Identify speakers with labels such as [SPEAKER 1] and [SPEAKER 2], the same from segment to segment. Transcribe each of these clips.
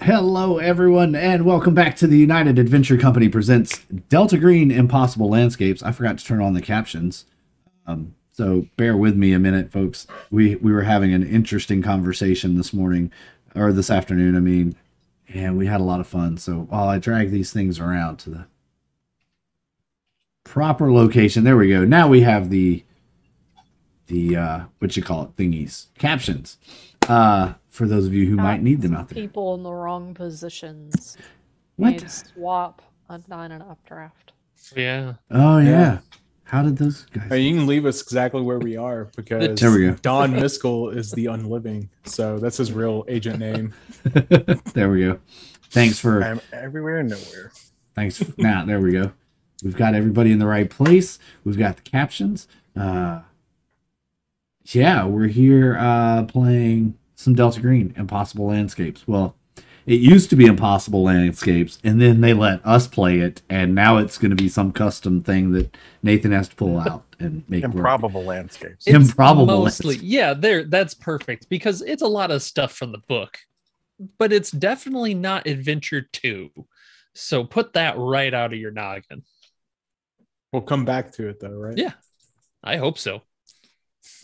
[SPEAKER 1] Hello, everyone, and welcome back to the United Adventure Company presents Delta Green Impossible Landscapes. I forgot to turn on the captions, so bear with me a minute, folks. We were having an interesting conversation this morning, or this afternoon, I mean, and we had a lot of fun. So while I drag these things around to the proper location, there we go. Now we have the what you call it, thingies, captions. For those of you who might need them out there.
[SPEAKER 2] People in the wrong positions.
[SPEAKER 1] What?
[SPEAKER 2] Need swap a nine and updraft.
[SPEAKER 3] Yeah.
[SPEAKER 1] Oh yeah. How did those guys?
[SPEAKER 4] You can leave us exactly where we are because
[SPEAKER 1] There we go.
[SPEAKER 4] Don Miskell is the Unliving, so that's his real agent name.
[SPEAKER 1] There we go. Thanks for.
[SPEAKER 5] I'm everywhere and nowhere.
[SPEAKER 1] Thanks. Now there we go. We've got everybody in the right place. We've got the captions. Yeah, we're here playing some Delta Green Impossible Landscapes. Well, it used to be Impossible Landscapes, and then they let us play it, and now it's going to be some custom thing that Nathan has to pull out and make
[SPEAKER 5] Improbable Landscapes.
[SPEAKER 3] It's
[SPEAKER 1] Improbable
[SPEAKER 3] mostly,
[SPEAKER 1] landscapes.
[SPEAKER 3] yeah, that's perfect because it's a lot of stuff from the book, but it's definitely not Adventure 2. So put that right out of your noggin.
[SPEAKER 4] We'll come back to it though, right?
[SPEAKER 3] Yeah, I hope so.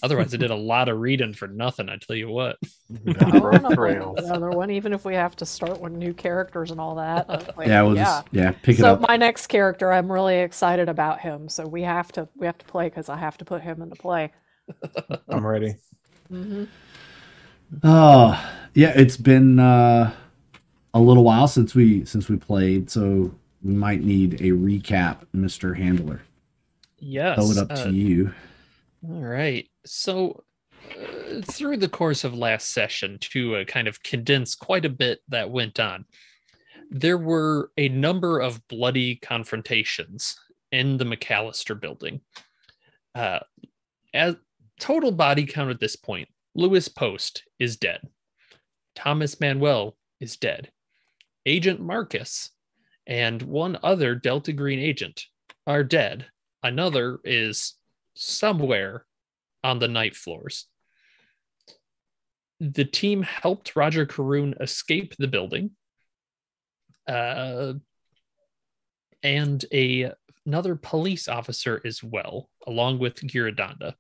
[SPEAKER 3] Otherwise, I did a lot of reading for nothing, I tell you what.
[SPEAKER 2] Another one, even if we have to start with new characters and all that.
[SPEAKER 1] Pick it up.
[SPEAKER 2] So my next character, I'm really excited about him. So we have to play because I have to put him into play.
[SPEAKER 4] I'm ready.
[SPEAKER 2] Mm-hmm.
[SPEAKER 1] Oh yeah, it's been a little while since we played, so we might need a recap, Mr. Handler.
[SPEAKER 3] Yes.
[SPEAKER 1] Throw it up to you.
[SPEAKER 3] All right. So through the course of last session, to kind of condense quite a bit that went on, there were a number of bloody confrontations in the McAllister building. As total body count at this point, Lewis Post is dead. Thomas Manuel is dead. Agent Marcus and one other Delta Green agent are dead. Another is somewhere on the night floors. The team helped Roger Caroon escape the building. And another police officer as well, along with Giradonda.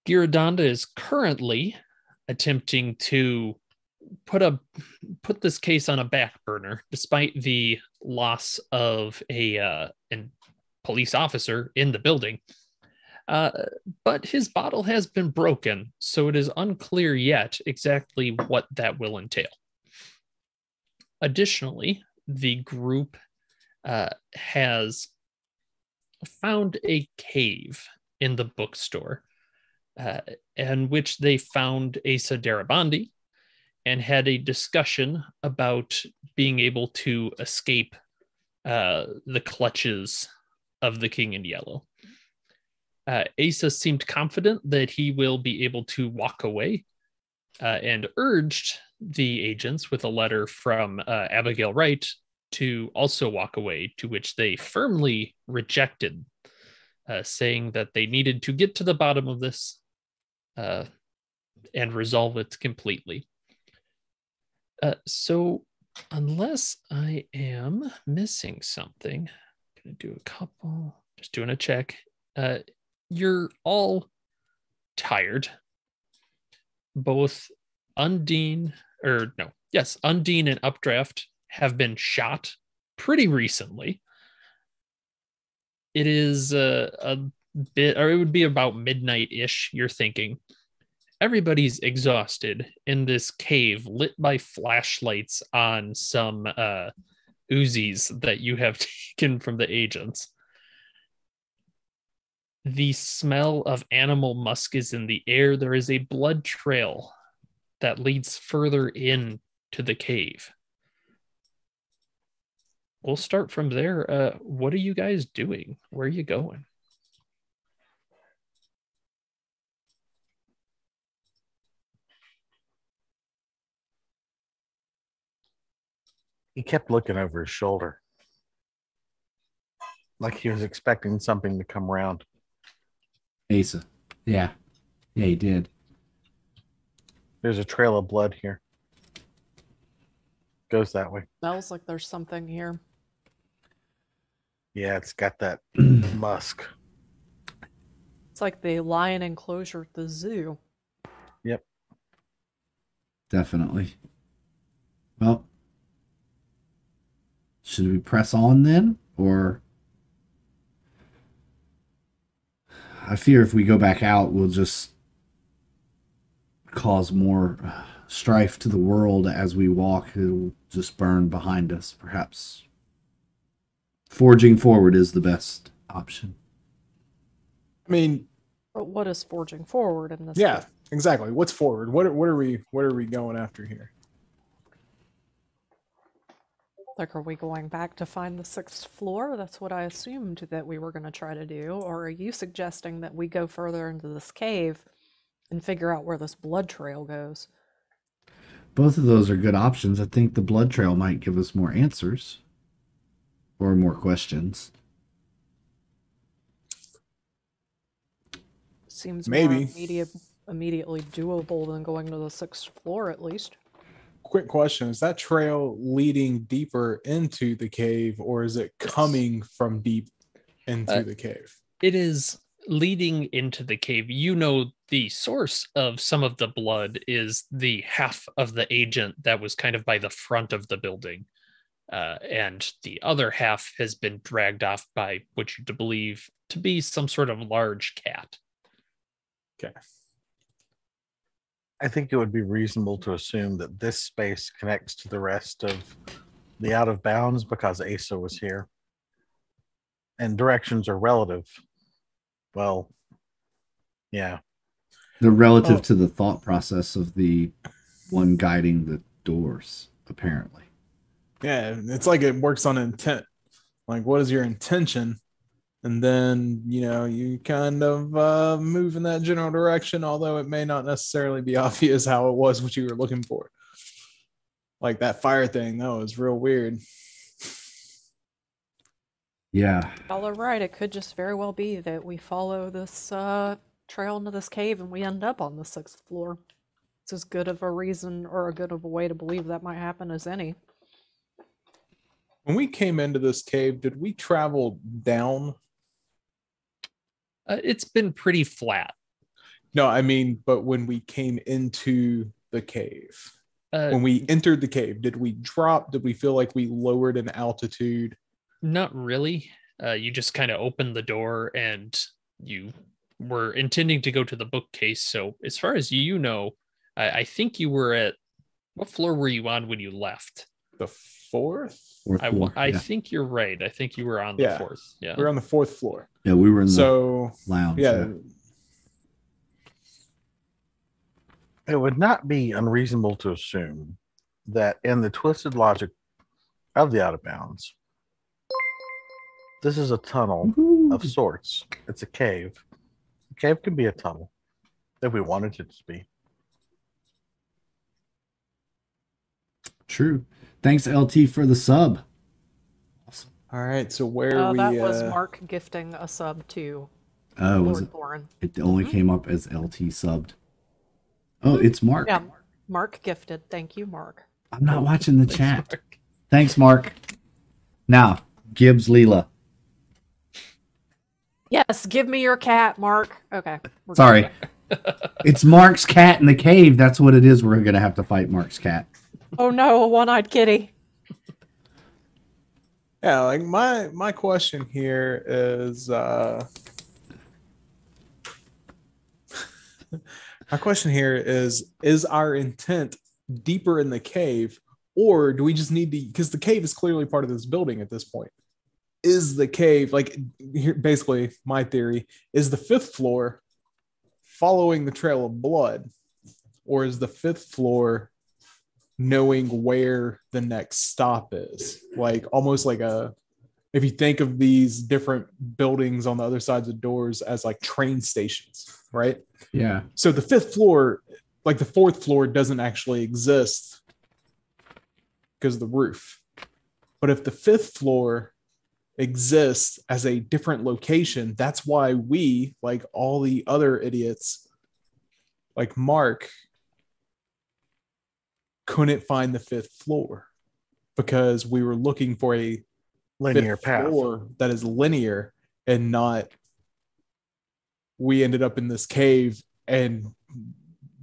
[SPEAKER 3] Giradonda is currently attempting to put this case on a back burner, despite the loss of a police officer in the building. But his bottle has been broken, so it is unclear yet exactly what that will entail. Additionally, the group has found a cave in the bookstore, in which they found Asa Darabandi and had a discussion about being able to escape the clutches of the King in Yellow. Asa seemed confident that he will be able to walk away and urged the agents with a letter from Abigail Wright to also walk away, to which they firmly rejected, saying that they needed to get to the bottom of this and resolve it completely. So unless I am missing something, I'm going to do a couple, just doing a check. You're all tired. Both Undine and Updraft have been shot pretty recently. It is a bit, or it would be about midnight-ish, you're thinking. Everybody's exhausted in this cave lit by flashlights on some Uzis that you have taken from the agents. The smell of animal musk is in the air. There is a blood trail that leads further in to the cave. We'll start from there. What are you guys doing? Where are you going?
[SPEAKER 5] He kept looking over his shoulder, like he was expecting something to come around.
[SPEAKER 1] Asa. Yeah, he did.
[SPEAKER 5] There's a trail of blood here. Goes that way.
[SPEAKER 2] Smells like there's something here.
[SPEAKER 5] Yeah, it's got that musk.
[SPEAKER 2] It's like the lion enclosure at the zoo.
[SPEAKER 5] Yep.
[SPEAKER 1] Definitely. Well, should we press on then? Or I fear if we go back out, we'll just cause more strife to the world as we walk. It'll just burn behind us. Perhaps forging forward is the best option.
[SPEAKER 4] I mean,
[SPEAKER 2] But what is forging forward in this
[SPEAKER 4] yeah,
[SPEAKER 2] case?
[SPEAKER 4] exactly. What's forward? What are we going after here?
[SPEAKER 2] Like, are we going back to find the 6th floor? That's what I assumed that we were going to try to do. Or are you suggesting that we go further into this cave and figure out where this blood trail goes?
[SPEAKER 1] Both of those are good options. I think the blood trail might give us more answers or more questions.
[SPEAKER 2] Seems
[SPEAKER 4] Maybe.
[SPEAKER 2] more immediately doable than going to the 6th floor, at least.
[SPEAKER 4] Quick question: is that trail leading deeper into the cave, or is it coming from deep into the cave?
[SPEAKER 3] It is leading into the cave. You know, the source of some of the blood is the half of the agent that was kind of by the front of the building. And the other half has been dragged off by what you believe to be some sort of large cat.
[SPEAKER 4] Okay.
[SPEAKER 5] I think it would be reasonable to assume that this space connects to the rest of the out of bounds because Asa was here. And directions are relative. Well, yeah.
[SPEAKER 1] They're relative to the thought process of the one guiding the doors, apparently.
[SPEAKER 4] Yeah, it's like it works on intent. Like, what is your intention? And then, you kind of move in that general direction, although it may not necessarily be obvious how it was what you were looking for. Like that fire thing, that was real weird.
[SPEAKER 1] Yeah.
[SPEAKER 2] Y'all are right. It could just very well be that we follow this trail into this cave and we end up on the 6th floor. It's as good of a reason or a good of a way to believe that might happen as any.
[SPEAKER 4] When we came into this cave, did we travel down?
[SPEAKER 3] It's been pretty flat.
[SPEAKER 4] No, I mean, but when we came into the cave, when we entered the cave, did we drop? Did we feel like we lowered in altitude?
[SPEAKER 3] Not really. You just kind of opened the door and you were intending to go to the bookcase. So as far as you know, I think you were at, what floor were you on when you left?
[SPEAKER 4] The 4th?
[SPEAKER 1] Fourth floor.
[SPEAKER 3] I
[SPEAKER 1] Yeah.
[SPEAKER 3] think you're right. I think you were on the 4th. Yeah.
[SPEAKER 4] We're on the 4th floor.
[SPEAKER 1] Yeah, we were in the
[SPEAKER 4] So,
[SPEAKER 1] lounge.
[SPEAKER 4] yeah.
[SPEAKER 5] It would not be unreasonable to assume that in the twisted logic of the out of bounds, this is a tunnel of sorts. It's a cave. A cave can be a tunnel if we wanted it to be.
[SPEAKER 1] True. Thanks, LT, for the sub. Awesome.
[SPEAKER 4] All right, so where we...
[SPEAKER 2] That was Mark gifting a sub to
[SPEAKER 1] Oh, was
[SPEAKER 2] Lord
[SPEAKER 1] it?
[SPEAKER 2] Thorin.
[SPEAKER 1] It only came up as LT subbed. Oh, it's Mark.
[SPEAKER 2] Yeah, Mark gifted. Thank you, Mark.
[SPEAKER 1] I'm not watching the chat. Thanks, Mark. Now, Gibbs Leela.
[SPEAKER 2] Yes, give me your cat, Mark. Okay. we're
[SPEAKER 1] Sorry.
[SPEAKER 2] good.
[SPEAKER 1] It's Mark's cat in the cave. That's what it is. We're going to have to fight Mark's cat.
[SPEAKER 2] Oh no, a one-eyed kitty.
[SPEAKER 4] Yeah, like my question here is my question here is our intent deeper in the cave, or do we just need to, because the cave is clearly part of this building at this point. Is the cave, like, here, basically my theory is the 5th floor following the trail of blood, or is the 5th floor knowing where the next stop is? Like, almost like if you think of these different buildings on the other sides of doors as like train stations, right?
[SPEAKER 1] Yeah.
[SPEAKER 4] So the 5th floor, like the 4th floor, doesn't actually exist because of the roof. But if the 5th floor exists as a different location, that's why we, like all the other idiots, like Mark, couldn't find the 5th floor. because we were looking for a
[SPEAKER 5] Linear
[SPEAKER 4] fifth
[SPEAKER 5] path.
[SPEAKER 4] floor that is linear and not. We ended up in this cave and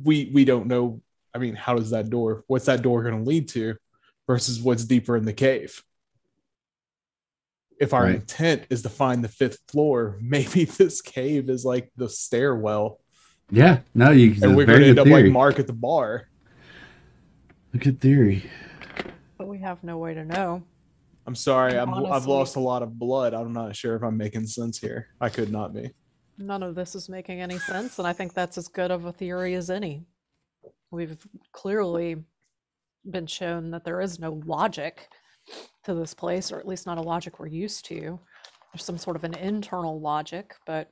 [SPEAKER 4] we don't know. I mean, how does that door? What's that door going to lead to, versus what's deeper in the cave? If our
[SPEAKER 1] Right.
[SPEAKER 4] intent is to find the fifth floor, maybe this cave is like the stairwell,
[SPEAKER 1] Yeah. No, you.
[SPEAKER 4] and we're going
[SPEAKER 1] Very
[SPEAKER 4] to end
[SPEAKER 1] good
[SPEAKER 4] up like
[SPEAKER 1] theory.
[SPEAKER 4] Mark at the bar.
[SPEAKER 1] A good theory.
[SPEAKER 2] But we have no way to know.
[SPEAKER 4] I'm sorry, I've
[SPEAKER 2] Honestly.
[SPEAKER 4] lost a lot of blood. I'm not sure if I'm making sense here. I could not be.
[SPEAKER 2] None of this is making any sense, and I think that's as good of a theory as any. We've clearly been shown that there is no logic to this place, or at least not a logic we're used to. There's some sort of an internal logic, but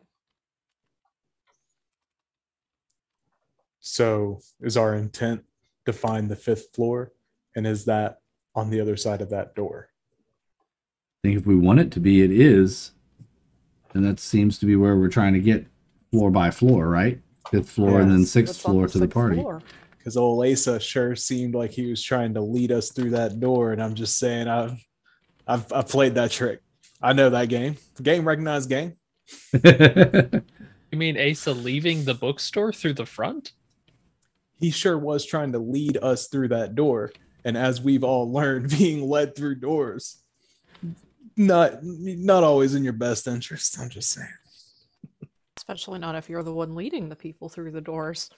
[SPEAKER 4] So, is our intent to find the fifth floor, and is that on the other side of that door?
[SPEAKER 1] I think if we want it to be, it is. And that seems to be where we're trying to get floor by floor, right? Fifth floor and then
[SPEAKER 4] Yes,
[SPEAKER 1] sixth
[SPEAKER 2] what's on
[SPEAKER 1] floor to the
[SPEAKER 2] sixth
[SPEAKER 1] party.
[SPEAKER 2] floor?
[SPEAKER 4] Because old Asa sure seemed like he was trying to lead us through that door, and I'm just saying, I've played that trick. I know that game. Game recognized game.
[SPEAKER 3] You mean Asa leaving the bookstore through the front?
[SPEAKER 4] He sure was trying to lead us through that door, and as we've all learned, being led through doors not always in your best interest. I'm just saying.
[SPEAKER 2] Especially not if you're the one leading the people through the doors.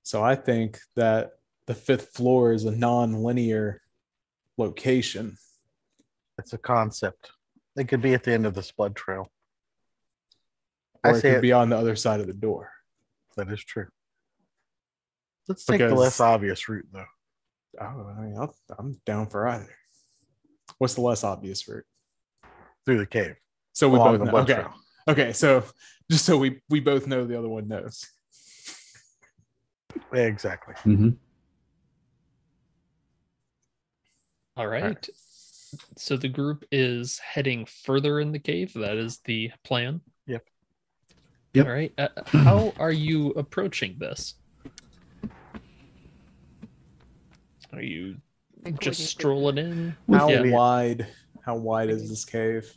[SPEAKER 4] So I think that the fifth floor is a non-linear location.
[SPEAKER 5] It's a concept. It could be at the end of this blood trail.
[SPEAKER 4] Or
[SPEAKER 5] I
[SPEAKER 4] it
[SPEAKER 5] say
[SPEAKER 4] could
[SPEAKER 5] it.
[SPEAKER 4] be on the other side of the door.
[SPEAKER 5] That is true. Let's take the
[SPEAKER 4] Because-
[SPEAKER 5] less obvious route, though.
[SPEAKER 4] Oh, I mean, I'm down for either. What's the less obvious route?
[SPEAKER 5] Through the cave.
[SPEAKER 4] So we
[SPEAKER 5] along
[SPEAKER 4] both
[SPEAKER 5] the
[SPEAKER 4] know.
[SPEAKER 5] blood
[SPEAKER 4] Okay.
[SPEAKER 5] trail.
[SPEAKER 4] Okay, so just so we both know the other one knows.
[SPEAKER 5] Yeah, exactly.
[SPEAKER 1] hmm
[SPEAKER 3] All right. So the group is heading further in the cave. That is the plan.
[SPEAKER 5] Yep.
[SPEAKER 1] Yep.
[SPEAKER 3] All right. How are you approaching this? Are you
[SPEAKER 2] think we
[SPEAKER 3] just
[SPEAKER 2] need to-
[SPEAKER 3] strolling in?
[SPEAKER 4] How
[SPEAKER 3] Yeah.
[SPEAKER 4] wide is this cave?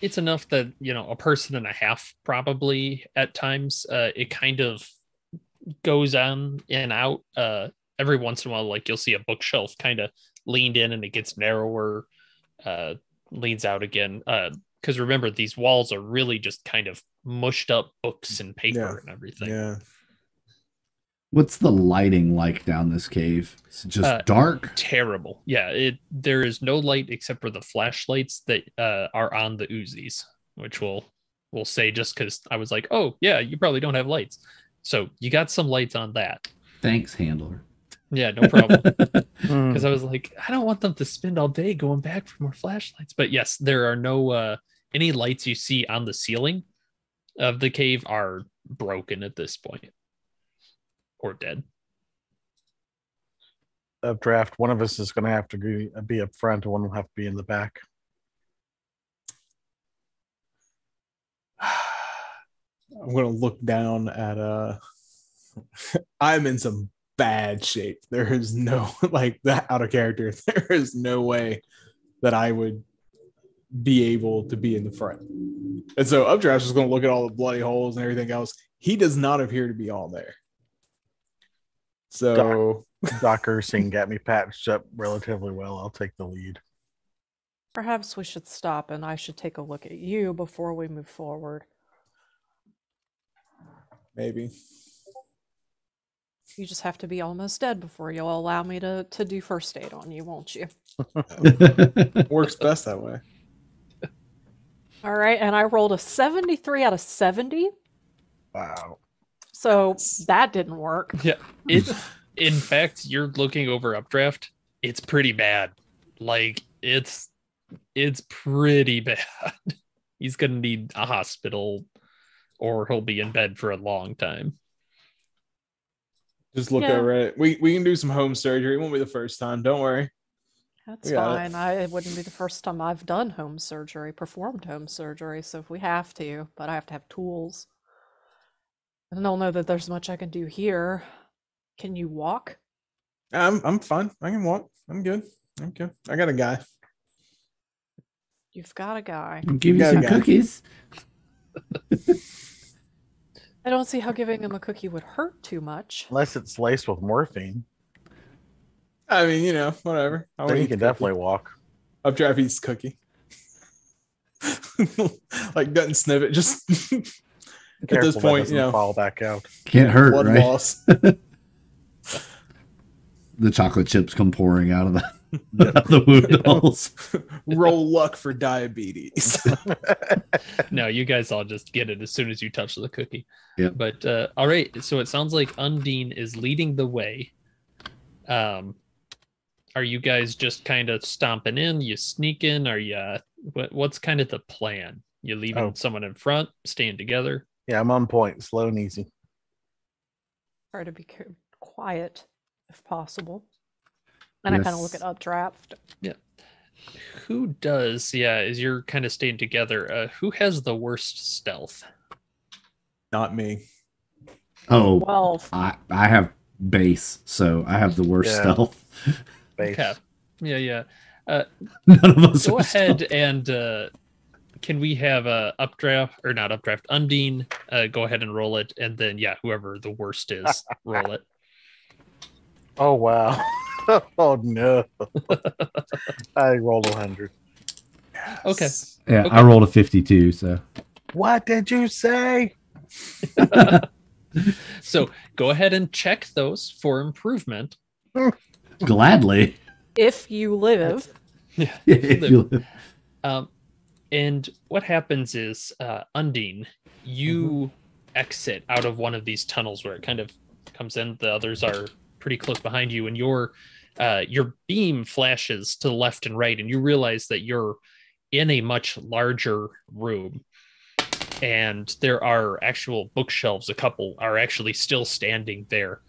[SPEAKER 3] It's enough that, you know, a person and a half probably at times. It kind of goes on and out. Every once in a while, like you'll see a bookshelf kind of leaned in and it gets narrower, leans out again. Because remember, these walls are really just kind of mushed up books and paper
[SPEAKER 4] Yeah.
[SPEAKER 3] and everything.
[SPEAKER 4] Yeah.
[SPEAKER 1] What's the lighting like down this cave? Is it just dark?
[SPEAKER 3] Terrible. Yeah, there is no light except for the flashlights that are on the Uzis, which we'll say just because I was like, oh yeah, you probably don't have lights, so you got some lights on that.
[SPEAKER 1] Thanks, handler.
[SPEAKER 3] Yeah, no problem.
[SPEAKER 5] Hmm.
[SPEAKER 3] Because I was like, I don't want them to spend all day going back for more flashlights. But yes, there are no any lights you see on the ceiling of the cave are broken at this point or dead.
[SPEAKER 5] Of draft, one of us is going to have to be up front, and one will have to be in the back.
[SPEAKER 4] I'm gonna look down at I'm in some bad shape. There is no like that out of character. There is no way that I would be able to be in the front. And so Updraft is gonna look at all the bloody holes and everything else. He does not appear to be all there. So
[SPEAKER 5] Doc Ursing got me patched up relatively well. I'll take the lead.
[SPEAKER 2] Perhaps we should stop and I should take a look at you before we move forward.
[SPEAKER 4] maybe.
[SPEAKER 2] You just have to be almost dead before you'll allow me to do first aid on you, won't you?
[SPEAKER 4] Works best that way.
[SPEAKER 2] All right, and I rolled a 73 out of 70,
[SPEAKER 5] Wow.
[SPEAKER 2] so that didn't work.
[SPEAKER 3] Yeah, in fact, you're looking over Updraft. It's pretty bad. Like it's pretty bad. He's gonna need a hospital, or he'll be in bed for a long time.
[SPEAKER 4] Just look
[SPEAKER 2] Yeah.
[SPEAKER 4] over it. We can do some home surgery. It won't be the first time. Don't worry.
[SPEAKER 2] That's
[SPEAKER 4] We got it.
[SPEAKER 2] fine. It wouldn't be the first time I've done home surgery, performed home surgery, so if we have to, but I have to have tools. And they'll know that there's much I can do here. Can you walk?
[SPEAKER 4] I'm fine. I can walk. I'm good. I'm good. I got a guy.
[SPEAKER 2] You've got a guy.
[SPEAKER 1] I'll give you
[SPEAKER 4] Got a
[SPEAKER 1] some
[SPEAKER 4] guy.
[SPEAKER 1] cookies.
[SPEAKER 2] I don't see how giving him a cookie would hurt too much.
[SPEAKER 5] Unless it's laced with morphine.
[SPEAKER 4] I mean, whatever. I
[SPEAKER 5] Then
[SPEAKER 4] want
[SPEAKER 5] you
[SPEAKER 4] to
[SPEAKER 5] can definitely walk.
[SPEAKER 4] After I've eaten cookie. Like doesn't sniff it. Just at
[SPEAKER 5] Careful
[SPEAKER 4] this
[SPEAKER 5] that
[SPEAKER 4] point,
[SPEAKER 5] doesn't fall back out.
[SPEAKER 1] Can't hurt,
[SPEAKER 4] blood
[SPEAKER 1] right?
[SPEAKER 4] loss.
[SPEAKER 1] The chocolate chips come pouring out of the wound holes.
[SPEAKER 4] Roll luck for diabetes.
[SPEAKER 3] No, you guys all just get it as soon as you touch the cookie.
[SPEAKER 1] Yeah.
[SPEAKER 3] But all right, so it sounds like Undine is leading the way. Are you guys just kind of stomping in? You sneak in? Are you? What's kind of the plan? You leaving someone in front, staying together?
[SPEAKER 5] Yeah, I'm on point, slow and easy.
[SPEAKER 2] Try to be quiet if possible. And I kind of look at Updraft.
[SPEAKER 3] Yeah. Who does? Yeah, as you're kind of staying together, who has the worst stealth?
[SPEAKER 4] Not me.
[SPEAKER 1] Oh,
[SPEAKER 2] 12.
[SPEAKER 1] I have base, so I have the worst stealth.
[SPEAKER 5] Base.
[SPEAKER 3] Okay. Yeah.
[SPEAKER 1] None of us
[SPEAKER 3] Go
[SPEAKER 1] are
[SPEAKER 3] ahead
[SPEAKER 1] stealth.
[SPEAKER 3] and can we have Updraft or not Updraft? Undine, go ahead and roll it, and then whoever the worst is, roll it.
[SPEAKER 5] Oh wow. Oh no. I rolled 100.
[SPEAKER 3] Okay.
[SPEAKER 1] Yeah,
[SPEAKER 3] Okay.
[SPEAKER 1] I rolled a 52, so.
[SPEAKER 5] What did you say?
[SPEAKER 3] So go ahead and check those for improvement.
[SPEAKER 1] Gladly.
[SPEAKER 2] If you live.
[SPEAKER 1] If you live.
[SPEAKER 3] And what happens is, Undine, you exit out of one of these tunnels where it kind of comes in. The others are pretty close behind you, and your beam flashes to the left and right, and you realize that you're in a much larger room. And there are actual bookshelves. A couple are actually still standing there,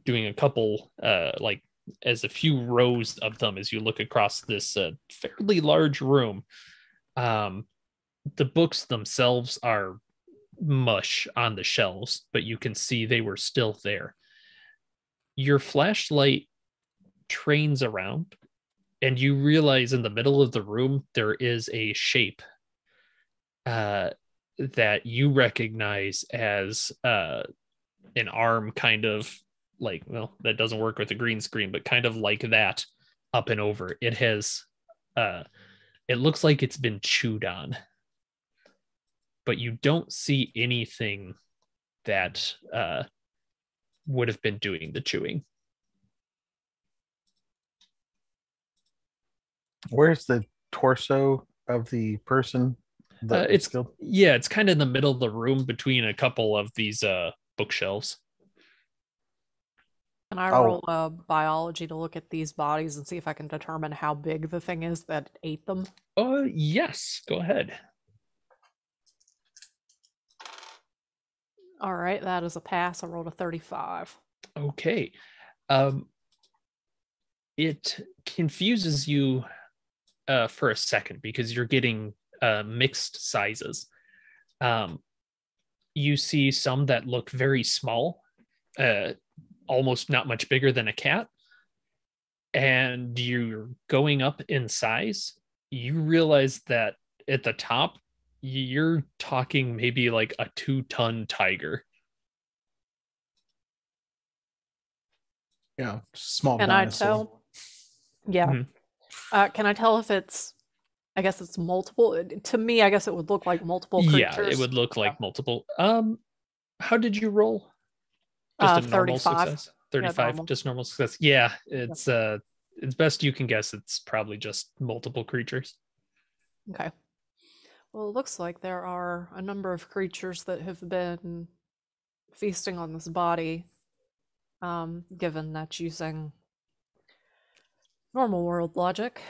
[SPEAKER 3] doing a couple, as a few rows of them as you look across this fairly large room. The books themselves are mush on the shelves, but you can see they were still there. Your flashlight trains around, and you realize in the middle of the room there is a shape that you recognize as an arm, kind of like, well, that doesn't work with a green screen, but kind of like that, up and over. It has it looks like it's been chewed on, but you don't see anything that would have been doing the chewing.
[SPEAKER 5] Where's the torso of the person?
[SPEAKER 3] It's kind of in the middle of the room between a couple of these bookshelves.
[SPEAKER 2] Can I roll a biology to look at these bodies and see if I can determine how big the thing is that ate them?
[SPEAKER 3] Yes, go ahead.
[SPEAKER 2] All right, that is a pass. I rolled a 35.
[SPEAKER 3] Okay. It confuses you for a second because you're getting mixed sizes. You see some that look very small, almost not much bigger than a cat. And you're going up in size. You realize that at the top, you're talking maybe like a 2-ton tiger.
[SPEAKER 4] Yeah, small.
[SPEAKER 2] Can
[SPEAKER 4] dinosaur.
[SPEAKER 2] I tell? Yeah.
[SPEAKER 3] Mhm.
[SPEAKER 2] Can I tell if it's? I guess it's multiple. To me, I guess it would look like multiple creatures.
[SPEAKER 3] Yeah, it would look like multiple. How did you roll? Just a normal
[SPEAKER 2] 35.
[SPEAKER 3] success. 35,
[SPEAKER 2] normal.
[SPEAKER 3] just normal success. Yeah, it's best you can guess. It's probably just multiple creatures.
[SPEAKER 2] Okay. Well, it looks like there are a number of creatures that have been feasting on this body, given that's using normal world logic.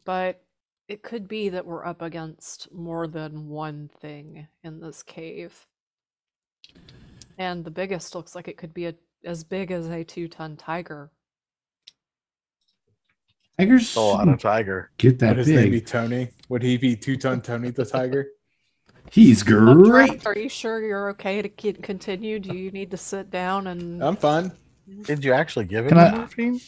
[SPEAKER 2] But it could be that we're up against more than one thing in this cave. And the biggest looks like it could be as big as a 2-ton tiger.
[SPEAKER 1] Tigers
[SPEAKER 5] A lot of tiger.
[SPEAKER 1] get that
[SPEAKER 4] Would his name be
[SPEAKER 1] big.
[SPEAKER 4] Tony? Would he be 2-ton Tony the tiger?
[SPEAKER 1] He's great.
[SPEAKER 2] Are you sure you're okay to continue? Do you need to sit down and...
[SPEAKER 4] I'm fine.
[SPEAKER 5] Did you actually give him
[SPEAKER 1] Can
[SPEAKER 5] the
[SPEAKER 1] I-
[SPEAKER 5] morphine?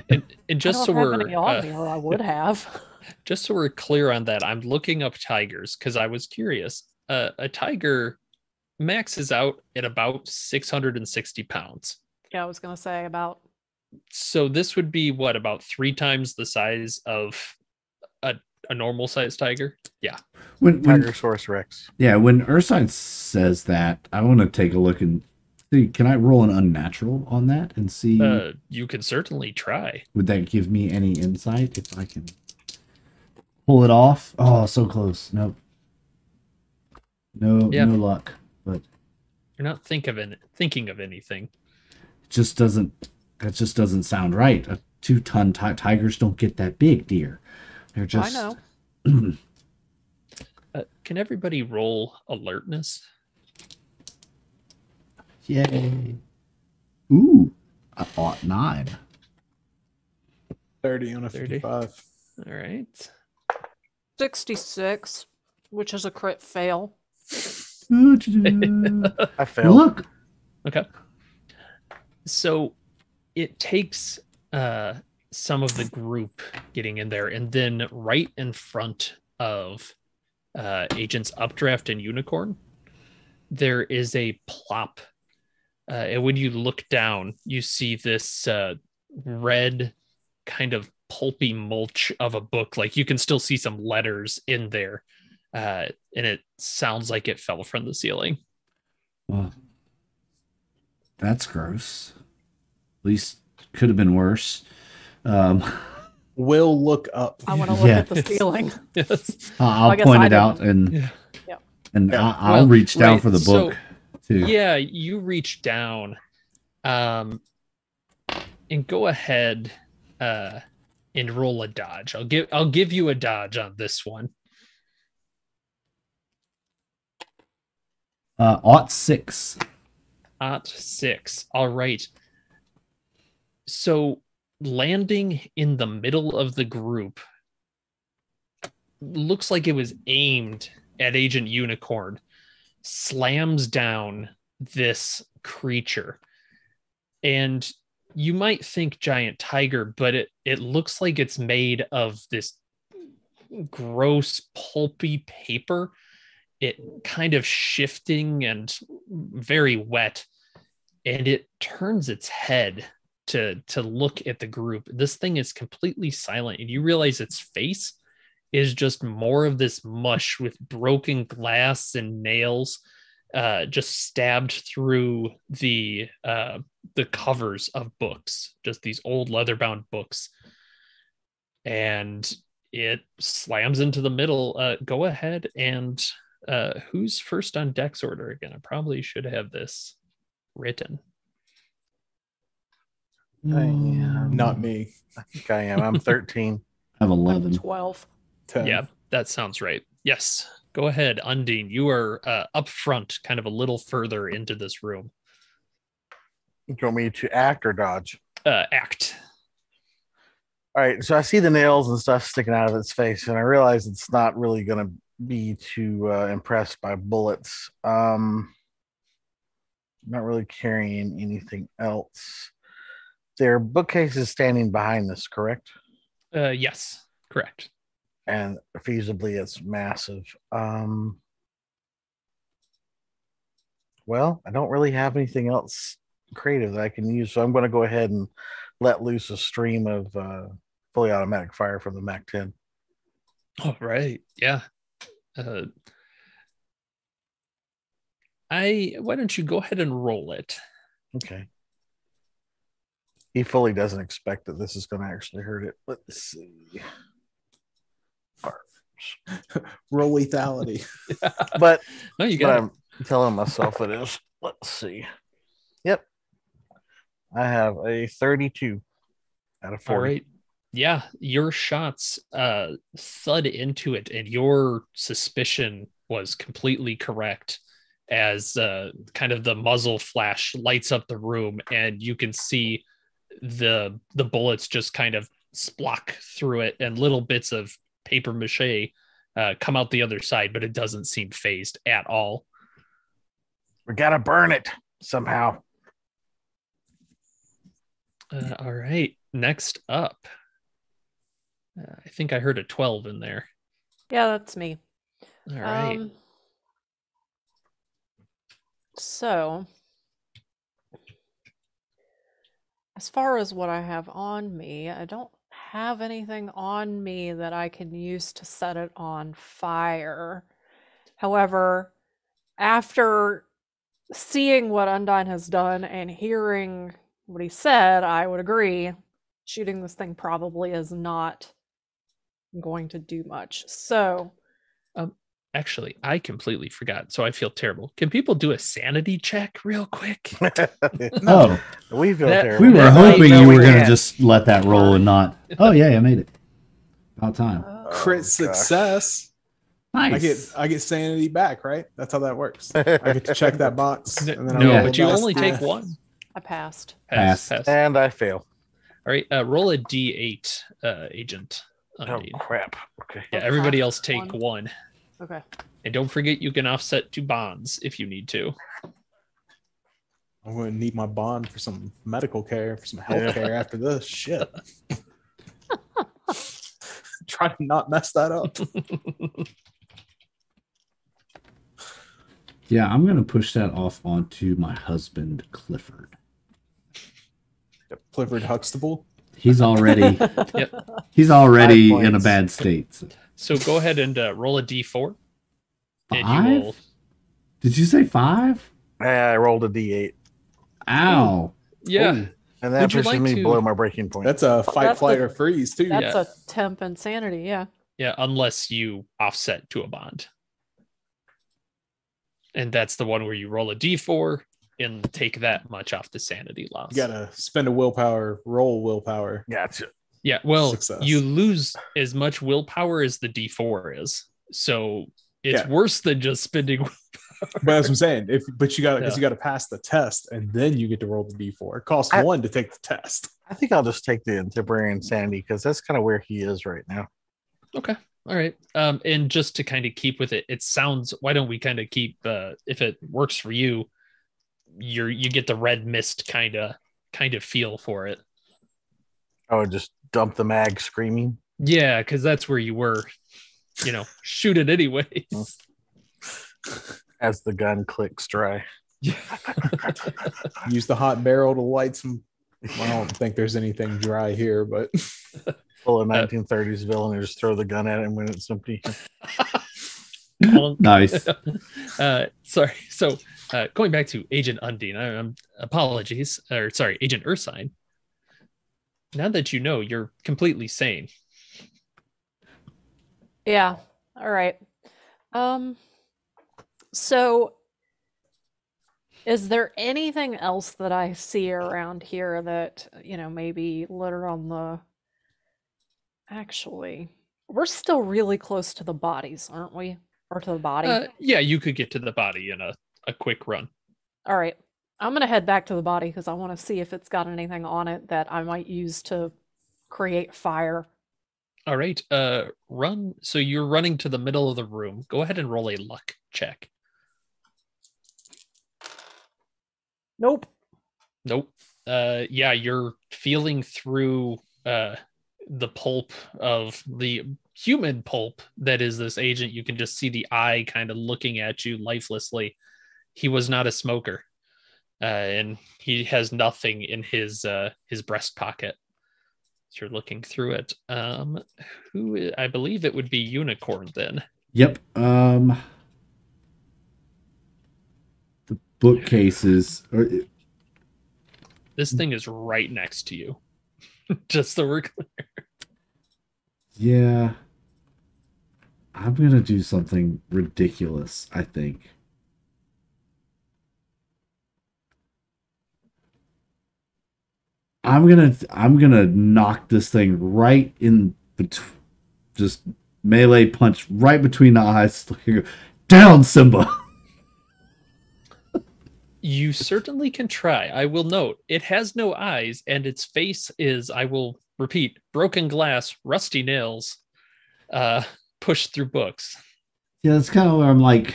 [SPEAKER 3] And just
[SPEAKER 2] I
[SPEAKER 3] so
[SPEAKER 2] don't have
[SPEAKER 3] we're
[SPEAKER 2] any on me, or I would have.
[SPEAKER 3] just so we're clear on that, I'm looking up tigers because I was curious. A tiger maxes out at about 660 pounds.
[SPEAKER 2] Yeah, I was gonna say about.
[SPEAKER 3] So this would be what, about 3 times the size of a normal sized tiger? Yeah.
[SPEAKER 1] When
[SPEAKER 5] Tigersaurus Rex.
[SPEAKER 1] yeah, when Ursine says that, I want to take a look and see. Can I roll an unnatural on that and see?
[SPEAKER 3] You can certainly try.
[SPEAKER 1] Would that give me any insight if I can pull it off? Oh, so close. Nope. No,
[SPEAKER 3] Yeah.
[SPEAKER 1] no luck. But
[SPEAKER 3] You're not thinking of anything.
[SPEAKER 1] it just doesn't. That just doesn't sound right. A 2-ton tigers don't get that big, dear. They're just.
[SPEAKER 2] I know.
[SPEAKER 3] Can everybody roll alertness?
[SPEAKER 1] Yay. Ooh, I thought 9.
[SPEAKER 4] 30 on a
[SPEAKER 3] 30.
[SPEAKER 4] 55.
[SPEAKER 3] All right.
[SPEAKER 2] 66, which is a crit fail.
[SPEAKER 5] I failed.
[SPEAKER 1] Look.
[SPEAKER 3] Okay. So it takes some of the group getting in there, and then right in front of Agents Updraft and Unicorn, there is a plop. And when you look down, you see this red kind of pulpy mulch of a book. Like you can still see some letters in there. And it sounds like it fell from the ceiling.
[SPEAKER 1] Well, that's gross. At least could have been worse.
[SPEAKER 4] Will look up.
[SPEAKER 2] I want to look
[SPEAKER 1] Yeah.
[SPEAKER 2] at the ceiling.
[SPEAKER 3] Yes.
[SPEAKER 1] I'll
[SPEAKER 2] I guess
[SPEAKER 1] point
[SPEAKER 2] I
[SPEAKER 1] it out
[SPEAKER 2] didn't.
[SPEAKER 1] and
[SPEAKER 3] Yeah.
[SPEAKER 1] and
[SPEAKER 5] Yeah.
[SPEAKER 1] I'll reach down
[SPEAKER 3] right,
[SPEAKER 1] for the
[SPEAKER 3] so-
[SPEAKER 1] book too.
[SPEAKER 3] Yeah, you reach down and go ahead and roll a dodge. I'll give you a dodge on this one.
[SPEAKER 1] Ought 6.
[SPEAKER 3] At 6. All right. So landing in the middle of the group looks like it was aimed at Agent Unicorn, slams down this creature. And you might think giant tiger, but it looks like it's made of this gross pulpy paper. It kind of shifting and very wet, and it turns its head to look at the group. This thing is completely silent, and you realize its face is just more of this mush with broken glass and nails just stabbed through the covers of books, just these old leather-bound books. And it slams into the middle. Go ahead and who's first on Dex order again? I probably should have this written.
[SPEAKER 5] I am.
[SPEAKER 4] Not me.
[SPEAKER 5] I think I am. I'm 13.
[SPEAKER 1] I have
[SPEAKER 2] I'm
[SPEAKER 1] 11.
[SPEAKER 2] 12.
[SPEAKER 4] 10.
[SPEAKER 3] Yeah, that sounds right. Yes. Go ahead, Undine. You are up front, kind of a little further into this room.
[SPEAKER 5] Do you want me to act or dodge?
[SPEAKER 3] Act.
[SPEAKER 5] All right, so I see the nails and stuff sticking out of its face, and I realize it's not really going to be too impressed by bullets. Not really carrying anything else. Their bookcase is standing behind this, correct?
[SPEAKER 3] Yes, correct.
[SPEAKER 5] And feasibly, it's massive. Well, I don't really have anything else creative that I can use, so I'm going to go ahead and let loose a stream of fully automatic fire from the Mac 10.
[SPEAKER 3] All right. Yeah. Why don't you go ahead and roll it?
[SPEAKER 5] Okay. He fully doesn't expect that this is going to actually hurt it. Let's see.
[SPEAKER 4] Roll lethality.
[SPEAKER 5] But,
[SPEAKER 3] No, you
[SPEAKER 5] but
[SPEAKER 3] got it.
[SPEAKER 5] I'm telling myself it is. Let's see. Yep. I have a 32 out of 40.
[SPEAKER 3] All right. Yeah, your shots thud into it, and your suspicion was completely correct as kind of the muzzle flash lights up the room, and you can see the bullets just kind of splock through it, and little bits of paper mache come out the other side, but it doesn't seem phased at all.
[SPEAKER 5] We got to burn it somehow.
[SPEAKER 3] All right. Next up, I think I heard a 12 in there.
[SPEAKER 2] Yeah, that's me.
[SPEAKER 3] All right.
[SPEAKER 2] So, as far as what I have on me, I don't have anything on me that I can use to set it on fire. However, after seeing what Undyne has done and hearing what he said, I would agree. Shooting this thing probably is not going to do much. So,
[SPEAKER 3] Actually, I completely forgot, so I feel terrible. Can people do a sanity check real quick?
[SPEAKER 1] Oh,
[SPEAKER 5] We feel
[SPEAKER 3] That-
[SPEAKER 5] terrible.
[SPEAKER 1] we were
[SPEAKER 3] Yeah,
[SPEAKER 1] hoping
[SPEAKER 5] no,
[SPEAKER 1] you
[SPEAKER 5] we
[SPEAKER 1] were going to
[SPEAKER 5] can't.
[SPEAKER 1] just let that roll and not. Oh yeah, I made it. About time.
[SPEAKER 4] Crit
[SPEAKER 5] gosh.
[SPEAKER 4] success.
[SPEAKER 1] Nice.
[SPEAKER 4] I get sanity back, right? That's how that works. I get to check that box. And then I
[SPEAKER 3] No,
[SPEAKER 4] roll
[SPEAKER 3] but
[SPEAKER 4] a
[SPEAKER 3] you
[SPEAKER 4] dice.
[SPEAKER 3] only take one.
[SPEAKER 2] I passed.
[SPEAKER 1] Pass.
[SPEAKER 5] And I fail.
[SPEAKER 3] All right, roll a d8, Agent
[SPEAKER 5] Oh,
[SPEAKER 3] Undine.
[SPEAKER 5] crap. Okay.
[SPEAKER 3] Yeah,
[SPEAKER 2] Okay.
[SPEAKER 3] everybody else take
[SPEAKER 2] One.
[SPEAKER 3] one.
[SPEAKER 2] Okay.
[SPEAKER 3] And don't forget you can offset to bonds if you need to.
[SPEAKER 4] I'm going to need my bond for some medical care, for some health care after this. Shit. Try to not mess that up.
[SPEAKER 1] Yeah, I'm going to push that off onto my husband, Clifford.
[SPEAKER 4] Clifford Huxtable.
[SPEAKER 1] He's already
[SPEAKER 3] Yep.
[SPEAKER 1] he's already
[SPEAKER 5] 5
[SPEAKER 1] in a
[SPEAKER 5] points.
[SPEAKER 1] bad state. So.
[SPEAKER 3] So go ahead and roll a d4. And you
[SPEAKER 1] Five?
[SPEAKER 3] will.
[SPEAKER 1] Did you say 5?
[SPEAKER 5] I rolled a d8.
[SPEAKER 1] Ow.
[SPEAKER 3] Yeah.
[SPEAKER 4] Ooh,
[SPEAKER 5] And that
[SPEAKER 3] Would you
[SPEAKER 5] pushes
[SPEAKER 3] like
[SPEAKER 5] me
[SPEAKER 3] to-
[SPEAKER 5] below my breaking point.
[SPEAKER 4] that's a fight,
[SPEAKER 2] That's
[SPEAKER 4] flight,
[SPEAKER 2] a-
[SPEAKER 4] or freeze, too.
[SPEAKER 2] That's
[SPEAKER 3] Yeah.
[SPEAKER 2] a temp insanity, yeah.
[SPEAKER 3] Yeah, unless you offset to a bond. And that's the one where you roll a d4 and take that much off the sanity loss.
[SPEAKER 4] You got to spend a willpower, roll willpower.
[SPEAKER 5] Gotcha.
[SPEAKER 3] Yeah, well,
[SPEAKER 4] Success.
[SPEAKER 3] you lose as much willpower as the d4 is. So it's
[SPEAKER 4] Yeah.
[SPEAKER 3] worse than just spending.
[SPEAKER 4] But that's what I'm saying. But you got to, because
[SPEAKER 3] Yeah.
[SPEAKER 4] you got to pass the test, and then you get to roll the d4. It costs
[SPEAKER 5] I-
[SPEAKER 4] 1 to take the test.
[SPEAKER 5] I think I'll just take the temporary insanity because that's kind of where he is right now.
[SPEAKER 3] Okay. All right. And just to kind of keep with it, it sounds, why don't we kind of keep if it works for you, you get the red mist kind of feel for it.
[SPEAKER 5] I would just dump the mag screaming.
[SPEAKER 3] Yeah, because that's where you were, shoot it anyways.
[SPEAKER 5] As the gun clicks dry.
[SPEAKER 4] Use the hot barrel to light some. Well, I don't think there's anything dry here, but
[SPEAKER 5] Pull a 1930s villain and just throw the gun at him when it's empty.
[SPEAKER 1] Nice.
[SPEAKER 3] Sorry. So going back to Agent Undine, apologies, or sorry, Agent Ursine. Now that you know, you're completely sane.
[SPEAKER 2] Yeah. All right. So is there anything else that I see around here that, maybe littered on the... Actually, we're still really close to the bodies, aren't we? Or to the body?
[SPEAKER 3] Yeah, you could get to the body in a quick run.
[SPEAKER 2] All right. I'm going to head back to the body because I want to see if it's got anything on it that I might use to create fire.
[SPEAKER 3] All right. Run. So you're running to the middle of the room. Go ahead and roll a luck check.
[SPEAKER 2] Nope.
[SPEAKER 3] Nope. Yeah, you're feeling through the pulp of the human pulp that is this agent. You can just see the eye kind of looking at you lifelessly. He was not a smoker, and he has nothing in his breast pocket. So you're looking through it. I believe it would be Unicorn then.
[SPEAKER 1] Yep. The bookcases.
[SPEAKER 3] This thing is right next to you. Just so we're clear.
[SPEAKER 1] Yeah. I'm going to do something ridiculous, I think. I'm gonna knock this thing right in between, just melee punch right between the eyes. Down, Simba.
[SPEAKER 3] You certainly can try. I will note it has no eyes, and its face is, I will repeat, broken glass, rusty nails, pushed through books.
[SPEAKER 1] Yeah, that's kind of where I'm like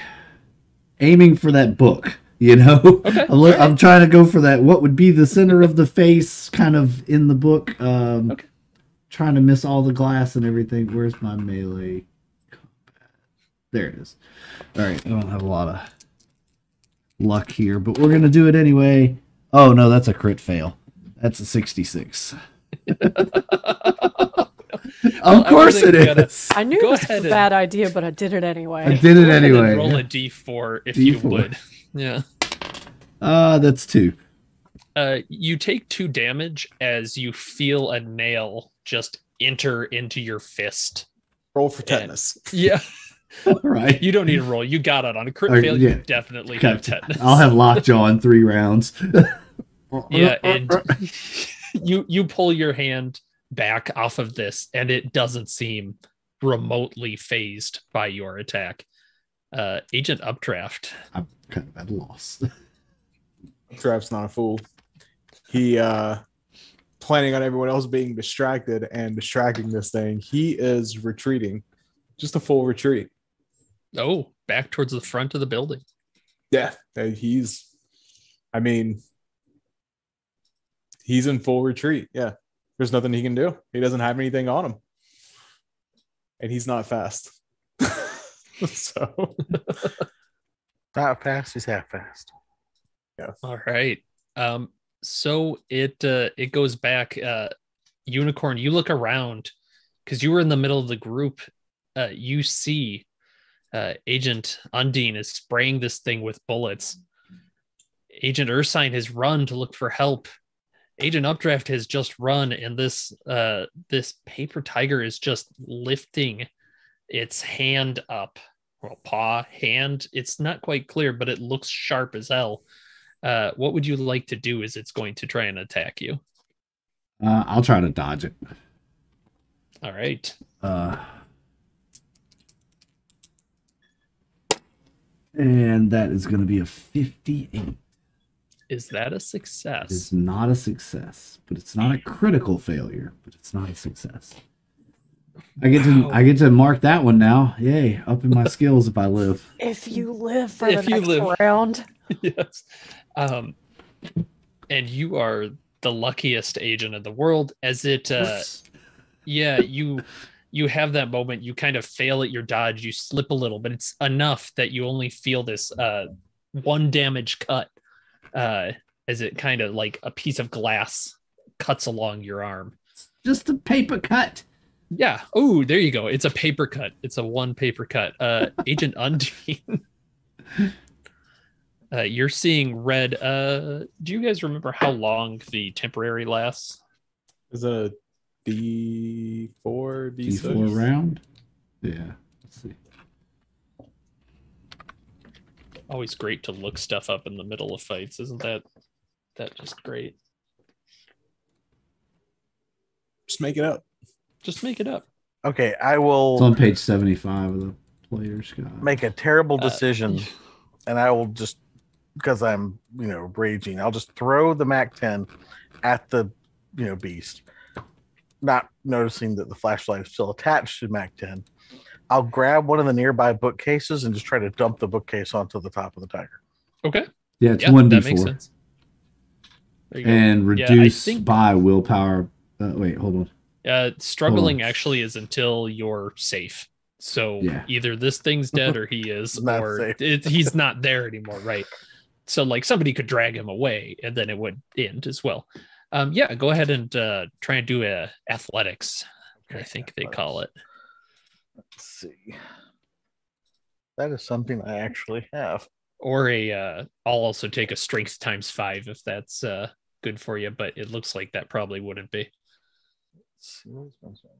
[SPEAKER 1] aiming for that book. You know,
[SPEAKER 3] Okay.
[SPEAKER 1] I'm trying to go for that. What would be the center of the face, kind of in the book?
[SPEAKER 3] Okay.
[SPEAKER 1] Trying to miss all the glass and everything. Where's my melee combat? There it is. All right, I don't have a lot of luck here, but we're gonna do it anyway. Oh no, that's a crit fail. That's a 66. Of course it is.
[SPEAKER 2] I knew
[SPEAKER 3] Go
[SPEAKER 2] this
[SPEAKER 3] ahead
[SPEAKER 2] was a bad idea, but I did it anyway.
[SPEAKER 1] I did it
[SPEAKER 3] Go ahead and
[SPEAKER 1] anyway.
[SPEAKER 3] roll a d4 if you
[SPEAKER 1] D4.
[SPEAKER 3] would. Yeah.
[SPEAKER 1] That's 2.
[SPEAKER 3] You take 2 damage as you feel a nail just enter into your fist.
[SPEAKER 4] Roll for tetanus.
[SPEAKER 3] Yeah.
[SPEAKER 1] All right.
[SPEAKER 3] You don't need to roll. You got it on a crit
[SPEAKER 1] Or,
[SPEAKER 3] fail.
[SPEAKER 1] yeah.
[SPEAKER 3] You definitely
[SPEAKER 1] Okay.
[SPEAKER 3] have tetanus.
[SPEAKER 1] I'll have lockjaw in 3 rounds.
[SPEAKER 3] Yeah, and you pull your hand back off of this, and it doesn't seem remotely phased by your attack. Agent Updraft.
[SPEAKER 1] I'm kind of at a loss.
[SPEAKER 4] Trap's not a fool. He planning on everyone else being distracted and distracting this thing. He is retreating. Just a full retreat.
[SPEAKER 3] Oh, back towards the front of the building.
[SPEAKER 4] Yeah, he's in full retreat. Yeah. There's nothing he can do. He doesn't have anything on him. And he's not fast. So
[SPEAKER 5] Not fast, he's half fast.
[SPEAKER 3] All right. So it goes back. Unicorn, you look around because you were in the middle of the group. You see Agent Undine is spraying this thing with bullets. Agent Ursine has run to look for help. Agent Updraft has just run, and this paper tiger is just lifting its hand up. Well, paw, hand. It's not quite clear, but it looks sharp as hell. What would you like to do as it's going to try and attack you?
[SPEAKER 1] I'll try to dodge it.
[SPEAKER 3] All right.
[SPEAKER 1] And that is going to be a 58.
[SPEAKER 3] Is that a success?
[SPEAKER 1] It's not a success, but it's not a critical failure, but it's not a success. I get to mark that one now. Yay, up in my skills if I live.
[SPEAKER 2] If you live for
[SPEAKER 3] If
[SPEAKER 2] the
[SPEAKER 3] you
[SPEAKER 2] next
[SPEAKER 3] live.
[SPEAKER 2] round.
[SPEAKER 3] Yes. And you are the luckiest agent in the world, as it yeah, you have that moment, you kind of fail at your dodge, you slip a little, but it's enough that you only feel this 1 damage cut as it kind of like a piece of glass cuts along your arm.
[SPEAKER 1] Just a paper cut.
[SPEAKER 3] Yeah. Oh, there you go. It's a paper cut. It's a 1 paper cut. Agent Undine. You're seeing red. Do you guys remember how long the temporary lasts?
[SPEAKER 4] is it a D4, D6?
[SPEAKER 1] D4 round? Yeah. Let's see.
[SPEAKER 3] Always great to look stuff up in the middle of fights. Isn't that just great?
[SPEAKER 4] Just make it up.
[SPEAKER 3] Just make it up.
[SPEAKER 5] Okay, I
[SPEAKER 1] It's
[SPEAKER 5] will
[SPEAKER 1] on page 75 of the player's guide.
[SPEAKER 5] make a terrible decision, and I will just, because I'm raging, I'll just throw the MAC-10 at the beast, not noticing that the flashlight is still attached to MAC-10. I'll grab one of the nearby bookcases and just try to dump the bookcase onto the top of the tiger.
[SPEAKER 3] Okay.
[SPEAKER 1] Yeah, it's
[SPEAKER 3] Yeah,
[SPEAKER 1] 1d4.
[SPEAKER 3] that makes sense. There you go.
[SPEAKER 1] And
[SPEAKER 3] Yeah, I
[SPEAKER 1] reduce
[SPEAKER 3] think-
[SPEAKER 1] by willpower. Wait, hold on.
[SPEAKER 3] Struggling
[SPEAKER 1] Hold on.
[SPEAKER 3] actually is until you're safe. So
[SPEAKER 1] Yeah.
[SPEAKER 3] either this thing's dead or he is,
[SPEAKER 5] Not
[SPEAKER 3] or
[SPEAKER 5] safe.
[SPEAKER 3] he's not there anymore, right? So like somebody could drag him away and then it would end as well. Yeah, go ahead and try and do a athletics. I think they call it.
[SPEAKER 5] Let's see. That is something I actually have.
[SPEAKER 3] Or I'll also take a strength times 5 if that's good for you, but it looks like that probably wouldn't be.
[SPEAKER 5] Let's see, what is my strength?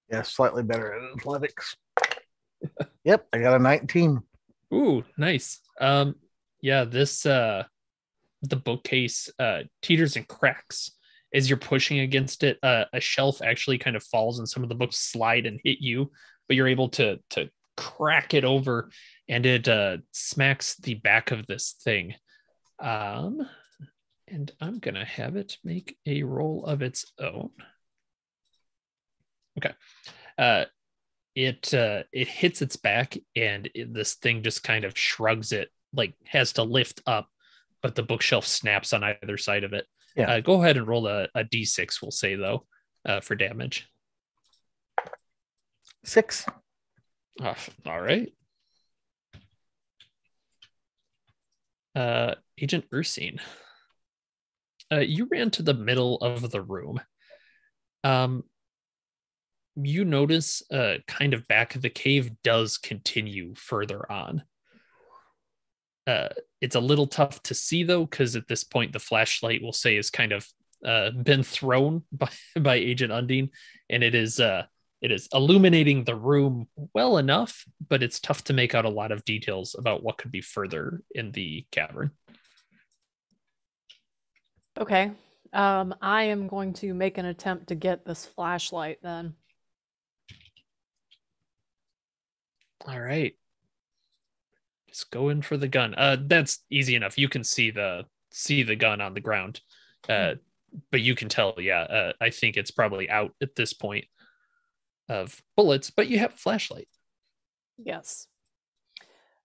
[SPEAKER 5] Yeah, slightly better at athletics. Yep, I got a 19.
[SPEAKER 3] Ooh, nice. Yeah, this the bookcase teeters and cracks as you're pushing against it. A shelf actually kind of falls and some of the books slide and hit you, but you're able to crack it over and it smacks the back of this thing. And I'm gonna have it make a roll of its own. Okay. It hits its back and this thing just kind of shrugs it like has to lift up, but the bookshelf snaps on either side of it.
[SPEAKER 5] Yeah.
[SPEAKER 3] Go ahead and roll a d6, we'll say, though, for damage.
[SPEAKER 5] 6.
[SPEAKER 3] All right. Agent Ursine, you ran to the middle of the room. You notice kind of back, the cave does continue further on. It's a little tough to see, though, because at this point the flashlight, we'll say, is kind of been thrown by Agent Undine, and it is illuminating the room well enough, but it's tough to make out a lot of details about what could be further in the cavern.
[SPEAKER 2] Okay. I am going to make an attempt to get this flashlight then.
[SPEAKER 3] All right. Just go in for the gun. That's easy enough. You can see the gun on the ground. But you can tell, I think it's probably out at this point of bullets, but you have a flashlight.
[SPEAKER 2] Yes.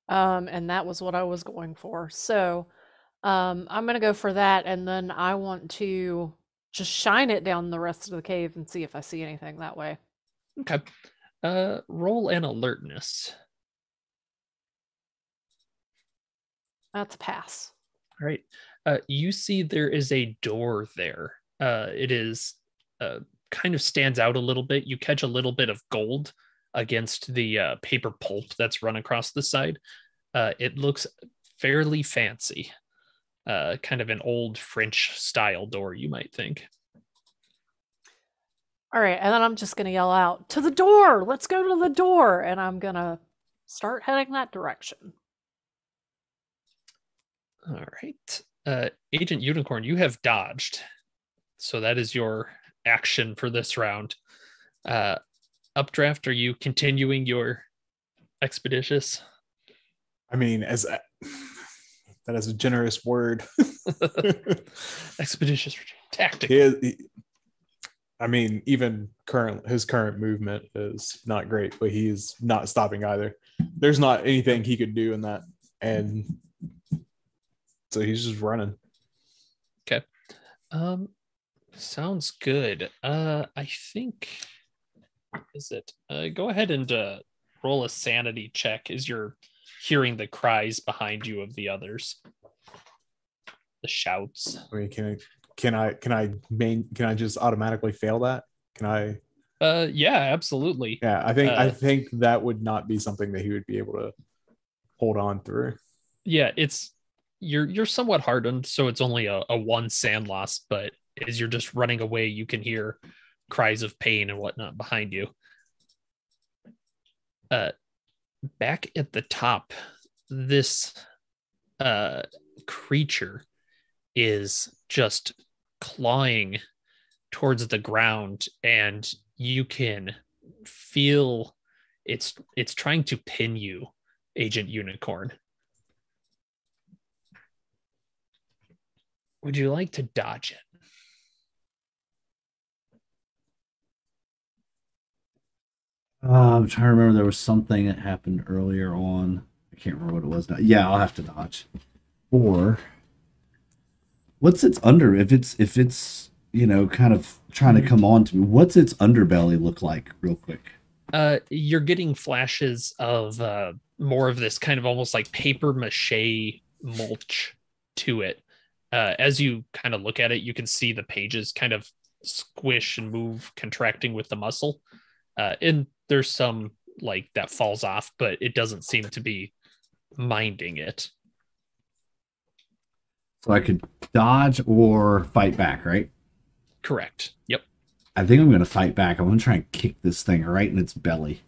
[SPEAKER 2] And that was what I was going for. So I'm going to go for that, and then I want to just shine it down the rest of the cave and see if I see anything that way.
[SPEAKER 3] Okay. Roll an alertness.
[SPEAKER 2] That's a pass.
[SPEAKER 3] All right. You see there is a door there. It is kind of stands out a little bit. You catch a little bit of gold against the paper pulp that's run across the side. It looks fairly fancy. Kind of an old French style door, you might think.
[SPEAKER 2] All right, and then I'm just going to yell out, "To the door! Let's go to the door!" And I'm going to start heading that direction.
[SPEAKER 3] All right. Agent Unicorn, you have dodged. So that is your action for this round. Updraft, are you continuing your expeditious?
[SPEAKER 4] I mean, that is a generous word.
[SPEAKER 3] Expeditious tactic.
[SPEAKER 4] I mean, even his current movement is not great, but he's not stopping either. There's not anything he could do in that, and so he's just running.
[SPEAKER 3] Okay. Sounds good. I think is it. Go ahead and roll a sanity check as you're hearing the cries behind you of the others. The shouts.
[SPEAKER 4] I mean, can I just automatically fail that? Can I?
[SPEAKER 3] Yeah, absolutely.
[SPEAKER 4] Yeah, I think that would not be something that he would be able to hold on through.
[SPEAKER 3] Yeah, you're somewhat hardened, so it's only a 1 sand loss, but as you're just running away, you can hear cries of pain and whatnot behind you. Back at the top, this creature is just clawing towards the ground, and you can feel it's trying to pin you, Agent Unicorn. Would you like to dodge it?
[SPEAKER 1] I'm trying to remember. There was something that happened earlier on. I can't remember what it was now. Yeah, I'll have to dodge. Or what's its under? If it's kind of trying to come on to me, what's its underbelly look like, real quick?
[SPEAKER 3] You're getting flashes of more of this kind of almost like paper mache mulch to it. As you kind of look at it, you can see the pages kind of squish and move, contracting with the muscle. And there's some like that falls off, but it doesn't seem to be minding it.
[SPEAKER 1] So I could dodge or fight back, right?
[SPEAKER 3] Correct. Yep.
[SPEAKER 1] I think I'm going to fight back. I'm going to try and kick this thing right in its belly.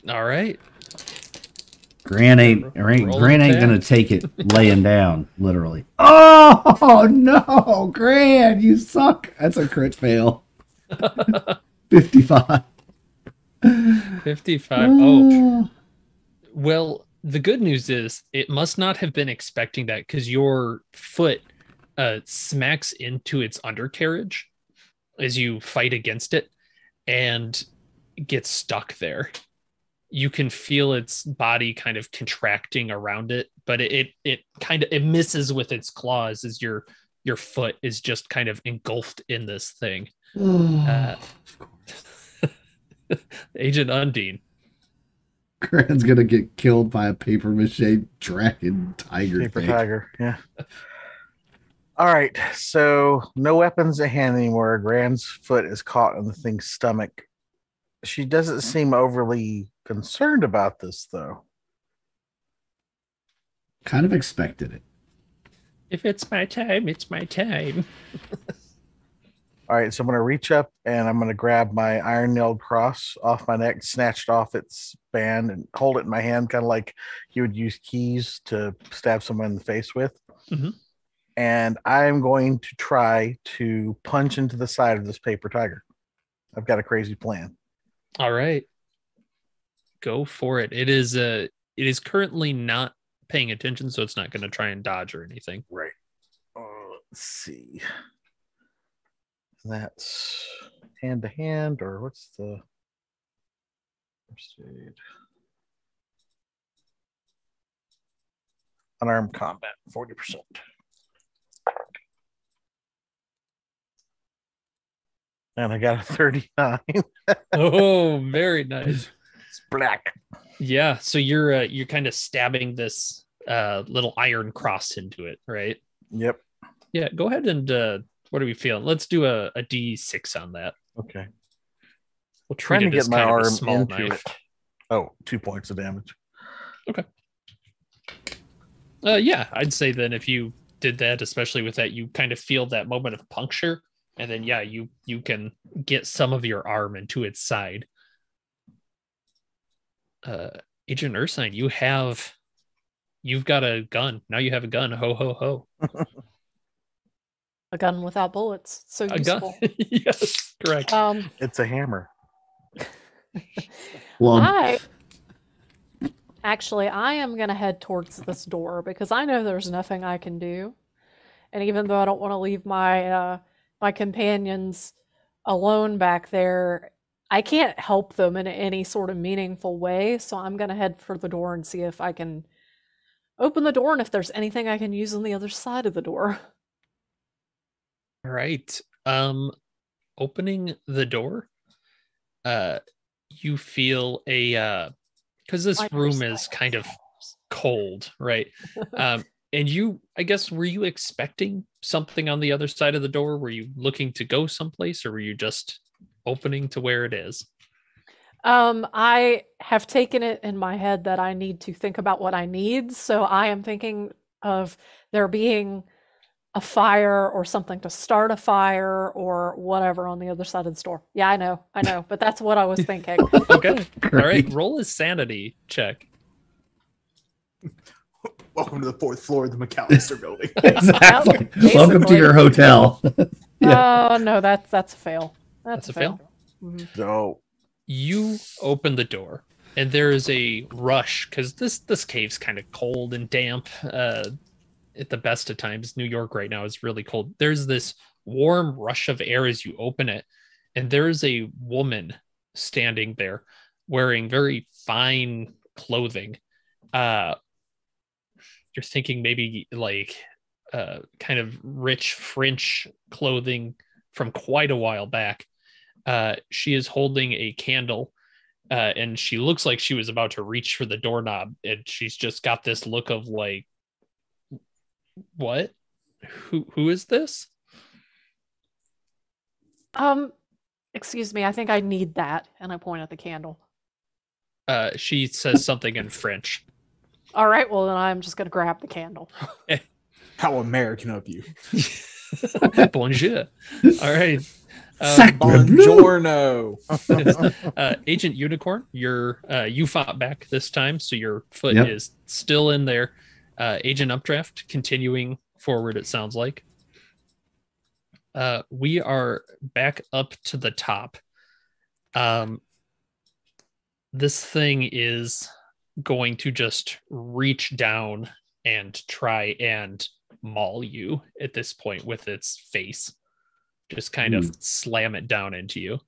[SPEAKER 3] All right.
[SPEAKER 1] Gran ain't going to take it laying down, literally. Oh, no, Gran, you suck. That's a crit fail. 55.
[SPEAKER 3] 55. Oh. Well, the good news is it must not have been expecting that, because your foot smacks into its undercarriage as you fight against it and gets stuck there. you can feel its body kind of contracting around it, but it misses with its claws as your foot is just kind of engulfed in this thing. Uh,
[SPEAKER 1] Of course.
[SPEAKER 3] Agent Undine.
[SPEAKER 1] Gran's gonna get killed by a paper mache dragon tiger
[SPEAKER 5] Paper
[SPEAKER 1] thing.
[SPEAKER 5] tiger. Yeah. All right. So no weapons at hand anymore. Gran's foot is caught in the thing's stomach. She doesn't seem overly concerned about this, though.
[SPEAKER 1] Kind of expected it.
[SPEAKER 3] If it's my time, it's my time.
[SPEAKER 5] All right, so I'm going to reach up and I'm going to grab my iron nailed cross off my neck, snatched off its band, and hold it in my hand, kind of like you would use keys to stab someone in the face with.
[SPEAKER 3] Mm-hmm.
[SPEAKER 5] And I'm going to try to punch into the side of this paper tiger. I've got a crazy plan.
[SPEAKER 3] All right. Go for it. It is currently not paying attention, so it's not going to try and dodge or anything.
[SPEAKER 5] Right. Let's see. That's hand to hand, or what's the first aid? Unarmed combat, 40%. And I got a 39.
[SPEAKER 3] Oh, very nice.
[SPEAKER 5] It's black.
[SPEAKER 3] Yeah, so you're kind of stabbing this little iron cross into it, right?
[SPEAKER 5] Yep.
[SPEAKER 3] Yeah, go ahead and what are we feeling? Let's do a D6 on that.
[SPEAKER 5] Okay.
[SPEAKER 3] We'll
[SPEAKER 5] Trying
[SPEAKER 3] treat
[SPEAKER 5] to
[SPEAKER 3] it as
[SPEAKER 5] get my
[SPEAKER 3] kind of a
[SPEAKER 5] arm
[SPEAKER 3] small
[SPEAKER 5] into
[SPEAKER 3] knife.
[SPEAKER 5] it. Oh, 2 points of damage.
[SPEAKER 3] Okay. Yeah, I'd say then if you did that, especially with that, you kind of feel that moment of puncture, and then yeah, you can get some of your arm into its side. Agent Ursine, you've got a gun. Now you have a gun. Ho ho ho.
[SPEAKER 2] A gun without bullets. So
[SPEAKER 3] A gun.
[SPEAKER 2] useful.
[SPEAKER 3] Yes, correct.
[SPEAKER 5] It's a hammer.
[SPEAKER 1] Well,
[SPEAKER 2] I am going to head towards this door because I know there's nothing I can do. And even though I don't want to leave my my companions alone back there, I can't help them in any sort of meaningful way. So I'm going to head for the door and see if I can open the door and if there's anything I can use on the other side of the door.
[SPEAKER 3] All right. Opening the door, you feel a because this room is kind of cold, right? And you, I guess, were you expecting something on the other side of the door? Were you looking to go someplace, or were you just opening to where it is?
[SPEAKER 2] I have taken it in my head that I need to think about what I need. So I am thinking of there being a fire or something to start a fire or whatever on the other side of the store. Yeah, I know, but that's what I was thinking.
[SPEAKER 3] Okay.
[SPEAKER 1] Great.
[SPEAKER 3] All right. Roll a sanity check.
[SPEAKER 4] Welcome to the 4th floor of the McAllister building.
[SPEAKER 1] Exactly.
[SPEAKER 2] Basically.
[SPEAKER 1] Welcome to your hotel.
[SPEAKER 2] Oh no, that's a fail.
[SPEAKER 3] That's a fail.
[SPEAKER 2] Mhm.
[SPEAKER 5] So
[SPEAKER 3] You open the door, and there is a rush because this cave's kind of cold and damp. At the best of times, New York right now is really cold. There's this warm rush of air as you open it, and there's a woman standing there wearing very fine clothing. You're thinking maybe like kind of rich French clothing from quite a while back. She is holding a candle, and she looks like she was about to reach for the doorknob, and she's just got this look of like, what? Who is this?
[SPEAKER 2] Excuse me, I think I need that. And I point at the candle.
[SPEAKER 3] She says something in French.
[SPEAKER 2] All right, well then I'm just gonna grab the candle.
[SPEAKER 4] How American of you.
[SPEAKER 3] Bonjour. All right.
[SPEAKER 1] Sacre bleu.
[SPEAKER 4] Buongiorno.
[SPEAKER 3] Agent Unicorn, you fought back this time, so your foot
[SPEAKER 1] Yep.
[SPEAKER 3] is still in there. Agent Updraft continuing forward, it sounds like. We are back up to the top. This thing is going to just reach down and try and maul you at this point with its face. Just kind of slam it down into you.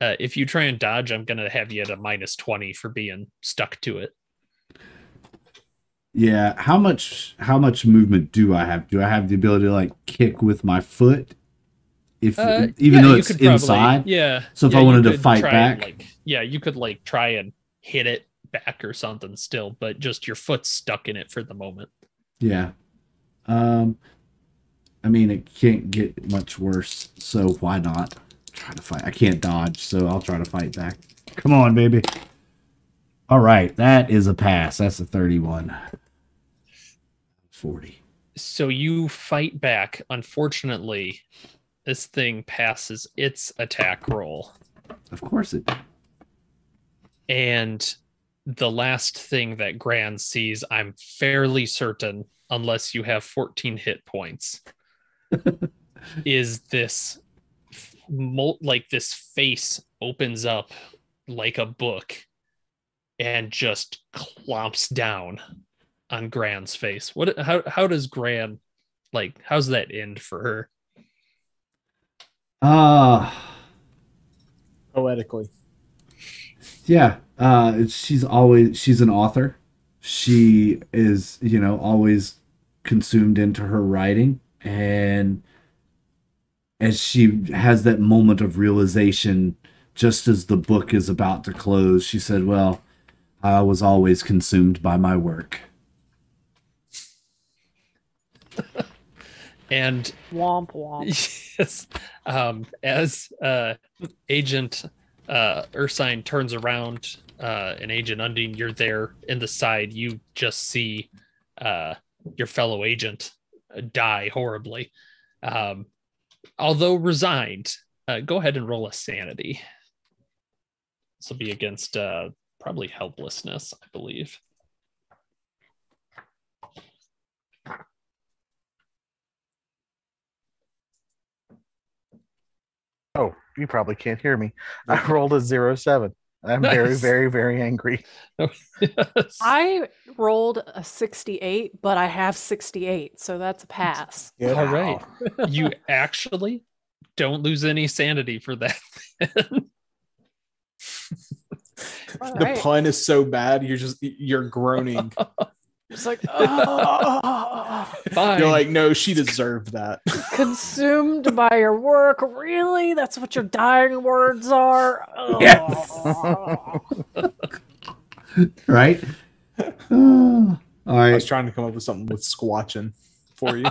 [SPEAKER 3] If you try and dodge, I'm gonna have you at a -20 for being stuck to it.
[SPEAKER 1] Yeah. How much movement do I have? Do I have the ability to like kick with my foot? If even though
[SPEAKER 3] you
[SPEAKER 1] it's
[SPEAKER 3] could probably,
[SPEAKER 1] inside.
[SPEAKER 3] yeah.
[SPEAKER 1] So if
[SPEAKER 3] yeah,
[SPEAKER 1] I
[SPEAKER 3] you
[SPEAKER 1] wanted to
[SPEAKER 3] could
[SPEAKER 1] fight
[SPEAKER 3] try
[SPEAKER 1] back,
[SPEAKER 3] and, you could like try and hit it back or something still, but just your foot's stuck in it for the moment.
[SPEAKER 1] yeah. I mean, it can't get much worse, so why not try to fight? I can't dodge, so I'll try to fight back. Come on, baby. All right, that is a pass. That's a 31. 40.
[SPEAKER 3] So you fight back. Unfortunately, this thing passes its attack roll.
[SPEAKER 1] Of course it did.
[SPEAKER 3] And the last thing that Gran sees, I'm fairly certain, unless you have 14 hit points, is this this face opens up like a book and just clomps down on Gran's face. How does Gran, how's that end for her?
[SPEAKER 4] Poetically.
[SPEAKER 1] Yeah. She's an author. She is, always consumed into her writing, and as she has that moment of realization just as the book is about to close, she said, well, I was always consumed by my work.
[SPEAKER 3] And
[SPEAKER 2] womp womp.
[SPEAKER 3] Yes, as Agent Ursine turns around, and Agent Undine, you're there in the side. You just see your fellow agent die horribly. Although resigned, go ahead and roll a sanity. This will be against probably helplessness, I believe.
[SPEAKER 5] Oh, you probably can't hear me. I rolled a 07. I'm
[SPEAKER 3] Nice.
[SPEAKER 5] very, very, very angry.
[SPEAKER 3] Oh, yes.
[SPEAKER 2] I rolled a 68, but I have 68, so that's a pass.
[SPEAKER 4] Yeah.
[SPEAKER 3] All right. You actually don't lose any sanity for that.
[SPEAKER 2] All
[SPEAKER 4] The
[SPEAKER 2] right.
[SPEAKER 4] pun is so bad, you're groaning.
[SPEAKER 2] It's like, oh,
[SPEAKER 3] Fine.
[SPEAKER 4] You're like, no, she deserved that.
[SPEAKER 2] consumed by your work. Really? That's what your dying words are?
[SPEAKER 1] Yes. Right? All
[SPEAKER 4] I was
[SPEAKER 1] right.
[SPEAKER 4] trying to come up with something with squatching for you.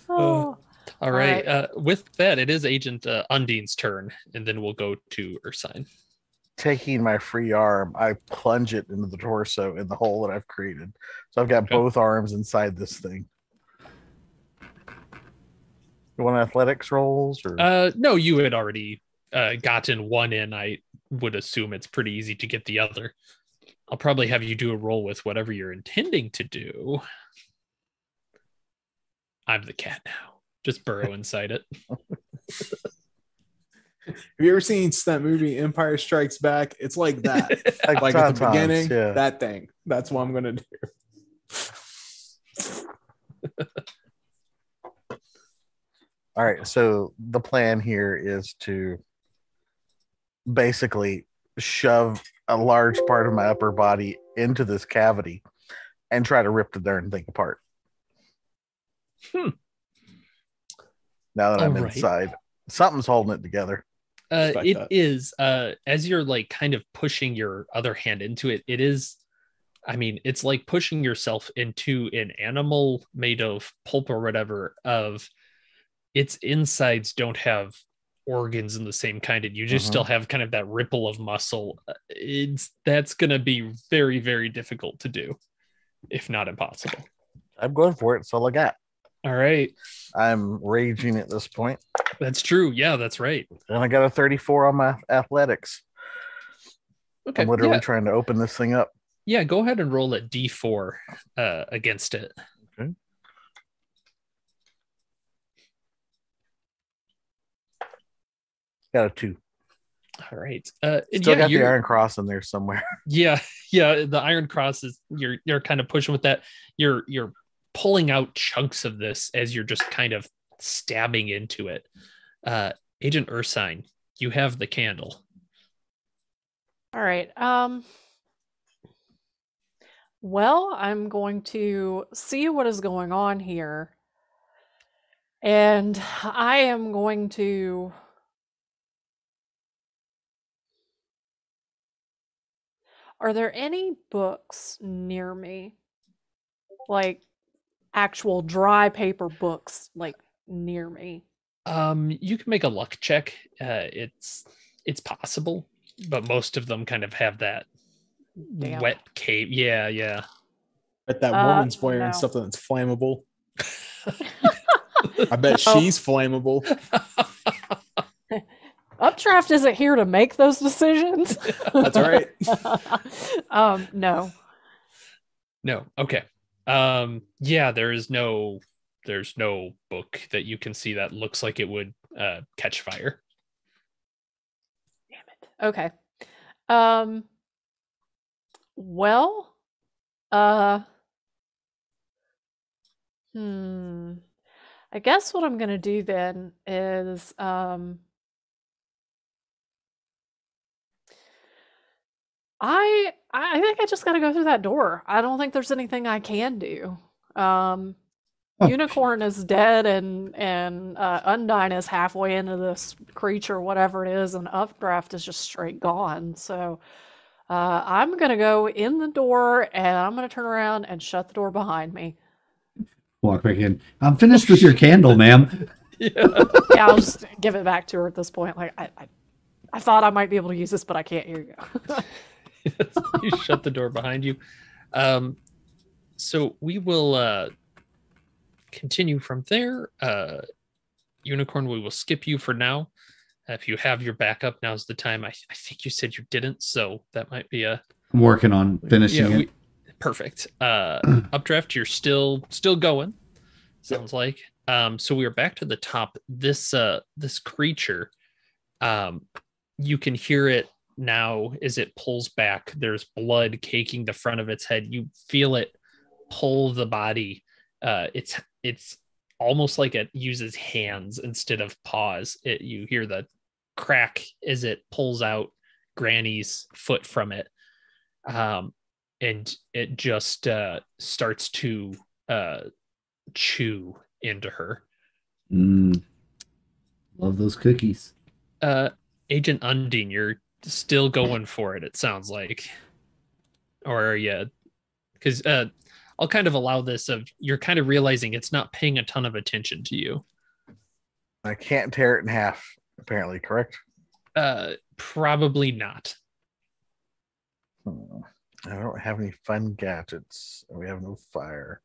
[SPEAKER 2] Oh.
[SPEAKER 3] All right. With that, it is Agent Undine's turn, and then we'll go to Ursine.
[SPEAKER 5] Taking my free arm, I plunge it into the torso in the hole that I've created. So I've got
[SPEAKER 3] Okay.
[SPEAKER 5] both arms inside this thing. You want athletics rolls? Or
[SPEAKER 3] No, you had already gotten one in. I would assume it's pretty easy to get the other. I'll probably have you do a roll with whatever you're intending to do. I'm the cat now. Just burrow inside it.
[SPEAKER 4] Have you ever seen that movie Empire Strikes Back? It's like that. Like at the
[SPEAKER 5] sometimes,
[SPEAKER 4] beginning,
[SPEAKER 5] yeah.
[SPEAKER 4] that thing. That's what I'm gonna do.
[SPEAKER 5] All right, so the plan here is to basically shove a large part of my upper body into this cavity and try to rip the darn thing apart. Now that I'm
[SPEAKER 3] All right.
[SPEAKER 5] inside, something's holding it together.
[SPEAKER 4] Respect
[SPEAKER 3] It
[SPEAKER 4] that.
[SPEAKER 3] is, as you're like kind of pushing your other hand into it, it is, I mean, it's like pushing yourself into an animal made of pulp or whatever, of its insides don't have organs in the same kind, and you just still have kind of that ripple of muscle. That's going to be very, very difficult to do, if not impossible.
[SPEAKER 5] I'm going for it. That's all I got.
[SPEAKER 3] All right.
[SPEAKER 5] I'm raging at this point,
[SPEAKER 3] That's true. Yeah, that's right.
[SPEAKER 5] and I got a 34 on my athletics.
[SPEAKER 3] Okay.
[SPEAKER 5] I'm literally
[SPEAKER 3] Yeah.
[SPEAKER 5] trying to open this thing up.
[SPEAKER 3] Yeah, go ahead and roll a d4 against it.
[SPEAKER 5] Okay. Got a 2.
[SPEAKER 3] All right.
[SPEAKER 5] Still got the Iron Cross in there somewhere.
[SPEAKER 3] Yeah, the Iron Cross is you're kind of pushing with that. You're pulling out chunks of this as you're just kind of stabbing into it. Agent Ursine, you have the candle.
[SPEAKER 2] All right. Well, I'm going to see what is going on here. And I am going to... Are there any books near me? Like actual dry paper books like near me?
[SPEAKER 3] You can make a luck check. It's possible, but most of them kind of have that
[SPEAKER 2] Damn.
[SPEAKER 3] wet cape. Yeah.
[SPEAKER 4] Bet that woman's wearing
[SPEAKER 2] no.
[SPEAKER 4] something that's flammable. I bet she's flammable.
[SPEAKER 2] Updraft isn't here to make those decisions.
[SPEAKER 4] That's right.
[SPEAKER 2] No.
[SPEAKER 3] No. Okay. Yeah, there's no book that you can see that looks like it would catch fire.
[SPEAKER 2] Damn it. Okay. Well, I guess what I'm gonna do then is I think I just gotta go through that door. I don't think there's anything I can do. Unicorn is dead, and Undyne is halfway into this creature, whatever it is, and Updraft is just straight gone. So I'm gonna go in the door, and I'm gonna turn around and shut the door behind me.
[SPEAKER 1] Walk back in. I'm finished with your candle, ma'am.
[SPEAKER 3] Yeah.
[SPEAKER 2] Yeah, I'll just give it back to her at this point. Like I thought I might be able to use this, but I can't. Here you go.
[SPEAKER 3] You shut the door behind you. So we will continue from there. Unicorn, we will skip you for now. If you have your backup, now's the time. I think you said you didn't, so that might be a...
[SPEAKER 1] I'm working on finishing it.
[SPEAKER 3] Perfect. Updraft, you're still going. Sounds like. So we are back to the top. This creature, you can hear it now as it pulls back. There's blood caking the front of its head. You feel it pull the body. It's almost like it uses hands instead of paws. You hear the crack as it pulls out Granny's foot from it. And it just starts to chew into her.
[SPEAKER 1] Love those cookies.
[SPEAKER 3] Agent Undine, you're still going for it, it sounds like. Or are you? Because I'll kind of allow this of you're kind of realizing it's not paying a ton of attention to you.
[SPEAKER 5] I can't tear it in half, apparently, correct?
[SPEAKER 3] Probably not.
[SPEAKER 5] I don't have any fun gadgets. We have no fire.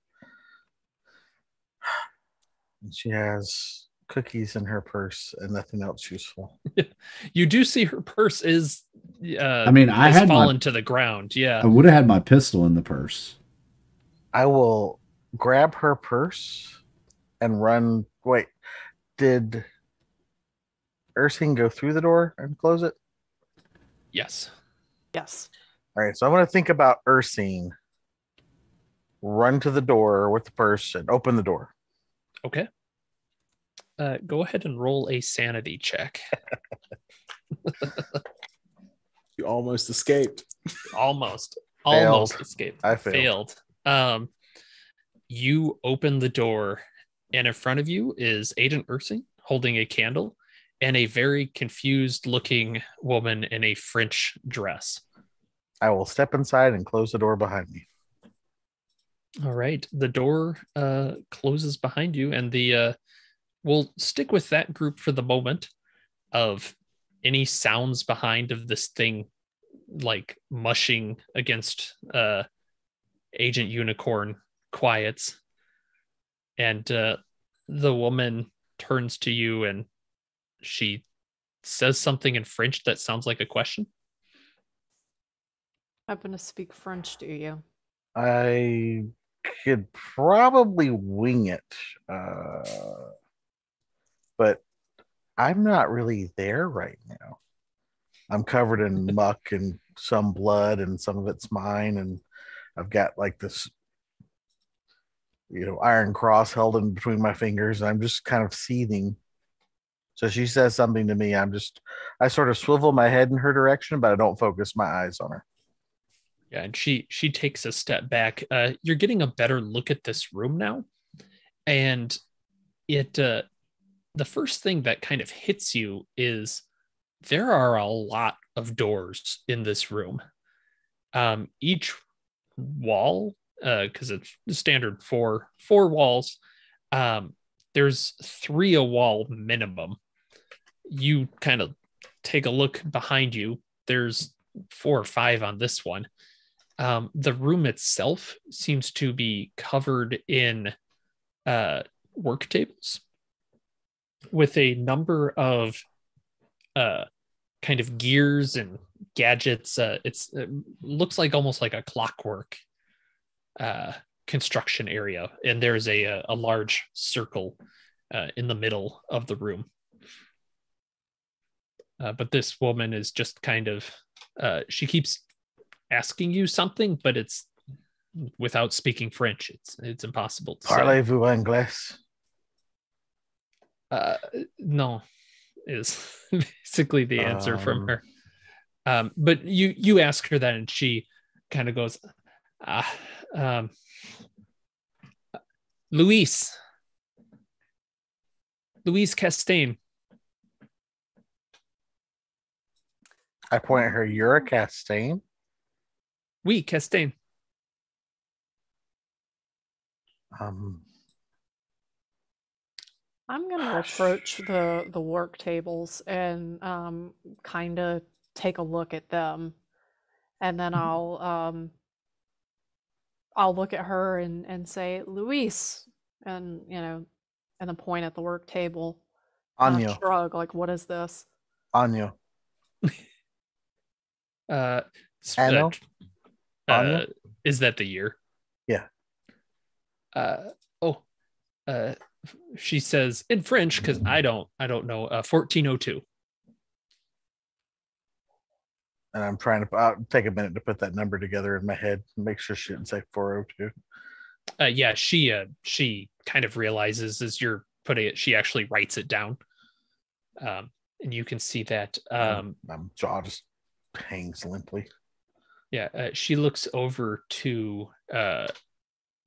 [SPEAKER 5] And she has cookies in her purse and nothing else useful.
[SPEAKER 3] You do see her purse is
[SPEAKER 1] I had
[SPEAKER 3] fallen to the ground. Yeah.
[SPEAKER 1] I would have had my pistol in the purse.
[SPEAKER 5] I will grab her purse and run. Wait, did Ursine go through the door and close it?
[SPEAKER 3] Yes.
[SPEAKER 2] Yes.
[SPEAKER 5] All right, so I'm going to think about Ursine. Run to the door with the purse and open the door.
[SPEAKER 3] Okay. Go ahead and roll a sanity check.
[SPEAKER 4] You almost escaped.
[SPEAKER 3] Almost
[SPEAKER 5] Failed.
[SPEAKER 3] escaped.
[SPEAKER 5] I failed.
[SPEAKER 3] You open the door, and in front of you is Agent Ursine holding a candle and a very confused looking woman in a French dress.
[SPEAKER 5] I will step inside and close the door behind me.
[SPEAKER 3] All right. The door closes behind you, and we'll stick with that group for the moment of any sounds behind of this thing like mushing against Agent Unicorn quiets. And the woman turns to you and she says something in French that sounds like a question.
[SPEAKER 2] Happen to speak French, do you?
[SPEAKER 5] I could probably wing it, but I'm not really there right now. I'm covered in muck and some blood, and some of it's mine, and I've got like this, iron cross held in between my fingers. I'm just kind of seething. So she says something to me. I sort of swivel my head in her direction, but I don't focus my eyes on her.
[SPEAKER 3] Yeah, and she takes a step back. You're getting a better look at this room now, and it the first thing that kind of hits you is there are a lot of doors in this room. Each wall, because it's standard four walls. There's 3 a wall minimum. You kind of take a look behind you. There's 4 or 5 on this one. The room itself seems to be covered in work tables with a number of kind of gears and gadgets. It looks like almost like a clockwork construction area, and there's a large circle in the middle of the room. But this woman is just kind of she keeps asking you something, but it's without speaking French. It's impossible to
[SPEAKER 5] Parlez-vous anglais?
[SPEAKER 3] No, is basically the answer from her. But you ask her that, and she kind of goes, Louise Castaigne.
[SPEAKER 5] I point at her. You're a Castaigne?
[SPEAKER 3] Oui, Castaigne.
[SPEAKER 2] I'm gonna approach the work tables and kind of take a look at them, and then I'll look at her and say, Luis, and and then point at the work table.
[SPEAKER 5] Anya.
[SPEAKER 2] Shrug, like, what is this?
[SPEAKER 5] Anya.
[SPEAKER 3] Anno? Is that the year?
[SPEAKER 5] Yeah.
[SPEAKER 3] She says in French, because I don't know, 1402.
[SPEAKER 5] And I'm trying to I'll take a minute to put that number together in my head and make sure she didn't say 402.
[SPEAKER 3] Yeah, she kind of realizes as you're putting it, she actually writes it down. And you can see that
[SPEAKER 5] my jaw just hangs limply.
[SPEAKER 3] Yeah, she looks over to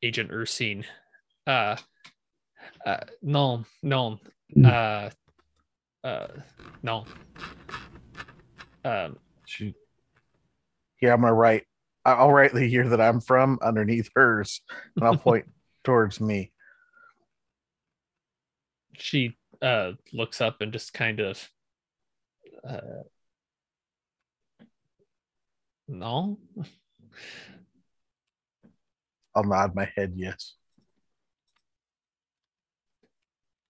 [SPEAKER 3] Agent Ursine. No. No.
[SPEAKER 5] Yeah, I'm gonna write. I'll write the year that I'm from underneath hers, and I'll point towards me.
[SPEAKER 3] She looks up and just kind of no.
[SPEAKER 5] I'll nod my head yes.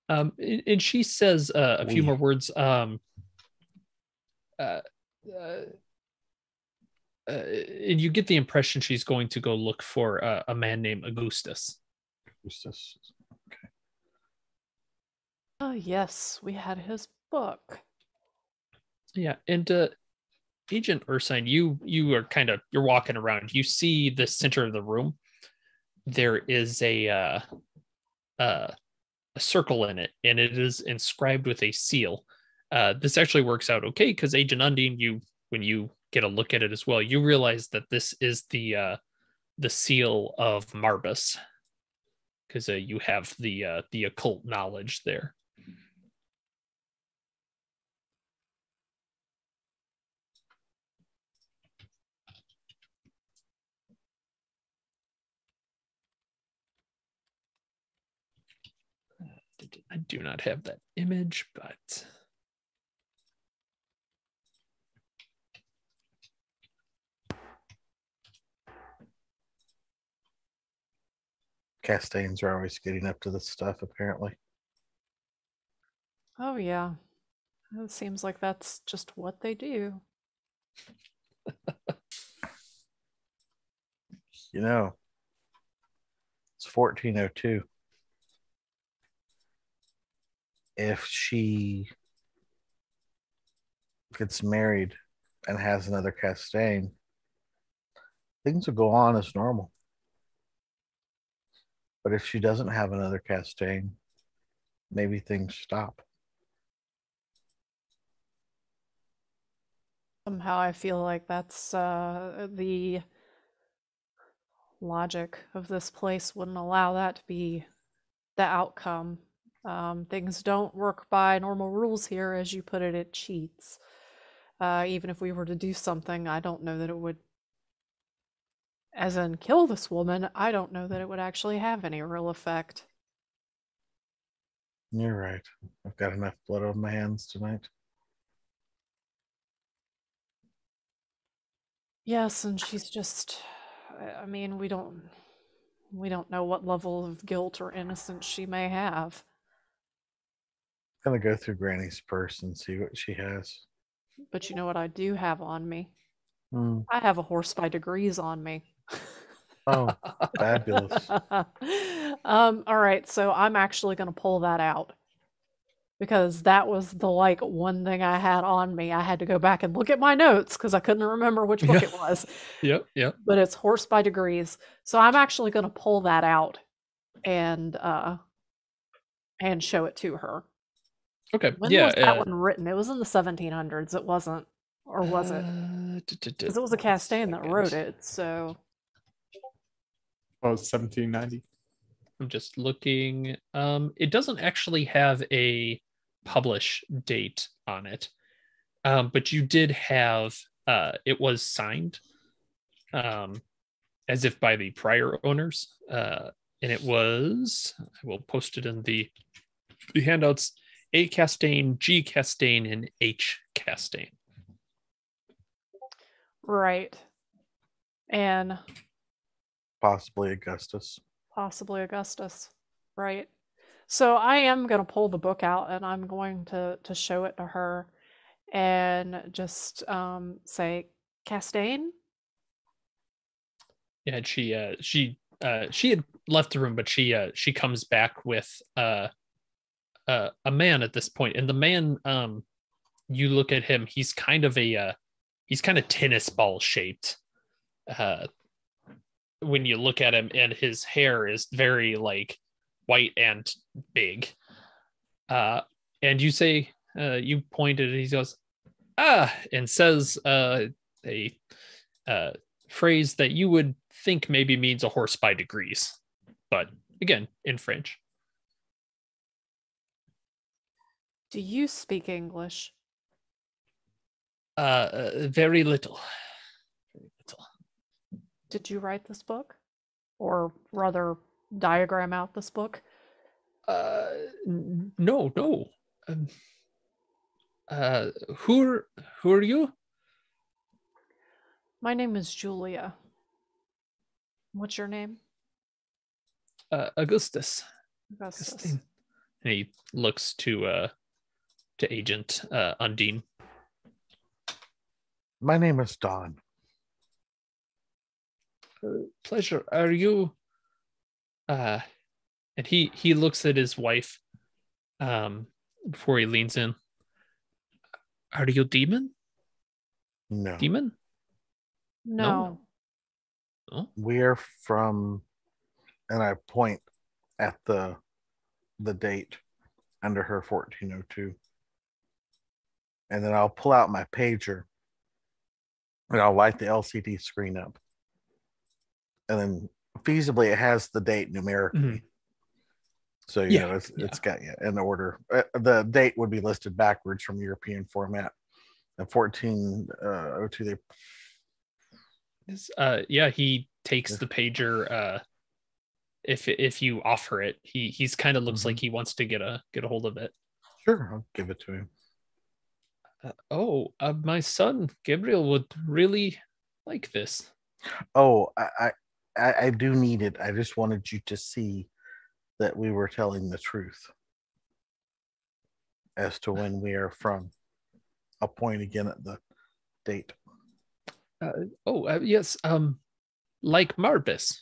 [SPEAKER 3] And she says a few more words. And you get the impression she's going to go look for a man named Augustus.
[SPEAKER 5] Augustus. Okay.
[SPEAKER 2] Oh yes, we had his book.
[SPEAKER 3] Yeah, and Agent Ursine, you are you're walking around. You see the center of the room. There is a circle in it, and it is inscribed with a seal. This actually works out okay because Agent Undine, when you get a look at it as well, you realize that this is the seal of Marbus, because you have the occult knowledge there. I do not have that image, but
[SPEAKER 5] Castaigns are always getting up to this stuff, apparently.
[SPEAKER 2] Oh yeah, it seems like that's just what they do.
[SPEAKER 5] You know, it's 1402. If she gets married and has another Castaigne, things will go on as normal. But if she doesn't have another Castaigne, maybe things stop.
[SPEAKER 2] Somehow I feel like that's the logic of this place wouldn't allow that to be the outcome. Things don't work by normal rules here, as you put it, it cheats. Even if we were to do something, I don't know that it would, as in kill this woman, I don't know that it would actually have any real effect.
[SPEAKER 5] You're right. I've got enough blood on my hands tonight.
[SPEAKER 2] Yes, and she's just, I mean, we don't know what level of guilt or innocence she may have.
[SPEAKER 5] I'm gonna go through Granny's purse and see what she has.
[SPEAKER 2] But you know what I do have on me?
[SPEAKER 5] Hmm.
[SPEAKER 2] I have a horse by degrees on me.
[SPEAKER 5] Oh, fabulous.
[SPEAKER 2] All right, so I'm actually going to pull that out because that was the like one thing I had on me. I had to go back and look at my notes because I couldn't remember which book
[SPEAKER 3] Yeah.
[SPEAKER 2] it was.
[SPEAKER 3] Yep.
[SPEAKER 2] But it's horse by degrees. So I'm actually going to pull that out and show it to her.
[SPEAKER 3] Okay.
[SPEAKER 2] When
[SPEAKER 3] yeah.
[SPEAKER 2] was that one written? It was in the 1700s. It wasn't, or was it? Because it was a Castaigne that wrote it. So
[SPEAKER 4] Oh, it's 1790.
[SPEAKER 3] I'm just looking. It doesn't actually have a publish date on it, but you did have it was signed as if by the prior owners, and it was. I will post it in the handouts. A. Castaigne, G. Castaigne, and H. Castaigne.
[SPEAKER 2] right, and
[SPEAKER 5] Possibly Augustus.
[SPEAKER 2] possibly Augustus, right? So I am going to pull the book out and I'm going to show it to her and just say Castaigne.
[SPEAKER 3] Yeah, she had left the room, but she comes back with a man at this point, and the man, you look at him, he's kind of tennis ball shaped. When you look at him, and his hair is very like white and big. And you say, you pointed, he goes, and says a phrase that you would think maybe means a horse by degrees, but again, in French.
[SPEAKER 2] Do you speak English?
[SPEAKER 3] Very little. Very little.
[SPEAKER 2] Did you write this book? Or rather, diagram out this book?
[SPEAKER 3] No. Who are you?
[SPEAKER 2] My name is Julia. What's your name?
[SPEAKER 3] Augustus.
[SPEAKER 2] Augustus.
[SPEAKER 3] And he looks to Agent Undine.
[SPEAKER 5] My name is Don.
[SPEAKER 3] Pleasure. Are you? And he looks at his wife before he leans in. Are you demon?
[SPEAKER 5] No.
[SPEAKER 3] Demon?
[SPEAKER 2] No.
[SPEAKER 3] Oh.
[SPEAKER 5] We're from, and I point at the date under her 1402. And then I'll pull out my pager and I'll light the LCD screen up. And then feasibly it has the date numerically.
[SPEAKER 3] Mm-hmm.
[SPEAKER 5] So, you know, it's got an order. The date would be listed backwards from European format. And 1402,
[SPEAKER 3] he takes the pager. If you offer it, he's kind of looks like he wants to get a hold of it.
[SPEAKER 5] Sure, I'll give it to him.
[SPEAKER 3] My son Gabriel would really like this.
[SPEAKER 5] Oh, I do need it. I just wanted you to see that we were telling the truth as to when we are from. I'll point again at the date.
[SPEAKER 3] Yes. Like Marbus.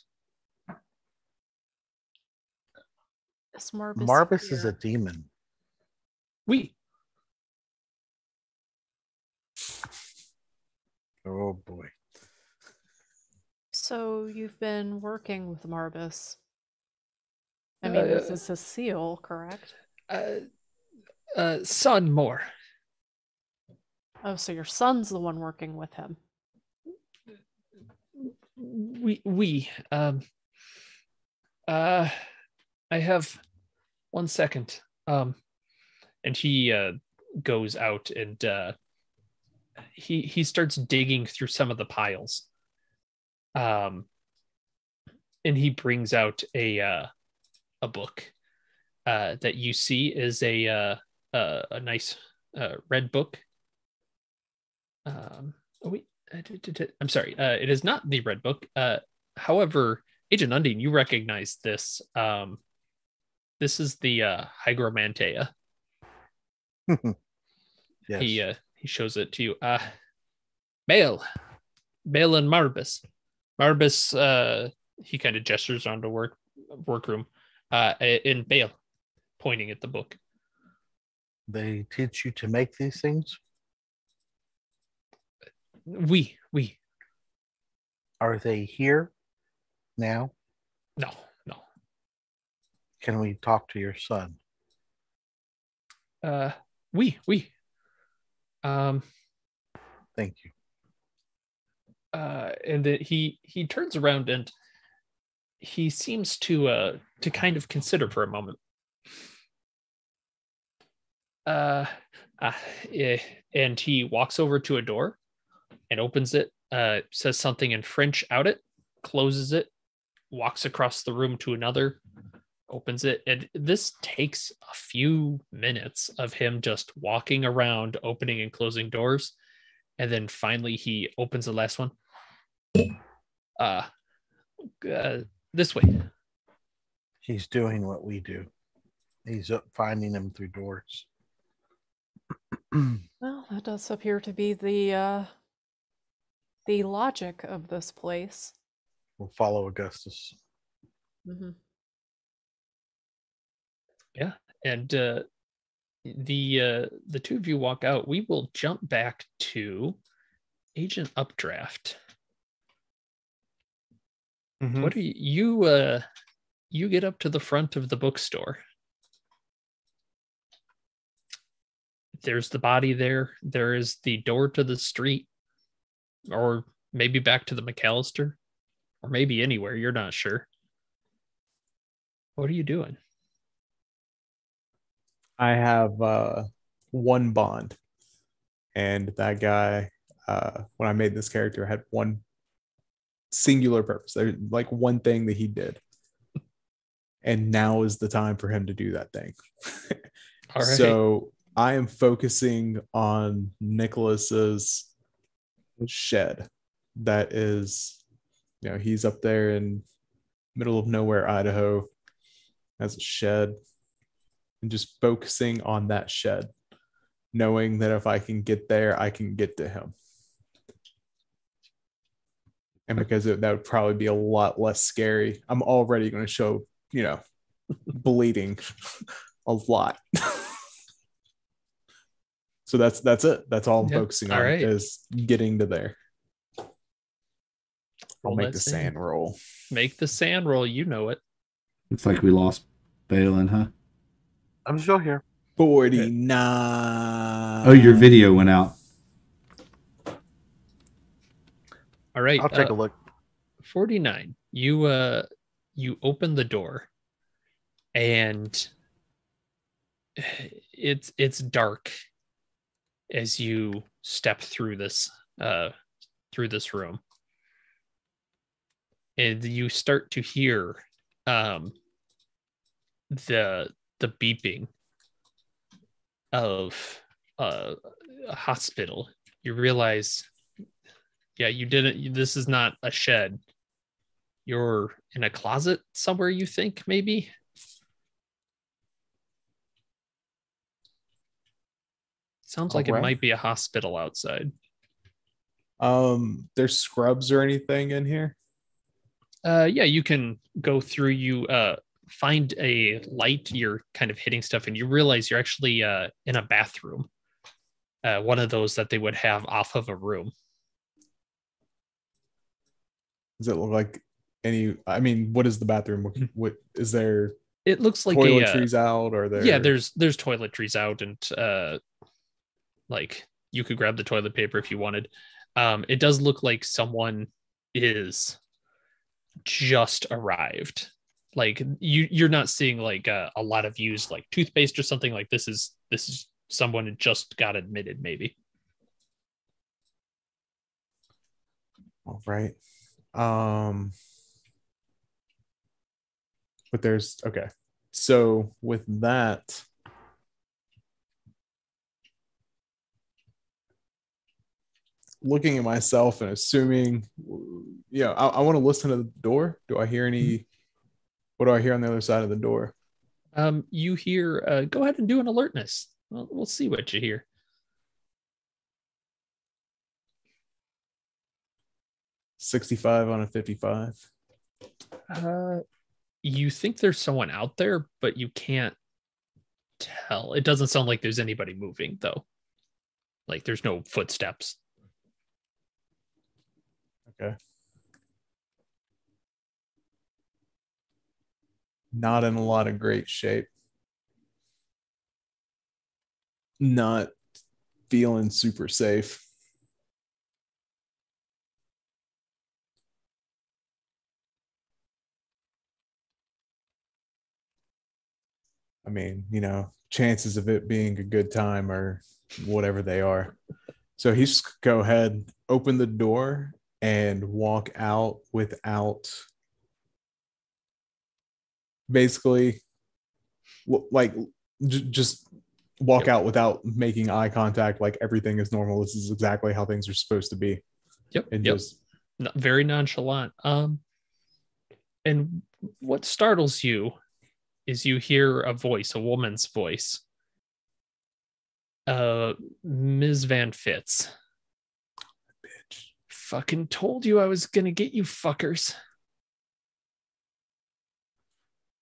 [SPEAKER 2] Is Marbus
[SPEAKER 5] Marbus is
[SPEAKER 2] here?
[SPEAKER 5] a demon.
[SPEAKER 3] We.
[SPEAKER 5] Oh boy.
[SPEAKER 2] So you've been working with Marbus. I mean, this is his seal, correct?
[SPEAKER 3] Son more.
[SPEAKER 2] Oh, so your son's the one working with him.
[SPEAKER 3] I have 1 second. And he goes out and he starts digging through some of the piles. And he brings out a book that you see is a nice red book. Oh wait, I'm sorry. It is not the red book. However, Agent Undine, you recognize this. This is the Hygromantea.
[SPEAKER 5] Yes.
[SPEAKER 3] He shows it to you. Bale and Marbus. Marbus, he kind of gestures around the workroom. In Bale, pointing at the book.
[SPEAKER 5] They teach you to make these things?
[SPEAKER 3] We.
[SPEAKER 5] Are they here now?
[SPEAKER 3] No.
[SPEAKER 5] Can we talk to your son?
[SPEAKER 3] We.
[SPEAKER 5] Thank you.
[SPEAKER 3] And then he turns around and he seems to kind of consider for a moment. And he walks over to a door and opens it, says something in French out it, closes it, walks across the room to another, opens it. And this takes a few minutes of him just walking around, opening and closing doors. And then finally he opens the last one. This way.
[SPEAKER 5] He's doing what we do. He's finding them through doors.
[SPEAKER 2] Well, that does appear to be the logic of this place.
[SPEAKER 5] We'll follow Augustus.
[SPEAKER 2] Mm-hmm.
[SPEAKER 3] Yeah, and the two of you walk out. We will jump back to Agent Updraft.
[SPEAKER 4] Mhm.
[SPEAKER 3] What are you get up to the front of the bookstore. There's the body there. There is the door to the street, or maybe back to the McAllister, or maybe anywhere. You're not sure. What are you doing?
[SPEAKER 4] I have one bond, and that guy, when I made this character, had one singular purpose. There's like one thing that he did, and now is the time for him to do that thing.
[SPEAKER 3] All right.
[SPEAKER 4] So I am focusing on Nicholas's shed. That is, he's up there in middle of nowhere, Idaho, has a shed, and just focusing on that shed, knowing that if I can get there, I can get to him. And because that would probably be a lot less scary, I'm already going to show, bleeding a lot. So that's it. That's all I'm focusing on, is getting to there. I'll make the sand roll.
[SPEAKER 3] Make the sand roll. You know it.
[SPEAKER 1] Looks like we lost Balin, huh?
[SPEAKER 5] I'm still here.
[SPEAKER 4] 49.
[SPEAKER 1] Oh, your video went out.
[SPEAKER 3] All right.
[SPEAKER 5] I'll take a look.
[SPEAKER 3] 49. You open the door, and it's dark as you step through this room, and you start to hear the beeping of a hospital. You realize, this is not a shed. You're in a closet somewhere, you think, maybe? Sounds like it might be a hospital outside.
[SPEAKER 4] There's scrubs or anything in here?
[SPEAKER 3] You can go through. You find a light. You're kind of hitting stuff, and you realize you're actually in a bathroom. One of those that they would have off of a room.
[SPEAKER 4] Does it look like any? I mean, what is the bathroom? What is there?
[SPEAKER 3] It looks like
[SPEAKER 4] toiletries out, or there?
[SPEAKER 3] Yeah, there's toiletries out, and like you could grab the toilet paper if you wanted. It does look like someone is just arrived. Like you're not seeing like a lot of used like toothpaste or something. Like this is someone who just got admitted, maybe.
[SPEAKER 4] All right. But there's okay. So with that, looking at myself and assuming, I want to listen to the door. Do I hear any? What do I hear on the other side of the door?
[SPEAKER 3] You hear, go ahead and do an alertness. We'll see what you hear.
[SPEAKER 4] 65 on a 55.
[SPEAKER 3] You think there's someone out there, but you can't tell. It doesn't sound like there's anybody moving, though. Like there's no footsteps.
[SPEAKER 4] Okay. Not in a lot of great shape. Not feeling super safe. I mean, chances of it being a good time are whatever they are. So he's go ahead, open the door and walk out without basically like just walk out without making eye contact, like everything is normal. This is exactly how things are supposed to be. And just
[SPEAKER 3] very nonchalant. And what startles you is you hear a voice, a woman's voice. Ms. Van Fitz.
[SPEAKER 4] Bitch.
[SPEAKER 3] Fucking told you I was gonna get you fuckers.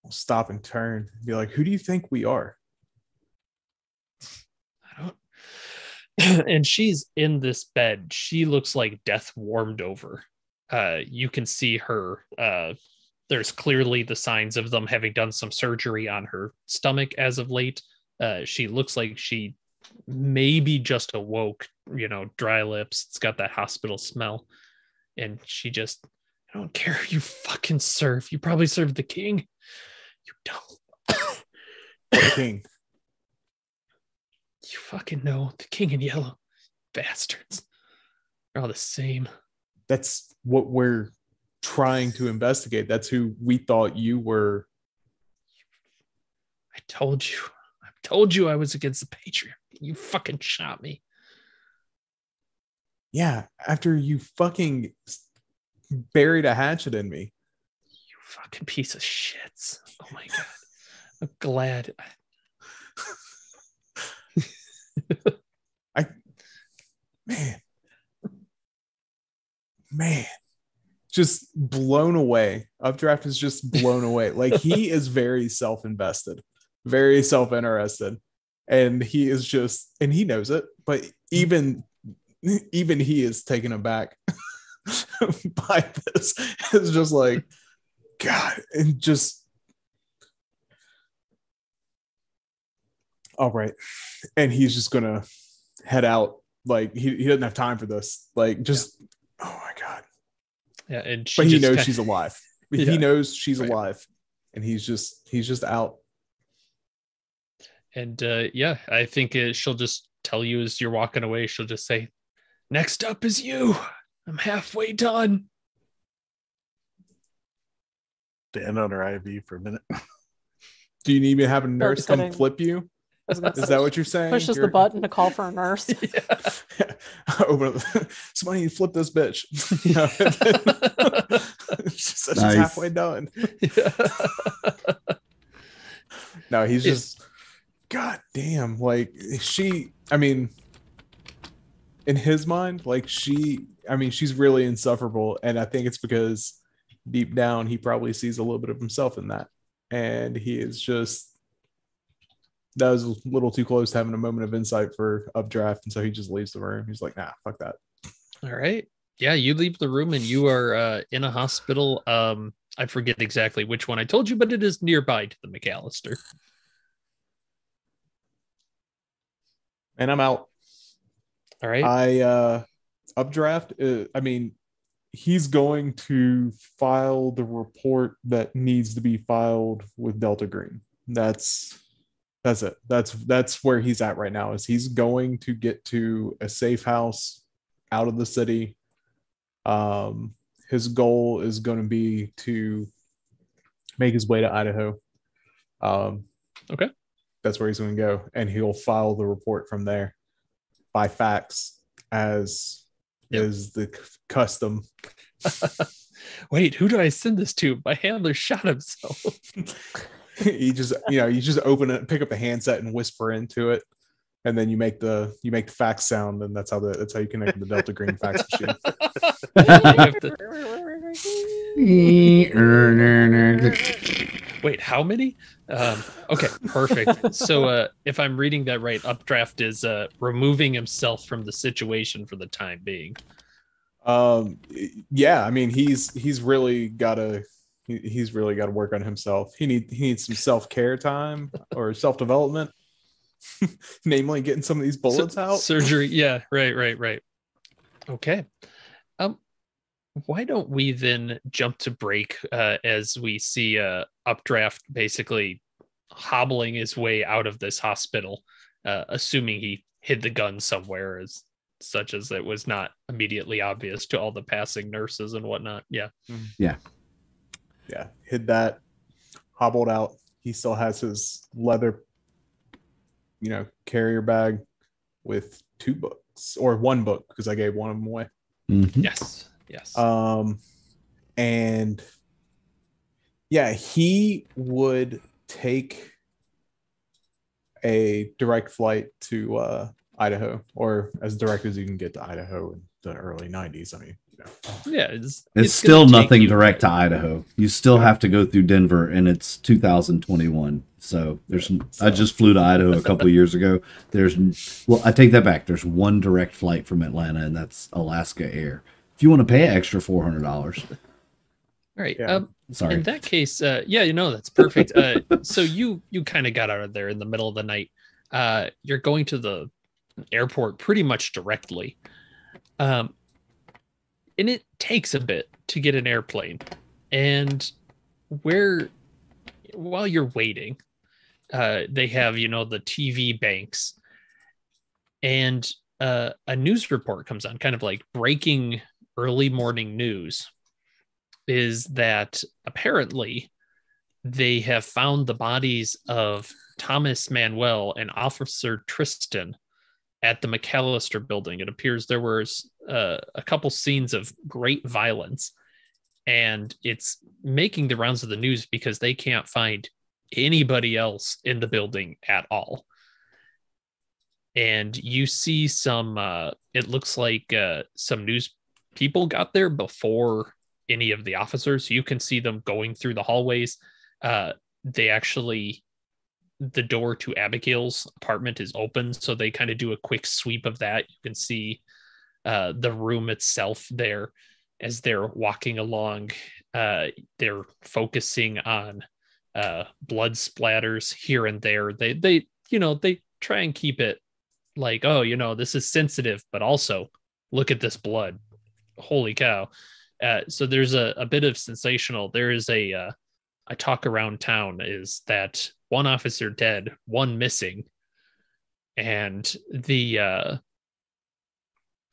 [SPEAKER 4] I'll stop and turn and be like, who do you think we are?
[SPEAKER 3] I don't. And she's in this bed. She looks like death warmed over. You can see her. There's clearly the signs of them having done some surgery on her stomach as of late. She looks like she maybe just awoke, dry lips. It's got that hospital smell. And she just, I don't care who you fucking serve. You probably serve the king. You don't.
[SPEAKER 4] What king?
[SPEAKER 3] You fucking know. The king in yellow. Bastards. They're all the same.
[SPEAKER 4] That's what we're trying to investigate. That's who we thought you were.
[SPEAKER 3] I told you I was against the Patriot. You fucking shot me.
[SPEAKER 4] Yeah, after you fucking buried a hatchet in me.
[SPEAKER 3] You fucking piece of shits. Oh my god. I'm glad.
[SPEAKER 4] Man, just blown away. Updraft is just blown away. Like he is very self-invested, very self-interested, and he is just, and he knows it. But even he is taken aback by this. It's just like, God, and just all right. And he's just gonna head out. Like he doesn't have time for this. Like just oh my God.
[SPEAKER 3] Yeah, and
[SPEAKER 4] but he knows she's alive.
[SPEAKER 3] Yeah.
[SPEAKER 4] He knows she's alive, and he's just out.
[SPEAKER 3] And I think she'll just tell you as you're walking away. She'll just say, "Next up is you. I'm halfway done."
[SPEAKER 5] Stand on her IV for a minminute.
[SPEAKER 4] Do you need me to have a nurse come flip you? Is that what you're saying?
[SPEAKER 2] Pushes the button to call for a nurse.
[SPEAKER 4] Yeah. Somebody need to flip this bitch. She's halfway done. No, he's just God damn. Like I mean, in his mind, like she's really insufferable. And I think it's because deep down he probably sees a little bit of himself in that. And he is just that was a little too close to having a moment of insight for Updraft, and so he just leaves the room. He's like, nah, fuck that.
[SPEAKER 3] All right. Yeah, you leave the room and you are in a hospital. I forget exactly which one I told you, but it is nearby to the McAllister.
[SPEAKER 4] And I'm out.
[SPEAKER 3] All right.
[SPEAKER 4] Updraft. I mean, he's going to file the report that needs to be filed with Delta Green. That's it. That's where he's at right now. Is he's going to get to a safe house out of the city. His goal is going to be to make his way to Idaho.
[SPEAKER 3] Okay.
[SPEAKER 4] That's where he's going to go, and he'll file the report from there by fax, as is the custom.
[SPEAKER 3] Wait, who do I send this to? My handler shot himself.
[SPEAKER 4] You just open it, pick up the handset, and whisper into it, and then you make the fax sound, and that's how you connect to the Delta Green fax machine.
[SPEAKER 3] Wait, how many? Okay, perfect. So if I'm reading that right, Updraft is removing himself from the situation for the time being.
[SPEAKER 4] Yeah, I mean he's really got to work on himself. He needs some self-care time or self-development, namely getting some of these bullets out.
[SPEAKER 3] Surgery. Yeah, right. Okay. Why don't we then jump to break as we see Updraft basically hobbling his way out of this hospital, assuming he hid the gun somewhere, as such as it was not immediately obvious to all the passing nurses and whatnot. Yeah.
[SPEAKER 4] Hid that, hobbled out. He still has his leather, carrier bag with 2 books, or 1 book, because I gave one of them away.
[SPEAKER 1] Mm-hmm.
[SPEAKER 3] Yes.
[SPEAKER 4] And yeah, he would take a direct flight to Idaho, or as direct as you can get to Idaho in the early 90s. I mean,
[SPEAKER 3] yeah,
[SPEAKER 1] it's still nothing direct to Idaho. You still have to go through Denver, and it's 2021. So I just flew to Idaho a couple of years ago. I take that back. There's 1 direct flight from Atlanta, and that's Alaska Air. If you want to pay an extra $400.
[SPEAKER 3] All right.
[SPEAKER 4] Yeah.
[SPEAKER 1] Sorry.
[SPEAKER 3] In that case, that's perfect. So you kind of got out of there in the middle of the night. You're going to the airport pretty much directly. And it takes a bit to get an airplane. And while you're waiting, they have, the TV banks, and a news report comes on, kind of like breaking early morning news, is that apparently they have found the bodies of Thomas Manuel and Officer Tristan at the McAllister building. It appears there was a couple scenes of great violence, and it's making the rounds of the news because they can't find anybody else in the building at all. And you see some, it looks like some news people got there before any of the officers. You can see them going through the hallways. The door to Abigail's apartment is open, so they kind of do a quick sweep of that. You can see the room itself there as they're walking along. They're focusing on blood splatters here and there. They try and keep it like, this is sensitive, but also look at this blood. Holy cow. So there's a bit of sensational. There is a talk around town is that 1 officer dead, 1 missing, and the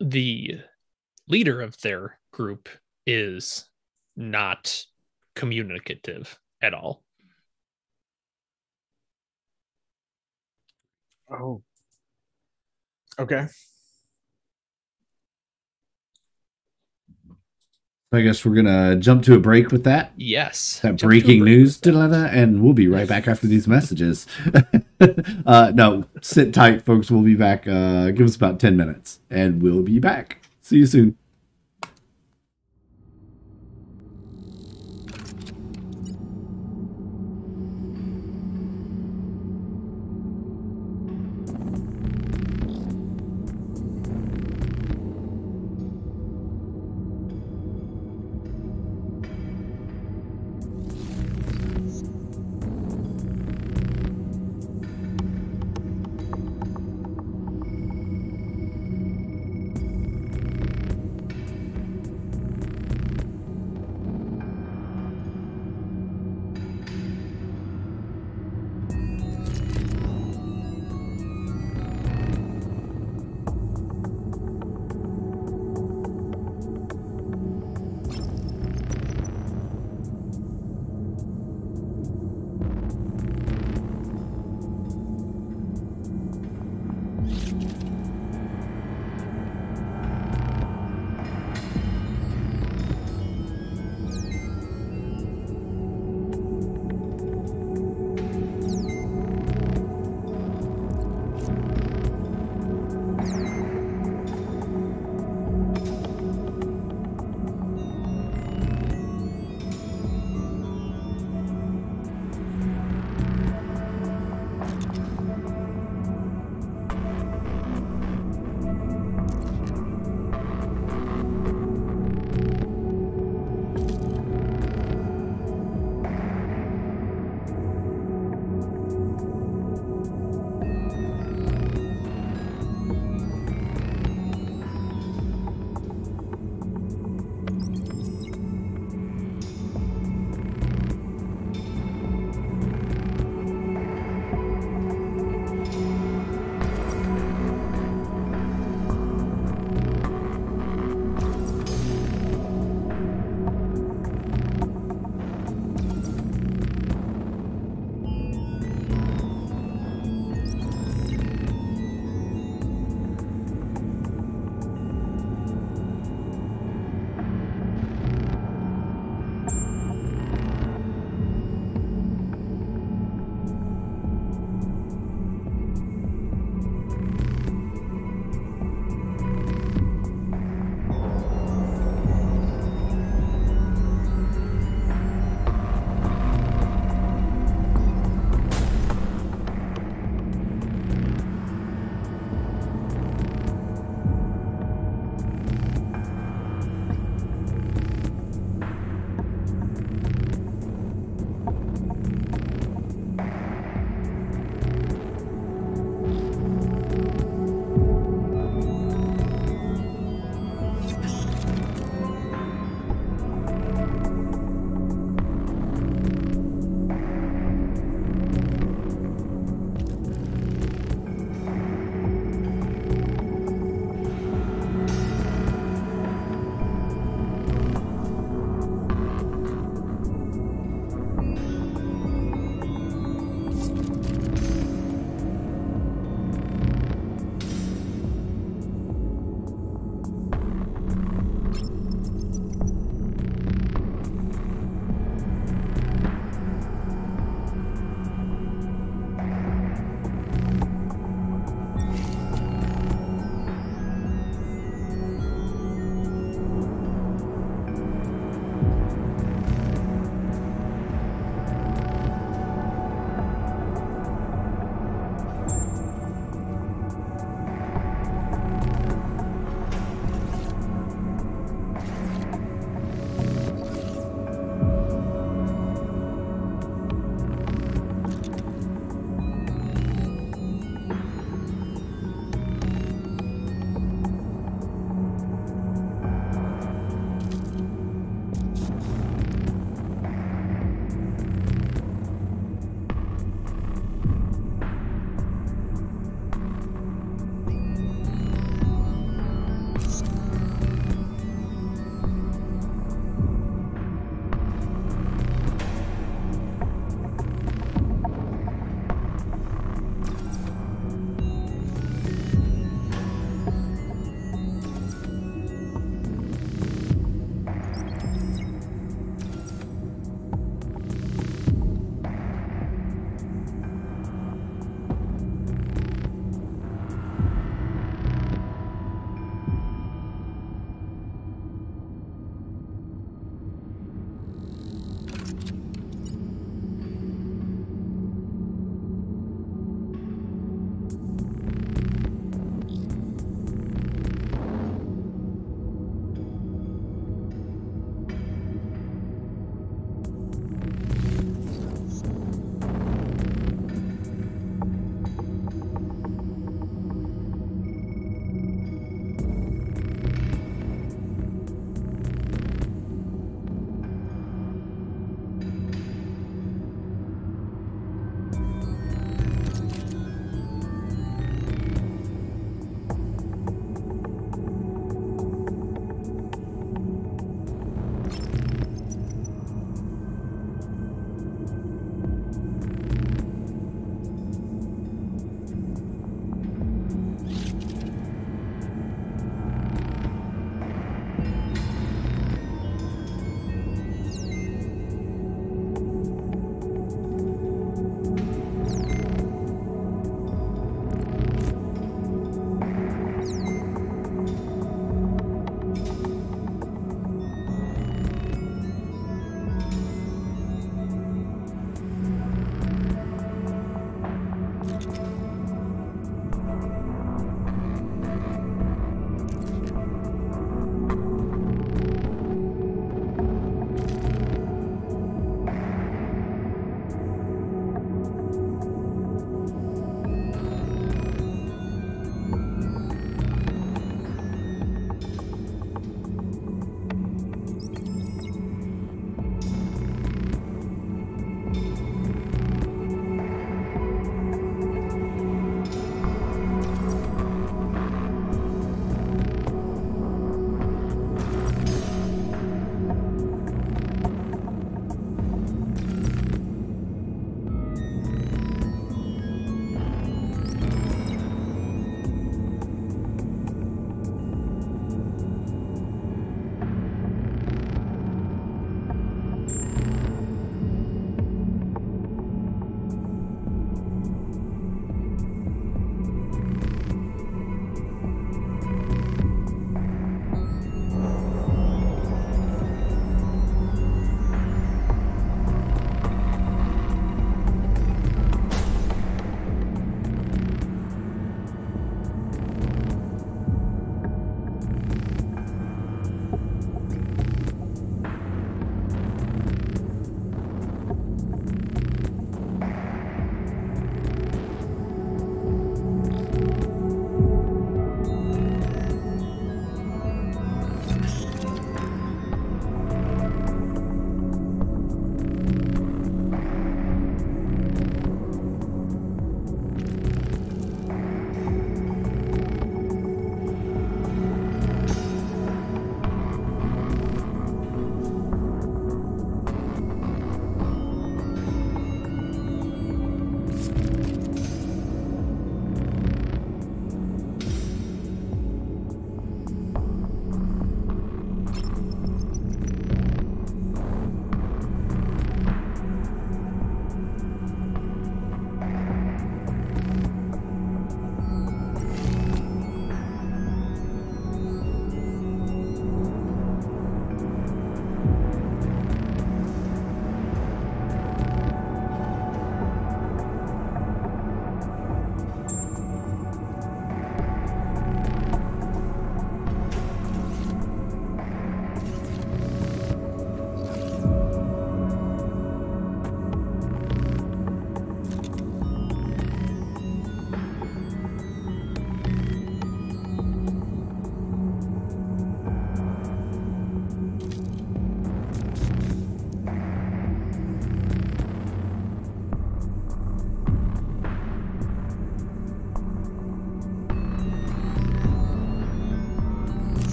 [SPEAKER 3] leader of their group is not communicative at all.
[SPEAKER 4] Oh, okay.
[SPEAKER 1] I guess we're gonna jump to a break with that.
[SPEAKER 3] Yes.
[SPEAKER 1] That breaking news, and we'll be right back after these messages. No, sit tight, folks. We'll be back. Give us about 10 minutes, and we'll be back. See you soon.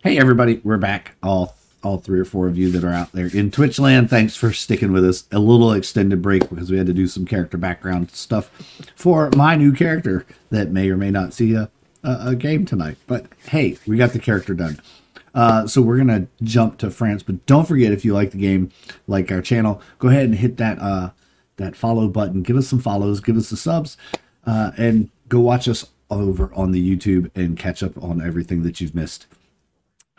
[SPEAKER 1] Hey everybody, we're back. All three or four of you that are out there in Twitch land, thanks for sticking with us. A little extended break because we had to do some character background stuff for my new character that may or may not see a game tonight. But hey, we got the character done. So we're gonna jump to France, but don't forget, if you like the game, like our channel, go ahead and hit that that follow button. Give us some follows, give us the subs, and go watch us over on the YouTube and catch up on everything that you've missed.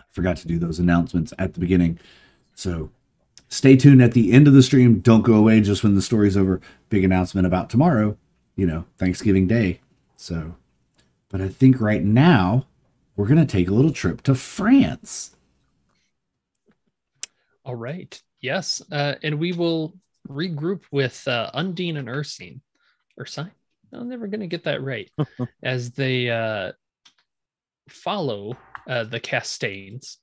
[SPEAKER 1] Forgot to do those announcements at the beginning. So stay tuned at the end of the stream. Don't go away just when the story's over. Big announcement about tomorrow, Thanksgiving Day. So, but I think right now we're going to take a little trip to France.
[SPEAKER 3] All right. Yes. And we will regroup with Undine and Ursine. Ursine? I'm never going to get that right. As they follow the Castaignes,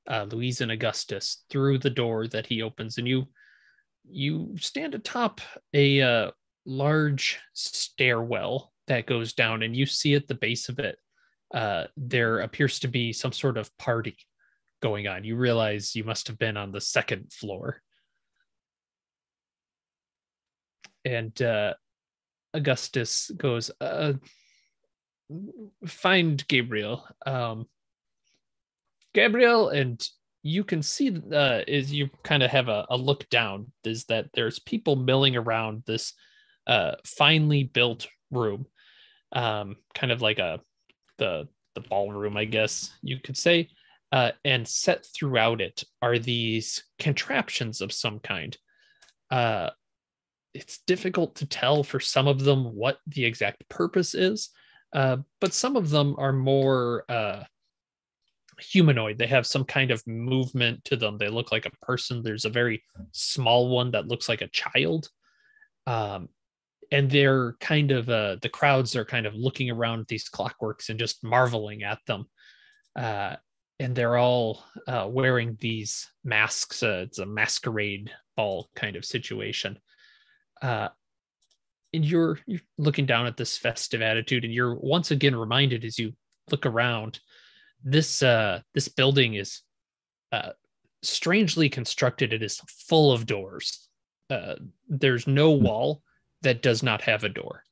[SPEAKER 3] Louise and Augustus, through the door that he opens, and you stand atop a large stairwell that goes down, and you see at the base of it there appears to be some sort of party going on. You realize you must have been on the second floor, and Augustus goes, find Gabriel. Gabriel, and you can see is you kind of have a look down, is that there's people milling around this finely built room, kind of like the ballroom, I guess you could say, and set throughout it are these contraptions of some kind. It's difficult to tell for some of them what the exact purpose is, but some of them are more humanoid. They have some kind of movement to them. They look like a person. There's a very small one that looks like a child. And they're kind of, the crowds are kind of looking around these clockworks and just marveling at them. And they're all wearing these masks. It's a masquerade ball kind of situation. And you're looking down at this festive attitude, and you're once again reminded as you look around, this building is strangely constructed. It is full of doors. There's no wall that does not have a door.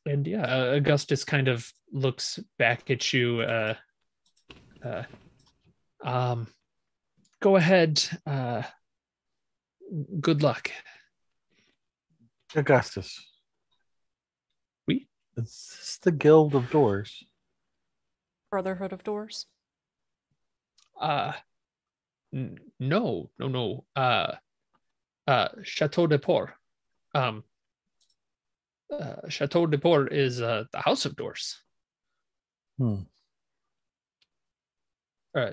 [SPEAKER 3] And yeah, Augustus kind of looks back at you. Go ahead. Good luck.
[SPEAKER 5] Augustus.
[SPEAKER 3] Oui?
[SPEAKER 5] Is this the Guild of Doors?
[SPEAKER 2] Brotherhood of Doors.
[SPEAKER 3] No. Chateau de Port. Chateau de Port is the House of Doors.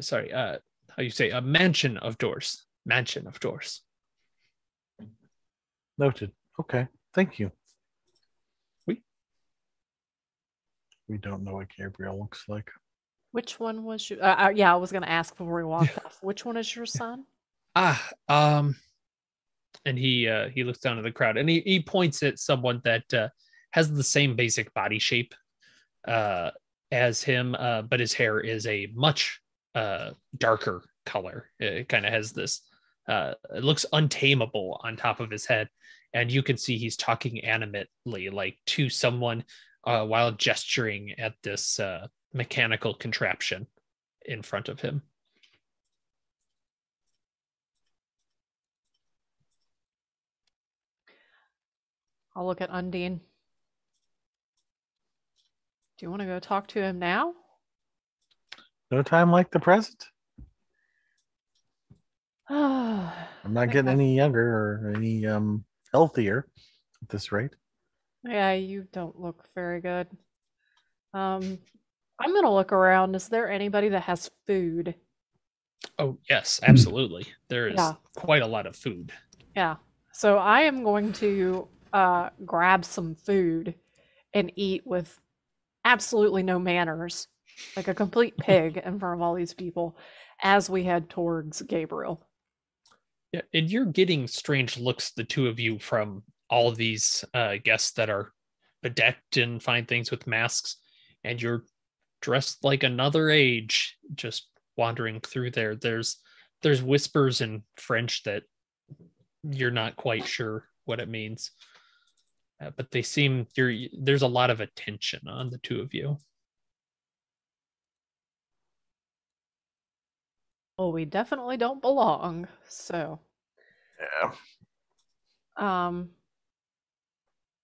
[SPEAKER 3] Sorry. How you say? A mansion of doors. Mansion of doors.
[SPEAKER 5] Noted. Okay. Thank you.
[SPEAKER 3] Oui.
[SPEAKER 5] We don't know what Gabriel looks like.
[SPEAKER 2] Which one was you? Yeah, I was going to ask before we walked off. Which one is your son?
[SPEAKER 3] And he looks down at the crowd, and he points at someone that has the same basic body shape as him, but his hair is a much darker color. It kind of has this, it looks untamable on top of his head, and you can see he's talking animately, like to someone, while gesturing at this mechanical contraption in front of him.
[SPEAKER 2] I'll look at Undine. Do you want to go talk to him now?
[SPEAKER 5] No time like the present.
[SPEAKER 2] I'm
[SPEAKER 5] I'm not getting any younger or any healthier at this rate.
[SPEAKER 2] Yeah, you don't look very good. I'm gonna look around. Is there anybody that has food?
[SPEAKER 3] Oh, yes, absolutely. There is
[SPEAKER 2] Yeah.
[SPEAKER 3] quite a lot of food.
[SPEAKER 2] Yeah. So I am going to grab some food and eat with absolutely no manners, like a complete pig in front of all these people as we head towards Gabriel.
[SPEAKER 3] Yeah, and you're getting strange looks, the two of you, from all of these guests that are bedecked in fine things with masks, and you're dressed like another age, just wandering through there. There's whispers in French that you're not quite sure what it means, but they seem there's a lot of attention on the two of you.
[SPEAKER 2] Well, we definitely don't belong. So,
[SPEAKER 5] Yeah.
[SPEAKER 2] all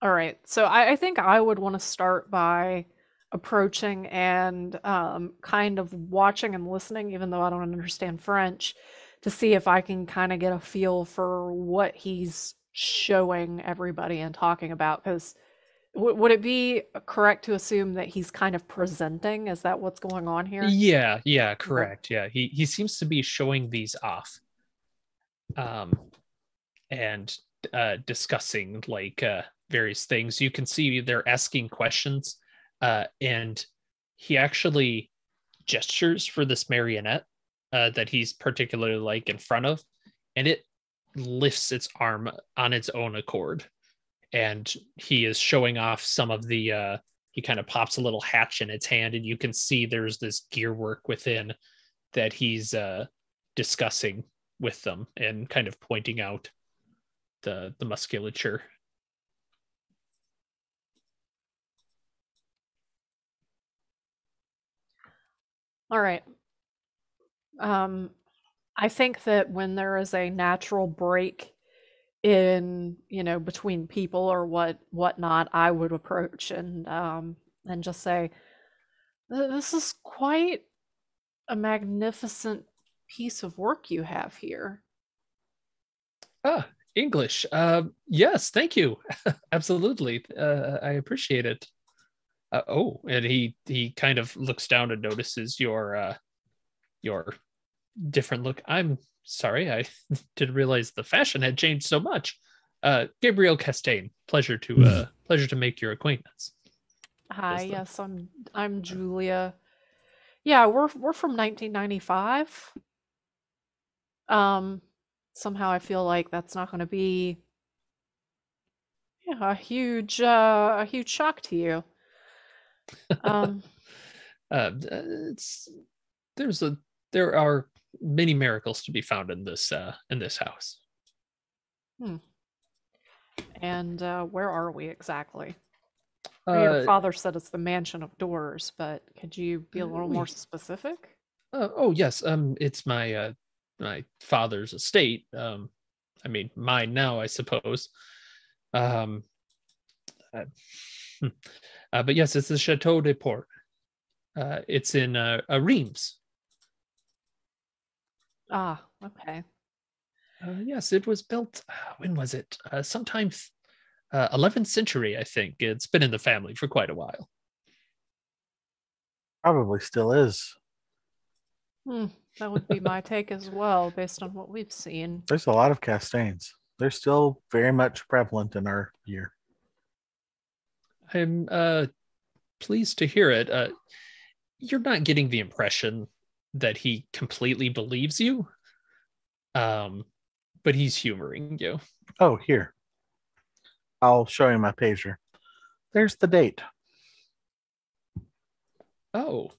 [SPEAKER 2] right. So I think I would want to start by approaching and kind of watching and listening, even though I don't understand French, to see if I can kind of get a feel for what he's showing everybody and talking about. Because would it be correct to assume that he's kind of presenting? Is that what's going on here?
[SPEAKER 3] Yeah, correct. Yeah, he seems to be showing these off, and discussing like various things. You can see they're asking questions, and he actually gestures for this marionette that he's particularly like in front of, and it lifts its arm on its own accord, and he is showing off some of the he kind of pops a little hatch in its hand, and you can see there's this gear work within that he's discussing with them and kind of pointing out the musculature.
[SPEAKER 2] All right. I think that when there is a natural break in, between people or whatnot, I would approach and just say, this is quite a magnificent piece of work you have here.
[SPEAKER 3] English. Yes, thank you. Absolutely. I appreciate it. And he kind of looks down and notices your different look. I'm sorry, I didn't realize the fashion had changed so much. Gabriel Castaigne, pleasure to make your acquaintance.
[SPEAKER 2] Hi, yes, I'm Julia. Yeah, we're from 1995. Somehow I feel like that's not going to be a huge shock to you.
[SPEAKER 3] It's there are many miracles to be found in this house.
[SPEAKER 2] And where are we exactly? Your father said it's the Mansion of Doors, but could you be a little more specific?
[SPEAKER 3] Oh yes, it's my my father's estate. I mean mine now, I suppose. But yes, it's the Chateau de Port. It's in Reims.
[SPEAKER 2] Ah, okay.
[SPEAKER 3] Yes, it was built. When was it? Sometime 11th century, I think. It's been in the family for quite a while.
[SPEAKER 5] Probably still is.
[SPEAKER 2] That would be my take as well, based on what we've seen.
[SPEAKER 5] There's a lot of Castaignes. They're still very much prevalent in our year.
[SPEAKER 3] I'm pleased to hear it. You're not getting the impression that he completely believes you, but he's humoring you.
[SPEAKER 5] Oh, here. I'll show you my pager. There's the date.
[SPEAKER 3] Oh.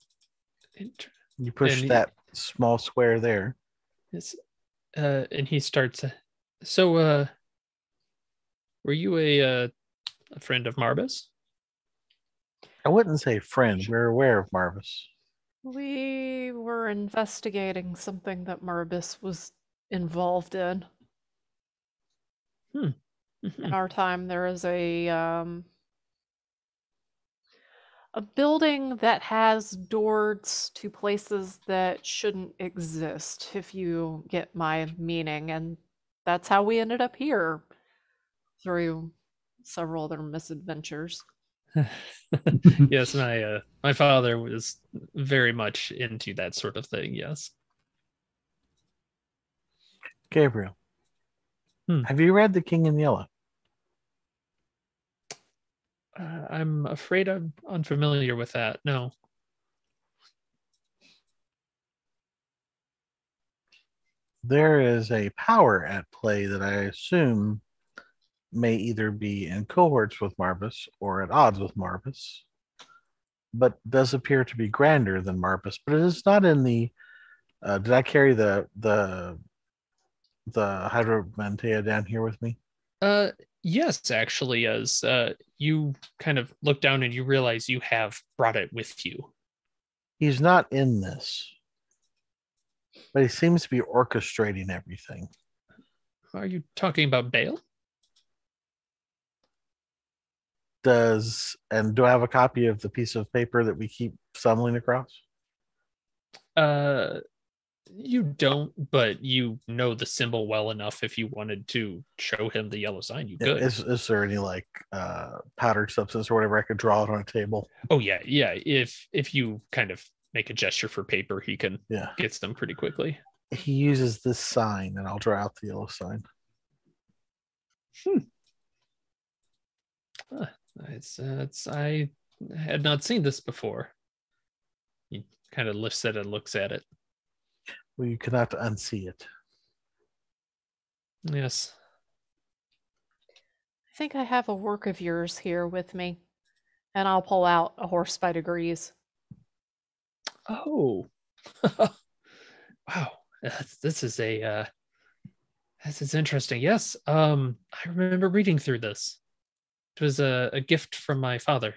[SPEAKER 5] You push that small square there.
[SPEAKER 3] Yes. And he starts. So, were you a friend of Marbus?
[SPEAKER 5] I wouldn't say friend. We're aware of Marvis.
[SPEAKER 2] We were investigating something that Marbus was involved in. In our time, there is a building that has doors to places that shouldn't exist, if you get my meaning, and that's how we ended up here through several other misadventures.
[SPEAKER 3] Yes, my father was very much into that sort of thing. Yes.
[SPEAKER 5] Gabriel, have you read The King in Yellow?
[SPEAKER 3] I'm afraid I'm unfamiliar with that. No.
[SPEAKER 5] There is a power at play that I assume may either be in cohorts with Marbus or at odds with Marbus, but does appear to be grander than Marbus. But it is not in the. Did I carry the Hydromantea down here with me?
[SPEAKER 3] Yes, actually, as you kind of look down and you realize you have brought it with you.
[SPEAKER 5] He's not in this, but he seems to be orchestrating everything.
[SPEAKER 3] Are you talking about Bale?
[SPEAKER 5] Do I have a copy of the piece of paper that we keep stumbling across?
[SPEAKER 3] You don't, but you know the symbol well enough. If you wanted to show him the yellow sign, you could.
[SPEAKER 5] Is there any like powdered substance or whatever I could draw it on a table?
[SPEAKER 3] Oh yeah. If you kind of make a gesture for paper, he can gets them pretty quickly.
[SPEAKER 5] He uses this sign, and I'll draw out the yellow sign.
[SPEAKER 3] I had not seen this before. He kind of lifts it and looks at it.
[SPEAKER 5] Well, you cannot unsee it.
[SPEAKER 3] Yes.
[SPEAKER 2] I think I have a work of yours here with me, and I'll pull out A Horse by Degrees.
[SPEAKER 3] Oh. Wow. This is interesting. Yes. I remember reading through this. It was a gift from my father.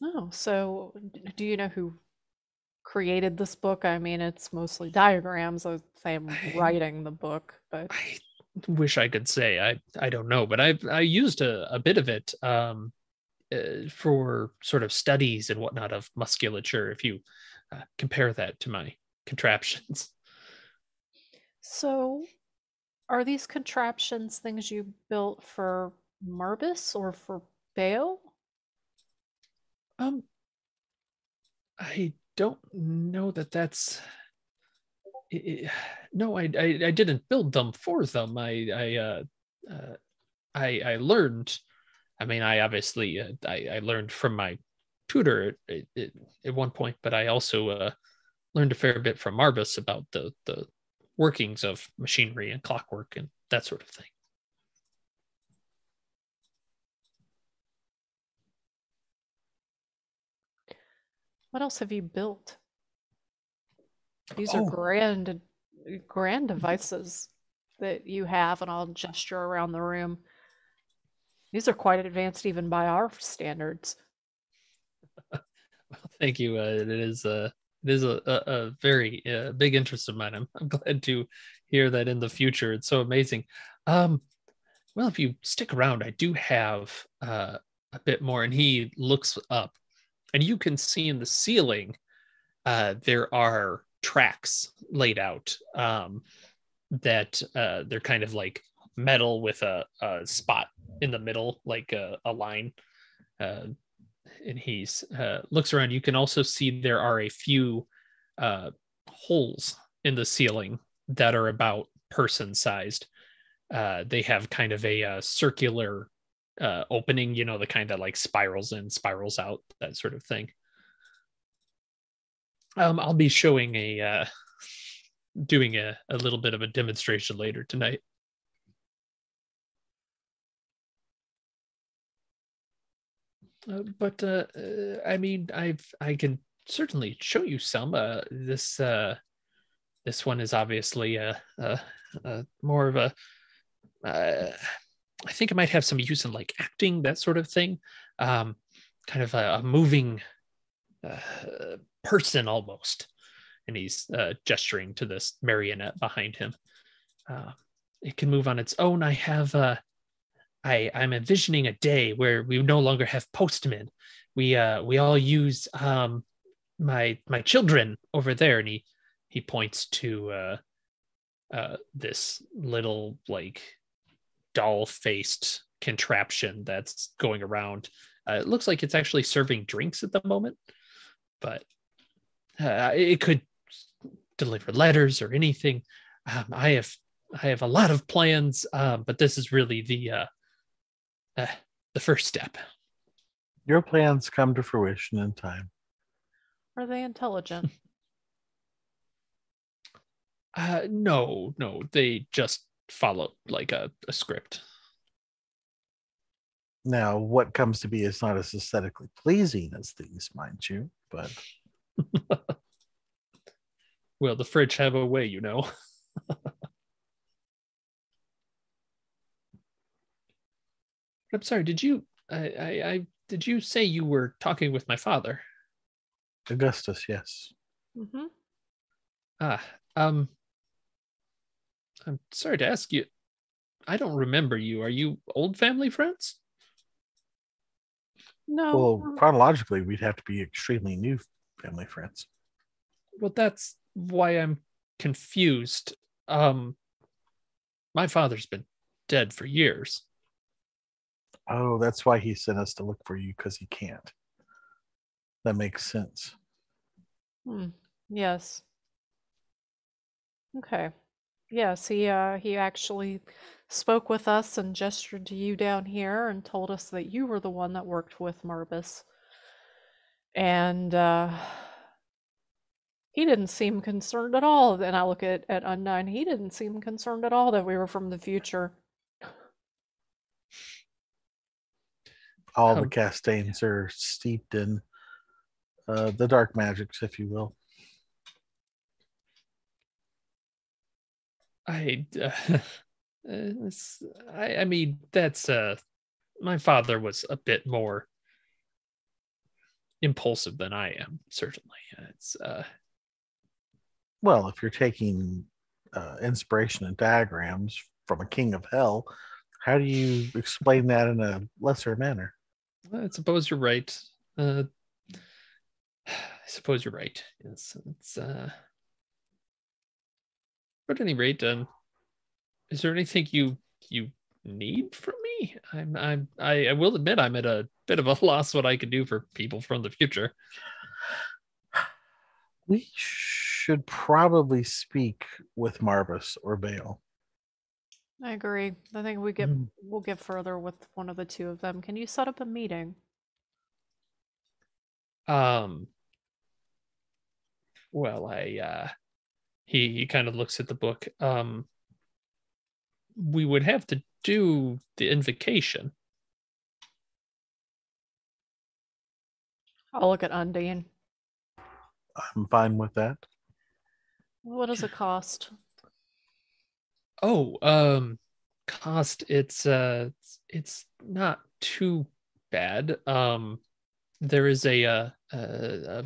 [SPEAKER 2] Oh, so do you know who created this book? I mean, it's mostly diagrams. I say I'm writing the book, but
[SPEAKER 3] I wish I could say. I don't know, but I used a bit of it for sort of studies and whatnot of musculature. If you compare that to my contraptions.
[SPEAKER 2] So, are these contraptions things you built for Marbus or for Bale?
[SPEAKER 3] I don't know that's. No, I didn't build them for them. I learned. I mean, I obviously I learned from my tutor at one point, but I also learned a fair bit from Marbus about the workings of machinery and clockwork and that sort of thing.
[SPEAKER 2] What else have you built? These are grand devices that you have, and I'll gesture around the room. These are quite advanced even by our standards.
[SPEAKER 3] Well, thank you. It is a very big interest of mine. I'm glad to hear that in the future. It's so amazing. Well, if you stick around, I do have a bit more. And he looks up, and you can see in the ceiling there are tracks laid out that they're kind of like metal with a spot in the middle, like a line. And he's looks around. You can also see there are a few holes in the ceiling that are about person sized. They have kind of a circular opening, you know, the kind that like spirals in, spirals out, that sort of thing. I'll be showing doing a little bit of a demonstration later tonight. But I mean, I can certainly show you some. This one is obviously more of a. I think it might have some use in like acting, that sort of thing. Kind of a moving person almost, and he's gesturing to this marionette behind him. It can move on its own. I have I'm envisioning a day where we no longer have postmen. We all use my children over there, and he points to this little like doll-faced contraption that's going around. It looks like it's actually serving drinks at the moment, but it could deliver letters or anything. I have a lot of plans, but this is really the first step.
[SPEAKER 5] Your plans come to fruition in time.
[SPEAKER 2] Are they intelligent?
[SPEAKER 3] No, they just follow like a script.
[SPEAKER 5] Now, what comes to be is not as aesthetically pleasing as these, mind you, but
[SPEAKER 3] Well, the French have a way, you know. I'm sorry. Did you say you were talking with my father?
[SPEAKER 5] Augustus, yes.
[SPEAKER 2] Mm-hmm.
[SPEAKER 3] Ah, um, I'm sorry to ask you. I don't remember you. Are you old family friends?
[SPEAKER 2] No.
[SPEAKER 5] Well, chronologically, we'd have to be extremely new family friends.
[SPEAKER 3] Well, that's why I'm confused. Um, my father's been dead for years.
[SPEAKER 5] Oh, that's why he sent us to look for you, because he can't. That makes sense.
[SPEAKER 2] Yes. Okay. Yes, he actually spoke with us and gestured to you down here and told us that you were the one that worked with Marbus. And he didn't seem concerned at all. And I look at Undyne, he didn't seem concerned at all that we were from the future.
[SPEAKER 5] All the Castains are steeped in the dark magics, if you will.
[SPEAKER 3] I mean, that's my father was a bit more impulsive than I am, certainly. It's
[SPEAKER 5] Well, if you're taking inspiration and diagrams from a king of hell, how do you explain that in a lesser manner?
[SPEAKER 3] I suppose you're right. I suppose you're right. It's but at any rate, is there anything you need from me? I will admit I'm at a bit of a loss what I can do for people from the future.
[SPEAKER 5] We should probably speak with Marbus or Bale.
[SPEAKER 2] I agree. I think we'll get further with one of the two of them. Can you set up a meeting?
[SPEAKER 3] Well, he kind of looks at the book. We would have to do the invocation.
[SPEAKER 2] I'll look at Undine.
[SPEAKER 5] I'm fine with that.
[SPEAKER 2] What does it cost?
[SPEAKER 3] Oh, cost, it's not too bad. There is a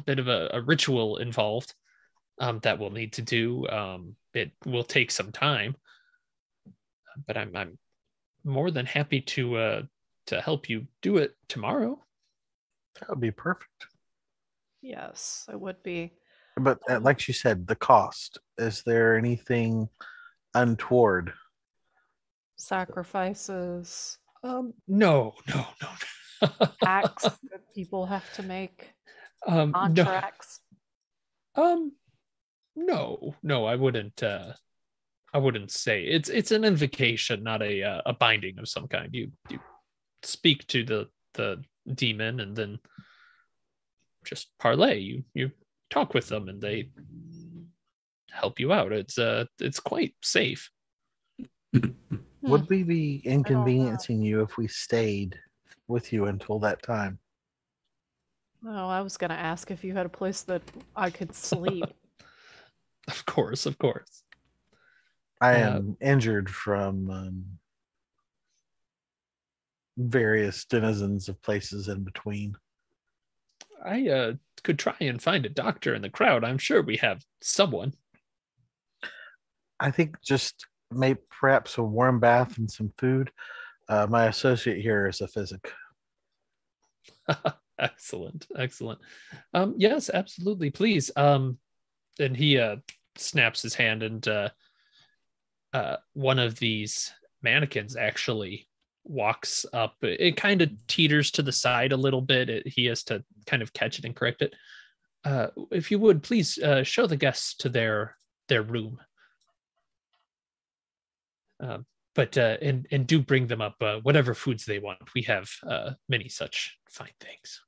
[SPEAKER 3] bit of a ritual involved that we'll need to do. It will take some time, but I'm more than happy to help you do it tomorrow.
[SPEAKER 5] That would be perfect.
[SPEAKER 2] Yes, it would be.
[SPEAKER 5] But like you said, the cost. Is there anything untoward?
[SPEAKER 2] Sacrifices,
[SPEAKER 3] No.
[SPEAKER 2] acts that people have to make,
[SPEAKER 3] No.
[SPEAKER 2] contracts.
[SPEAKER 3] No, I wouldn't. I wouldn't say it's an invocation, not a binding of some kind. You speak to the demon and then just parlay. You talk with them and they help you out. It's quite safe.
[SPEAKER 5] Would we be inconveniencing you if we stayed with you until that time?
[SPEAKER 2] Oh, I was going to ask if you had a place that I could sleep.
[SPEAKER 3] Of course.
[SPEAKER 5] I am injured from various denizens of places in between.
[SPEAKER 3] I could try and find a doctor in the crowd. I'm sure we have someone.
[SPEAKER 5] I think just maybe perhaps a warm bath and some food. My associate here is a physic.
[SPEAKER 3] Excellent. Yes, absolutely. Please. And he snaps his hand, and one of these mannequins actually walks up. It kind of teeters to the side a little bit. He has to kind of catch it and correct it. If you would, please show the guests to their room. But and do bring them up whatever foods they want. We have many such fine things.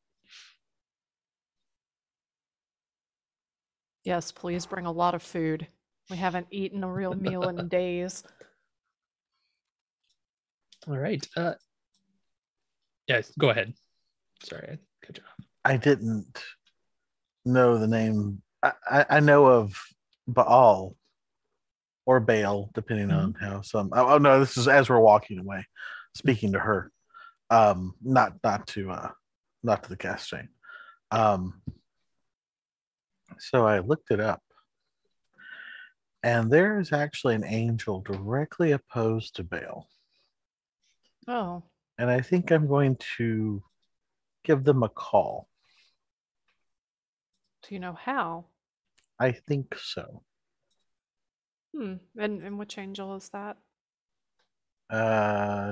[SPEAKER 2] Yes, please bring a lot of food. We haven't eaten a real meal in days.
[SPEAKER 3] All right. Yes, go ahead. Sorry, I cut you off.
[SPEAKER 5] I didn't know the name. I know of Baal or Baal, depending on how some. Oh no, this is as we're walking away, speaking to her. Not to the casting. So I looked it up, and there is actually an angel directly opposed to Baal,
[SPEAKER 2] Oh,
[SPEAKER 5] and I think I'm going to give them a call.
[SPEAKER 2] do you know how?
[SPEAKER 5] I think so.
[SPEAKER 2] And which angel is that?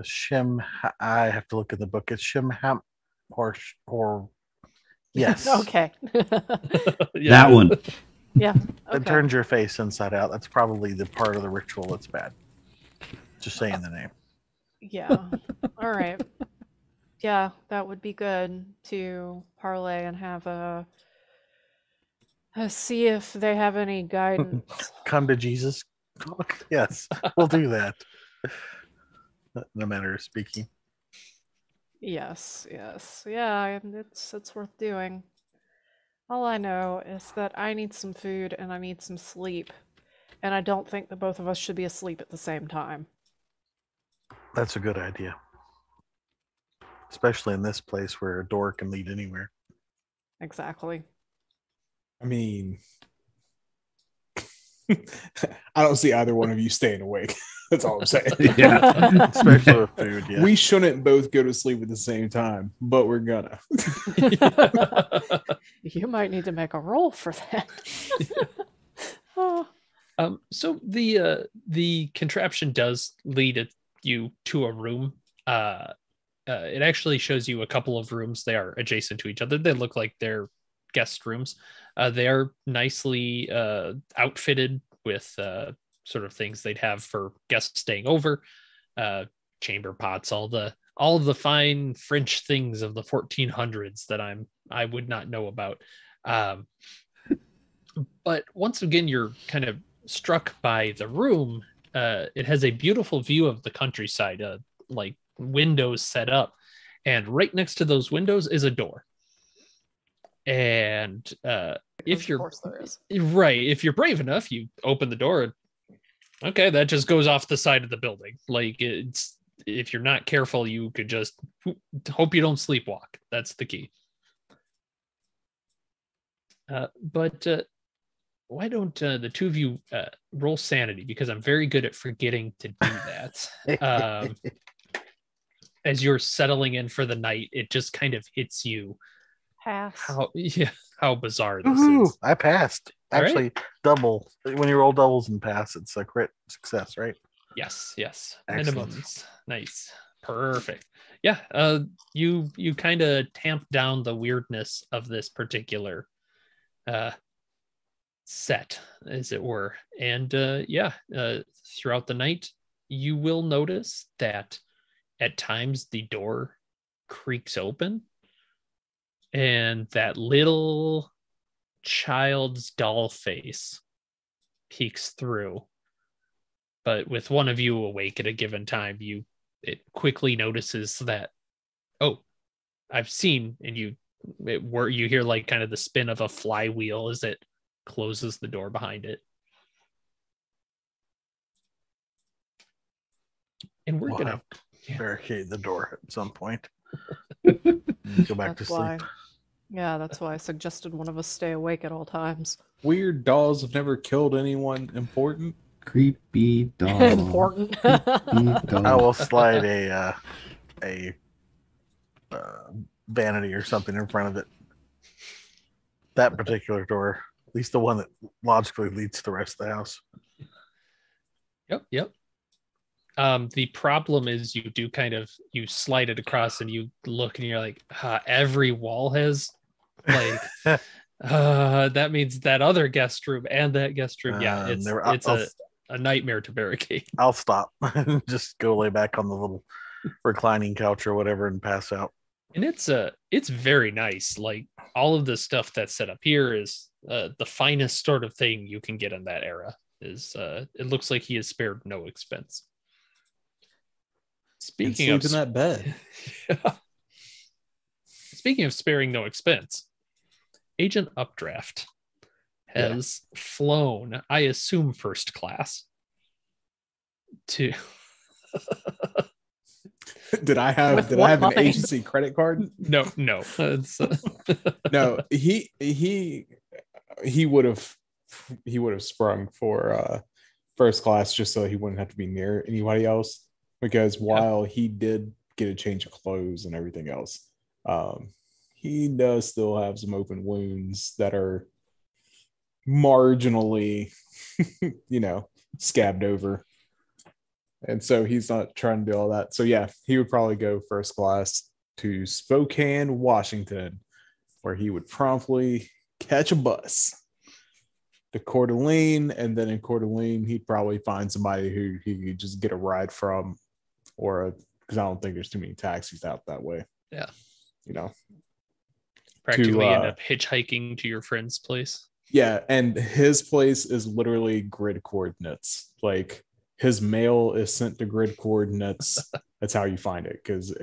[SPEAKER 5] Shem. I have to look at the book. It's Shemham, or yes.
[SPEAKER 2] Okay.
[SPEAKER 1] That one.
[SPEAKER 2] Yeah.
[SPEAKER 5] It
[SPEAKER 2] Okay.
[SPEAKER 5] turns your face inside out. That's probably the part of the ritual that's bad. Just saying the name.
[SPEAKER 2] Yeah. All right. Yeah, that would be good to parlay and have a see if they have any guidance.
[SPEAKER 5] Come to Jesus. Yes, we'll do that. No matter of speaking.
[SPEAKER 2] Yes, yes. Yeah, and it's worth doing. All I know is that I need some food and I need some sleep. And I don't think that both of us should be asleep at the same time.
[SPEAKER 5] That's a good idea. Especially in this place where a door can lead anywhere.
[SPEAKER 2] Exactly.
[SPEAKER 4] I mean, I don't see either one of you staying awake. That's all I'm saying.
[SPEAKER 1] Yeah.
[SPEAKER 5] Especially with food, yeah.
[SPEAKER 4] We shouldn't both go to sleep at the same time, but we're gonna.
[SPEAKER 2] You might need to make a roll for that. Oh.
[SPEAKER 3] So the contraption does lead you to a room. It actually shows you a couple of rooms. They are adjacent to each other. They look like they're guest rooms. They are nicely outfitted with sort of things they'd have for guests staying over, chamber pots, all of the fine French things of the 1400s that I would not know about. But once again, you're kind of struck by the room. It has a beautiful view of the countryside, like windows set up, and right next to those windows is a door. And if you're,
[SPEAKER 2] of course there is.
[SPEAKER 3] right, if you're brave enough, you open the door. And, okay, that just goes off the side of the building. Like, it's, if you're not careful, you could just hope you don't sleepwalk. That's the key. But why don't the two of you roll sanity? Because I'm very good at forgetting to do that. As you're settling in for the night, it just kind of hits you
[SPEAKER 2] Pass.
[SPEAKER 3] how bizarre this
[SPEAKER 5] Ooh,
[SPEAKER 3] is.
[SPEAKER 5] I passed.
[SPEAKER 3] All right.
[SPEAKER 5] Actually, double. When you roll doubles and pass, it's a crit success, right?
[SPEAKER 3] Yes.
[SPEAKER 5] Excellent.
[SPEAKER 3] Minimums. Nice. Perfect. Yeah. You kind of tamp down the weirdness of this particular set, as it were. And throughout the night, you will notice that at times the door creaks open and that little child's doll face peeks through. But with one of you awake at a given time, it quickly notices that, oh, I've seen, and you hear like kind of the spin of a flywheel as it closes the door behind it. And we're gonna
[SPEAKER 5] barricade the door at some point. Go back to
[SPEAKER 2] why.
[SPEAKER 5] sleep.
[SPEAKER 2] Yeah, that's why I suggested one of us stay awake at all times.
[SPEAKER 4] Weird dolls have never killed anyone important.
[SPEAKER 1] Creepy doll.
[SPEAKER 2] Important.
[SPEAKER 1] Creepy doll.
[SPEAKER 5] I will slide a vanity or something in front of it. That particular door, at least the one that logically leads to the rest of the house.
[SPEAKER 3] Yep. The problem is you slide it across and you look and you're like, every wall has like that means that other guest room and that guest room. Yeah, it's a nightmare to barricade.
[SPEAKER 5] I'll stop. Just go lay back on the little reclining couch or whatever and pass out.
[SPEAKER 3] And it's very nice. Like, all of the stuff that's set up here is the finest sort of thing you can get in that era. It looks like he has spared no expense. Speaking of
[SPEAKER 4] sleep in that bed.
[SPEAKER 3] Yeah. speaking of sparing no expense, Agent Updraft has flown, I assume, first class to.
[SPEAKER 4] Did I have an
[SPEAKER 2] money?
[SPEAKER 4] agency credit card?
[SPEAKER 3] No. It's,
[SPEAKER 4] No, he would have sprung for first class just so he wouldn't have to be near anybody else, because while he did get a change of clothes and everything else, he does still have some open wounds that are marginally scabbed over, and so he's not trying to do all that. So yeah, he would probably go first class to Spokane, Washington, where he would promptly catch a bus to Coeur d'Alene, and then in Coeur d'Alene he'd probably find somebody who he could just get a ride from, or because I don't think there's too many taxis out that way.
[SPEAKER 3] Yeah,
[SPEAKER 4] to,
[SPEAKER 3] practically end up hitchhiking to your friend's place.
[SPEAKER 4] Yeah, and his place is literally grid coordinates. Like, his mail is sent to grid coordinates. That's how you find it, because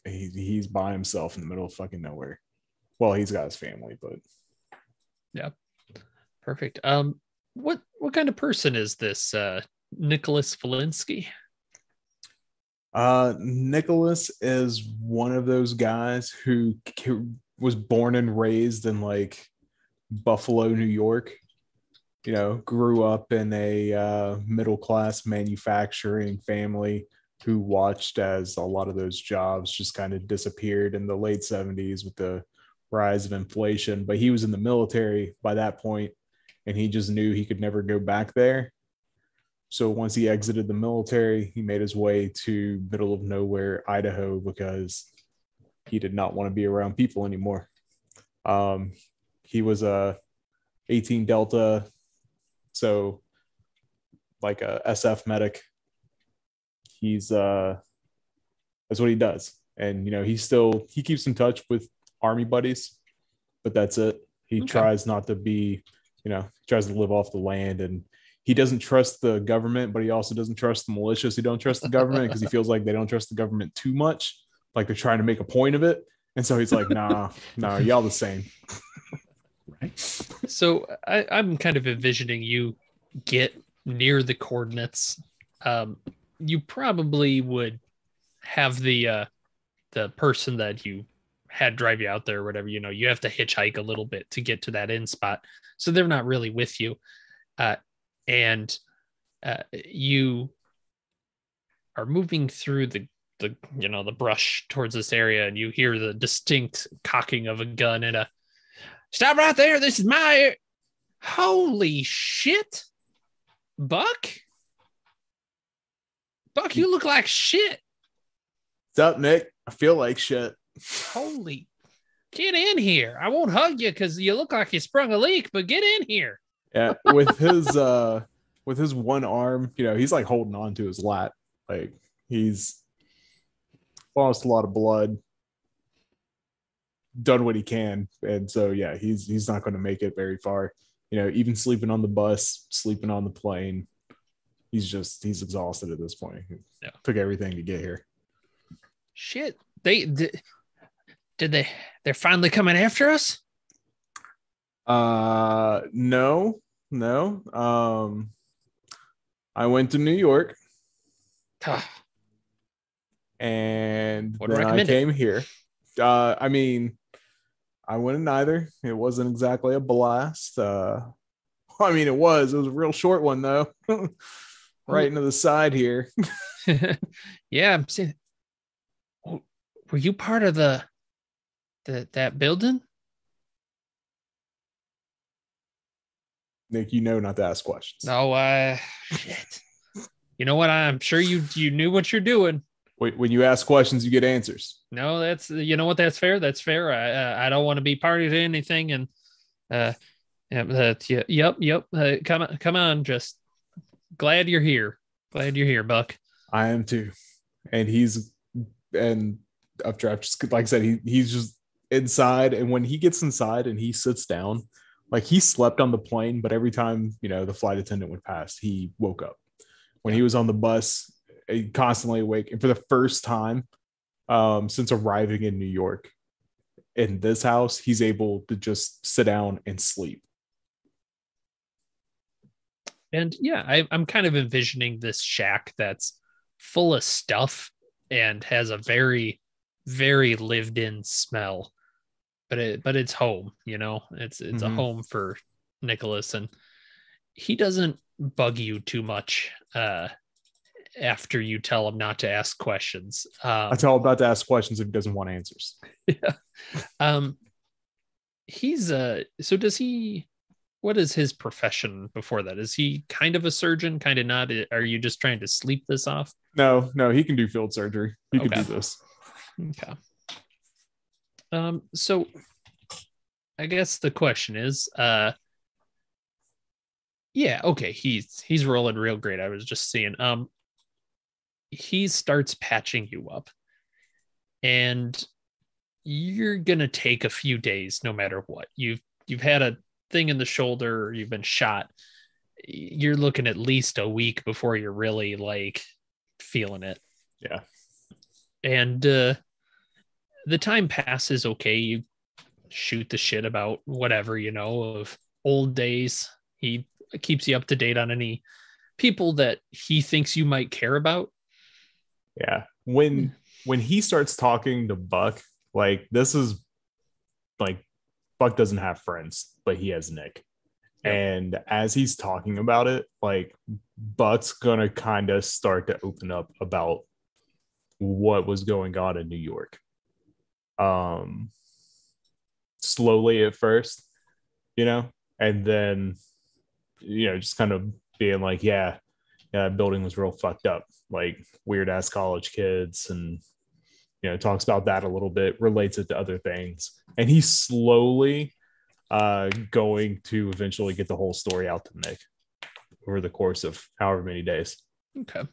[SPEAKER 4] he's by himself in the middle of fucking nowhere. Well, he's got his family, but
[SPEAKER 3] yeah, perfect. What kind of person is this Nicholas Valinsky?
[SPEAKER 4] Nicholas is one of those guys who was born and raised in like Buffalo, New York. Grew up in a middle class manufacturing family who watched as a lot of those jobs just kind of disappeared in the late 70s with the rise of inflation. But he was in the military by that point, and he just knew he could never go back there. So once he exited the military, he made his way to middle of nowhere Idaho because he did not want to be around people anymore. He was a 18 Delta, so like a SF medic. He's that's what he does. And he keeps in touch with Army buddies, but that's it. He tries not to be, tries to live off the land, and he doesn't trust the government, but he also doesn't trust the militias who don't trust the government, because he feels like they don't trust the government too much, like they're trying to make a point of it. And so he's like, nah, y'all the same.
[SPEAKER 1] Right.
[SPEAKER 3] So I'm kind of envisioning you get near the coordinates. You probably would have the person that you had drive you out there or whatever, you have to hitchhike a little bit to get to that end spot. So they're not really with you. And you are moving through the brush towards this area, and you hear the distinct cocking of a gun and a "Stop right there. This is my." Holy shit. Buck, you look like shit.
[SPEAKER 4] What's up, Nick? I feel like shit.
[SPEAKER 3] Holy, get in here. I won't hug you because you look like you sprung a leak, but get in here.
[SPEAKER 4] Yeah, with his one arm, he's like holding on to his lat. Like, he's lost a lot of blood, done what he can, and so yeah, he's not going to make it very far. Even sleeping on the bus, sleeping on the plane, he's exhausted at this point.
[SPEAKER 3] Yeah.
[SPEAKER 4] Took everything to get here.
[SPEAKER 3] Shit, they're finally coming after us?
[SPEAKER 4] No. I went to New York, and then I came here. I mean, I went in either. It wasn't exactly a blast. It was a real short one though. Right into the side here.
[SPEAKER 3] Yeah, I'm seeing. Were you part of that building?
[SPEAKER 4] Nick, not to ask questions.
[SPEAKER 3] No, shit. You know what? I'm sure you knew what you're doing.
[SPEAKER 4] When you ask questions, you get answers.
[SPEAKER 3] No, that's what, that's fair. That's fair. I don't want to be party to anything. And yep. Come on. Just glad you're here. Glad you're here, Buck.
[SPEAKER 4] I am too. And Updraft, just like I said, he's just inside. And when he gets inside and he sits down, like, he slept on the plane, but every time the flight attendant went past, he woke up. When he was on the bus, constantly awake, and for the first time since arriving in New York. In this house, he's able to just sit down and sleep.
[SPEAKER 3] And yeah, I'm kind of envisioning this shack that's full of stuff and has a very, very lived in smell. But it's home, It's a
[SPEAKER 4] Mhm.
[SPEAKER 3] home for Nicholas, and he doesn't bug you too much after you tell him not to ask questions.
[SPEAKER 4] I tell him about to ask questions if he doesn't want answers.
[SPEAKER 3] Yeah. He's so does he what is his profession before that? Is he kind of a surgeon, kind of not? Are you just trying to sleep this off?
[SPEAKER 4] No, he can do field surgery. He can
[SPEAKER 3] Okay.
[SPEAKER 4] do this.
[SPEAKER 3] Okay. So I guess the question is, yeah, okay, he's rolling real great. I was just seeing, he starts patching you up, and you're gonna take a few days, no matter what. You've had a thing in the shoulder, or you've been shot. You're looking at least a week before you're really like feeling it.
[SPEAKER 4] Yeah.
[SPEAKER 3] And the time passes okay. You shoot the shit about whatever, of old days. He keeps you up to date on any people that he thinks you might care about.
[SPEAKER 4] Yeah. When he starts talking to Buck, like this is like Buck doesn't have friends, but he has Nick.
[SPEAKER 3] Yep.
[SPEAKER 4] And as he's talking about it, like Buck's gonna kind of start to open up about what was going on in New York. Slowly at first, and then just kind of being like, yeah, that building was real fucked up, like weird ass college kids, and talks about that a little bit, relates it to other things, and he's slowly going to eventually get the whole story out to Nick over the course of however many days.
[SPEAKER 3] Okay.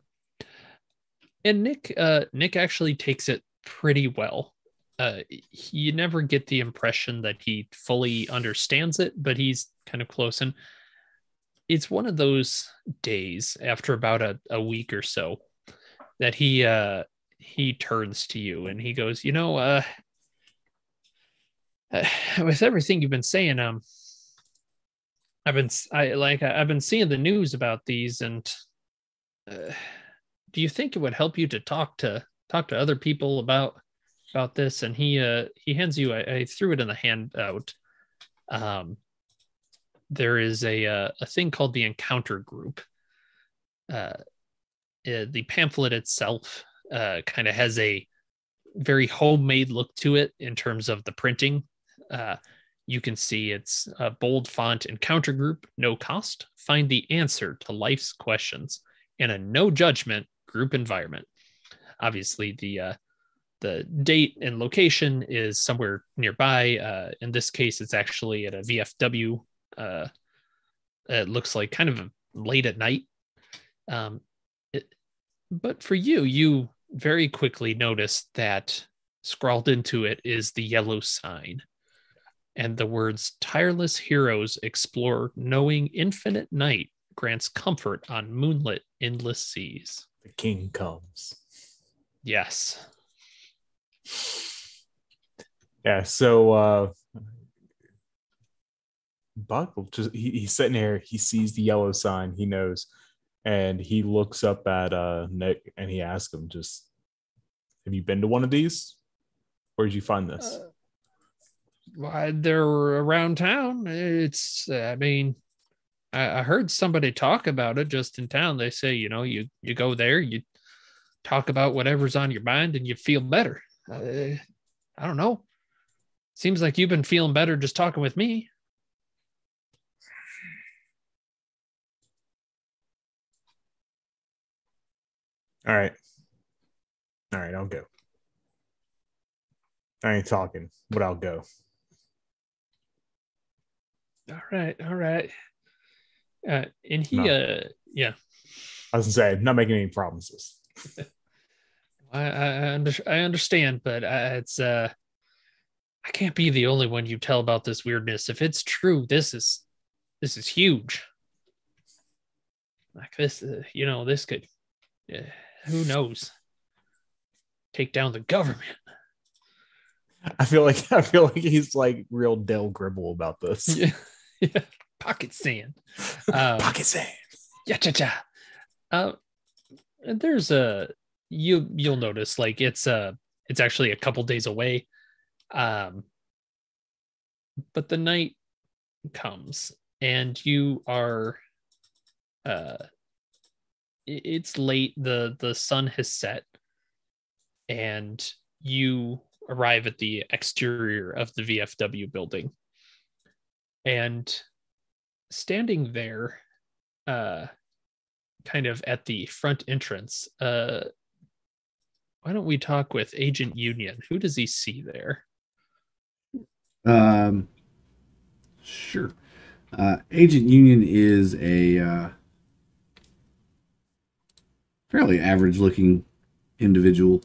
[SPEAKER 3] And Nick actually takes it pretty well. You never get the impression that he fully understands it, but he's kind of close. And it's one of those days after about a week or so that he turns to you and he goes, with everything you've been saying, I've been seeing the news about these, and do you think it would help you to talk to other people about this? And he hands you, I threw it in the handout. There is a thing called the Encounter Group. The pamphlet itself kind of has a very homemade look to it in terms of the printing. You can see it's a bold font: Encounter Group, no cost. Find the answer to life's questions in a no judgment group environment. Obviously, the date and location is somewhere nearby. In this case, it's actually at a VFW. It looks like kind of late at night. But for you very quickly notice that scrawled into it is the yellow sign. And the words, "Tireless heroes explore, knowing infinite night grants comfort on moonlit, endless seas."
[SPEAKER 4] The king comes.
[SPEAKER 3] Yes.
[SPEAKER 4] Yeah, so Buck will just he's sitting there, he sees the yellow sign, he knows, and he looks up at Nick and he asks him, just, have you been to one of these? Where did you find this?
[SPEAKER 3] Why, they're around town. It's I heard somebody talk about it just in town. They say, you go there, you talk about whatever's on your mind, and you feel better. I don't know. Seems like you've been feeling better just talking with me.
[SPEAKER 4] All right, I'll go. I ain't talking, but I'll go.
[SPEAKER 3] All right. And he,
[SPEAKER 4] No.
[SPEAKER 3] yeah.
[SPEAKER 4] I was gonna say, I'm not making any promises.
[SPEAKER 3] I understand, but it's I can't be the only one you tell about this weirdness. If it's true, this is huge. Like this, this could, who knows? take down the government.
[SPEAKER 4] I feel like he's like real Dale Gribble about this.
[SPEAKER 3] Yeah. Yeah. Pocket sand.
[SPEAKER 4] Pocket sand.
[SPEAKER 3] Yeah, cha cha. There's a you'll notice like it's actually a couple days away. But the night comes and you are it's late, the sun has set, and you arrive at the exterior of the VFW building. And standing there, kind of at the front entrance, why don't we talk with Agent Union? Who does he see there?
[SPEAKER 1] Sure. Agent Union is a fairly average looking individual.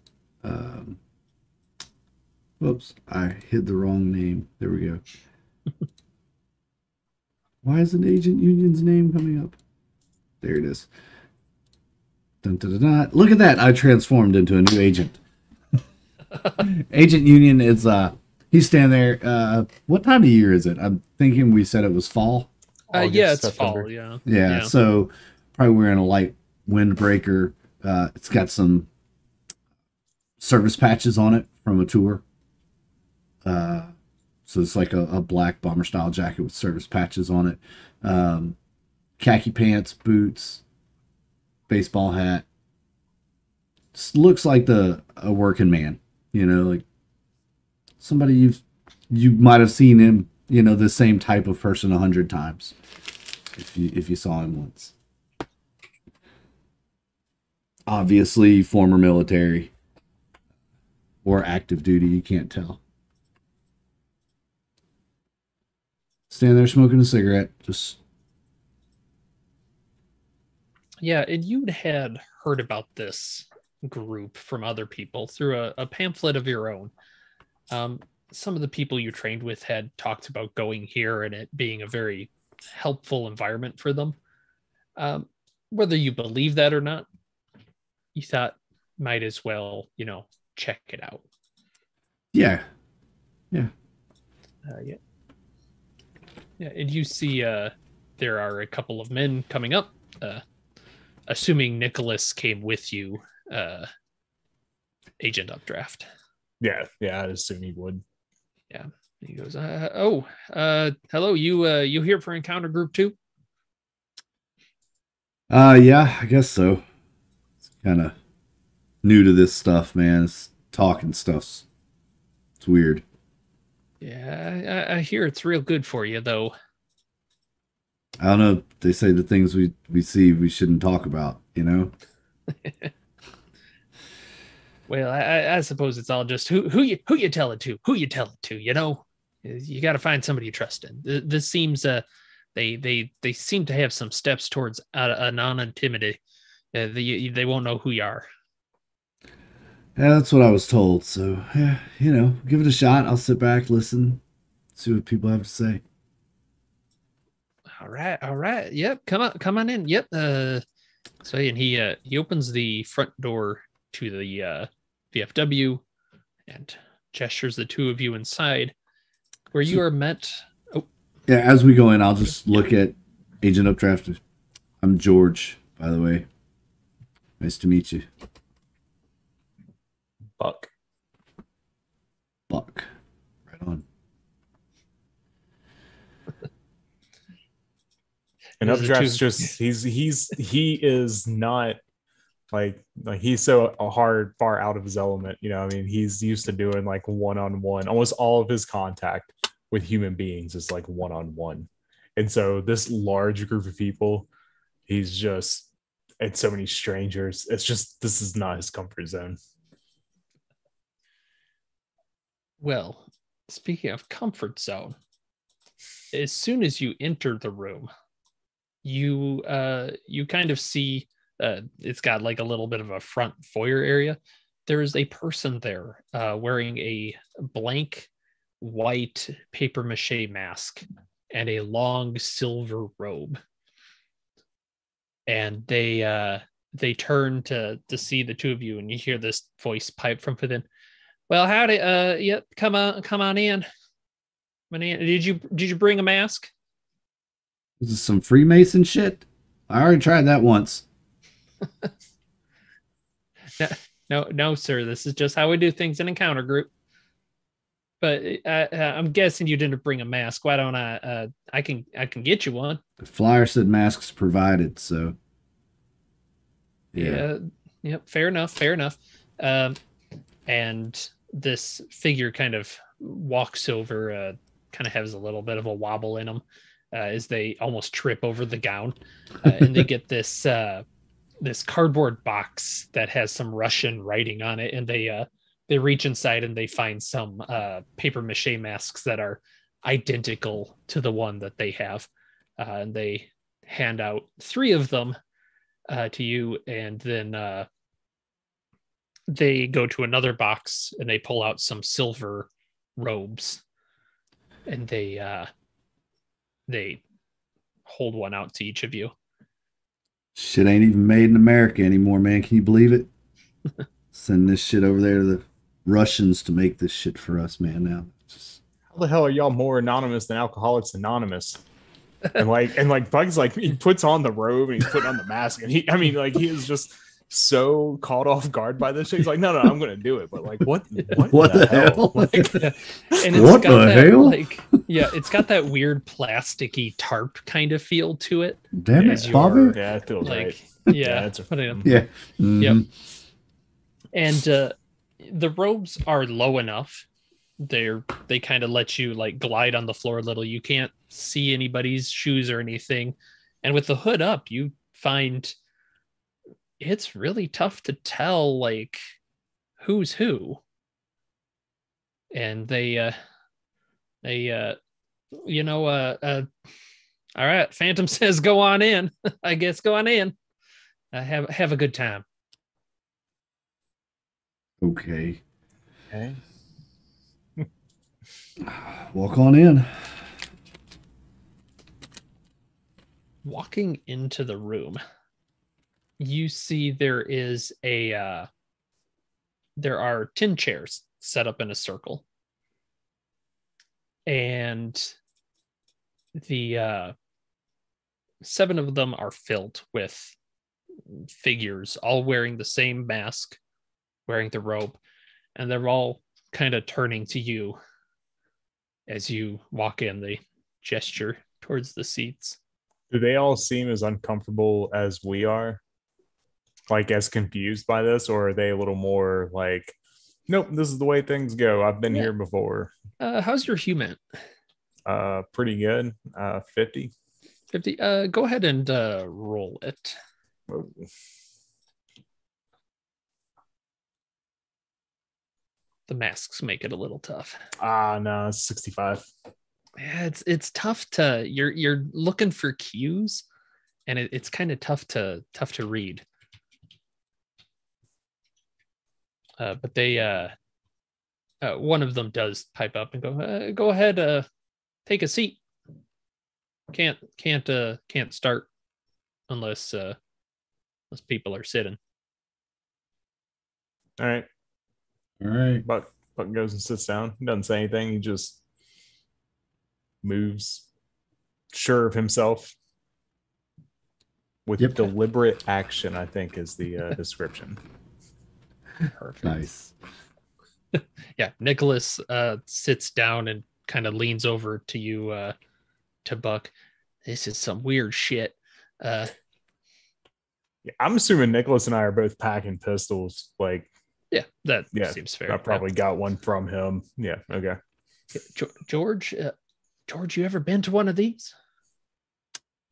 [SPEAKER 1] Whoops, I hid the wrong name. There we go. Why isn't Agent Union's name coming up? There it is. Dun, dun, dun, dun. Look at that. I transformed into a new agent. Agent Union is he's standing there. What time of year is it? I'm thinking we said it was fall.
[SPEAKER 4] August,
[SPEAKER 3] Yeah, it's
[SPEAKER 4] September.
[SPEAKER 3] fall. Yeah.
[SPEAKER 1] Yeah, so probably wearing a light windbreaker. It's got some service patches on it from a tour. So it's like a black bomber style jacket with service patches on it. Khaki pants, boots, baseball hat. Just looks like a working man, like somebody you might have seen him, the same type of person 100 times if you saw him once. Obviously former military or active duty, you can't tell. Stand there smoking a cigarette, just...
[SPEAKER 3] Yeah, and you had heard about this group from other people through a pamphlet of your own. Some of the people you trained with had talked about going here and it being a very helpful environment for them. Whether you believe that or not, you thought might as well, check it out.
[SPEAKER 1] Yeah.
[SPEAKER 3] Yeah, and you see there are a couple of men coming up. Assuming Nicholas came with you, Agent Updraft.
[SPEAKER 4] Yeah, I'd assume he would.
[SPEAKER 3] Yeah. He goes, hello, you here for Encounter Group 2?
[SPEAKER 1] Yeah, I guess so. It's kind of new to this stuff, man. It's talking stuff's... It's weird.
[SPEAKER 3] Yeah, I hear it's real good for you, though.
[SPEAKER 1] I don't know. They say the things we see we shouldn't talk about,
[SPEAKER 3] Well, I suppose it's all just who you tell it to, You got to find somebody you trust in. This seems they seem to have some steps towards anonymity. They won't know who you are.
[SPEAKER 1] Yeah, that's what I was told. So, yeah, give it a shot. I'll sit back, listen, see what people have to say.
[SPEAKER 3] All right. Yep, come on in. Yep. So and he opens the front door to the VFW and gestures the two of you inside, where you are met. Oh,
[SPEAKER 1] yeah. As we go in, I'll just look at Agent Updraft. I'm George, by the way. Nice to meet you.
[SPEAKER 4] Buck.
[SPEAKER 1] Right on.
[SPEAKER 4] And Updraft's just he is not like he's so far out of his element. He's used to doing like one-on-one. Almost all of his contact with human beings is like one-on-one. And so this large group of people, he's just, and so many strangers, it's just, this is not his comfort zone.
[SPEAKER 3] Well, speaking of comfort zone, as soon as you enter the room, you kind of see it's got like a little bit of a front foyer area. There is a person there wearing a blank white paper mache mask and a long silver robe. And they they turn to see the two of you, and you hear this voice pipe from within. Well, howdy. Yep. Come on in. Did you bring a mask?
[SPEAKER 1] This is some Freemason shit. I already tried that once.
[SPEAKER 3] No, sir. This is just how we do things in Encounter Group. But I'm guessing you didn't bring a mask. Why don't I? I can get you one.
[SPEAKER 1] The flyer said masks provided, so
[SPEAKER 3] yeah. Yep. Fair enough. And this figure kind of walks over. Kind of has a little bit of a wobble in them as they almost trip over the gown, and they get this this cardboard box that has some Russian writing on it, and they reach inside and they find some paper mache masks that are identical to the one that they have, and they hand out 3 of them to you, and then they go to another box and they pull out some silver robes, and they hold one out to each of you.
[SPEAKER 1] Shit ain't even made in America anymore, man. Can you believe it? Send this shit over there to the Russians to make this shit for us, man. Now,
[SPEAKER 4] how the hell are y'all more anonymous than Alcoholics Anonymous? And like Bug's like, he puts on the robe and he's putting on the mask, and he is just so caught off guard by this shit. He's like, no, I'm gonna do it, but like, what the hell?
[SPEAKER 3] Like, and it's
[SPEAKER 1] what
[SPEAKER 3] got
[SPEAKER 1] the
[SPEAKER 3] that,
[SPEAKER 1] hell?
[SPEAKER 3] Like, yeah, it's got that weird plasticky tarp kind of feel to it.
[SPEAKER 1] Damn it, Bobby.
[SPEAKER 4] Yeah, it feels
[SPEAKER 3] Like,
[SPEAKER 4] right.
[SPEAKER 3] yeah,
[SPEAKER 4] it's
[SPEAKER 1] Yeah. Mm-hmm.
[SPEAKER 3] Yep. And the robes are low enough. They kind of let you like glide on the floor a little. You can't see anybody's shoes or anything. And with the hood up, you find it's really tough to tell like who's who. And they all right, Phantom says go on in. I guess go on in. Have a good time.
[SPEAKER 1] Okay.
[SPEAKER 4] Okay.
[SPEAKER 1] Walk on in.
[SPEAKER 3] Walking into the room, you see there are 10 chairs set up in a circle, and the 7 of them are filled with figures, all wearing the same mask, wearing the robe, and they're all kind of turning to you as you walk in. They gesture towards the seats.
[SPEAKER 4] Do they all seem as uncomfortable as we are? Like as confused by this, or are they a little more like, nope, this is the way things go. I've been here before.
[SPEAKER 3] How's your human?
[SPEAKER 4] Pretty good. 50.
[SPEAKER 3] 50. Go ahead and roll it. The masks make it a little tough.
[SPEAKER 4] No, it's 65.
[SPEAKER 3] Yeah, it's tough to you're looking for cues, and it's kind of tough to read. But they one of them does pipe up and go ahead, take a seat. Can't start unless people are sitting.
[SPEAKER 4] All right. Buck goes and sits down. He doesn't say anything. He just moves, sure of himself, with deliberate action, I think is the description.
[SPEAKER 3] Perfect.
[SPEAKER 1] Nice.
[SPEAKER 3] Yeah, Nicholas sits down and kind of leans over to you, to Buck. This is some weird shit.
[SPEAKER 4] Yeah, I'm assuming Nicholas and I are both packing pistols. Like,
[SPEAKER 3] yeah, that seems fair.
[SPEAKER 4] I probably got one from him. Yeah, okay.
[SPEAKER 3] George, you ever been to one of these?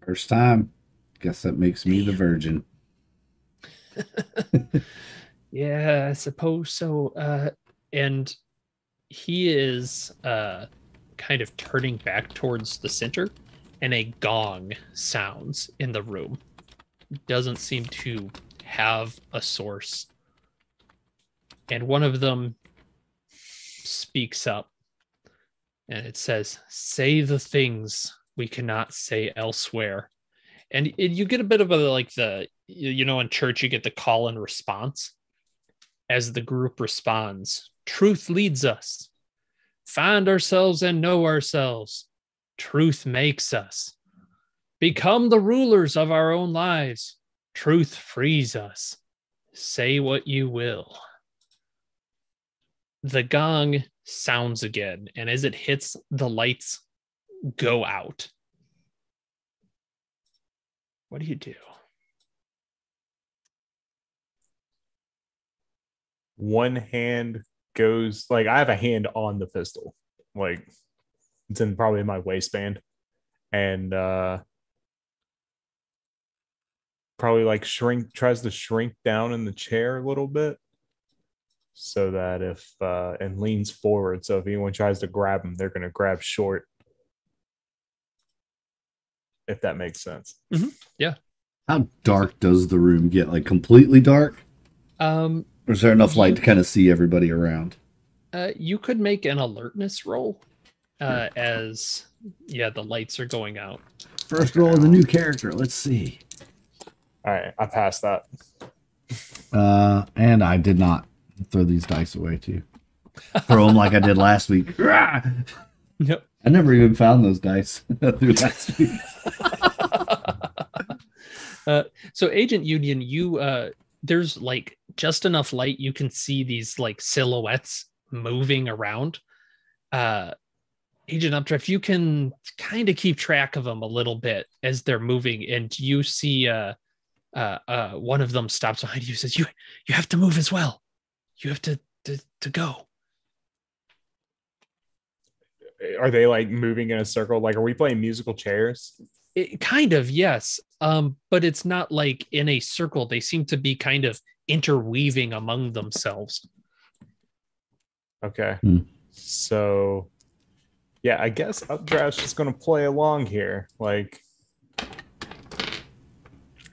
[SPEAKER 1] First time. Guess that makes me the virgin.
[SPEAKER 3] Yeah, I suppose so. And he is kind of turning back towards the center, and a gong sounds in the room. Doesn't seem to have a source. And one of them speaks up, and it says, "Say the things we cannot say elsewhere." And you get a bit of a like the you know, in church, you get the call and response. As the group responds, truth leads us. Find ourselves and know ourselves. Truth makes us. Become the rulers of our own lives. Truth frees us. Say what you will. The gong sounds again, and as it hits, the lights go out. What do you do?
[SPEAKER 4] One hand goes, like, I have a hand on the pistol, like it's in probably my waistband, and probably like tries to shrink down in the chair a little bit so that if and leans forward, so if anyone tries to grab him, they're going to grab short, if that makes sense.
[SPEAKER 3] Yeah.
[SPEAKER 1] How dark does the room get? Like completely dark? Or is there enough light to kind of see everybody around?
[SPEAKER 3] You could make an alertness roll as the lights are going out.
[SPEAKER 1] First roll of the new character. Let's see.
[SPEAKER 4] All right, I passed that.
[SPEAKER 1] And I did not throw these dice away too. Throw them like I did last week.
[SPEAKER 3] Yep.
[SPEAKER 1] I never even found those dice through last week.
[SPEAKER 3] So Agent Union, you there's like just enough light you can see these like silhouettes moving around. Agent Updraft, you can kind of keep track of them a little bit as they're moving, and you see one of them stops behind you, says, you have to move as well. You have to go.
[SPEAKER 4] Are they like moving in a circle? Like, are we playing musical chairs?
[SPEAKER 3] Kind of, yes. But it's not like in a circle. They seem to be kind of interweaving among themselves.
[SPEAKER 4] Okay. So, yeah, I guess Updraft's just going to play along here. Like,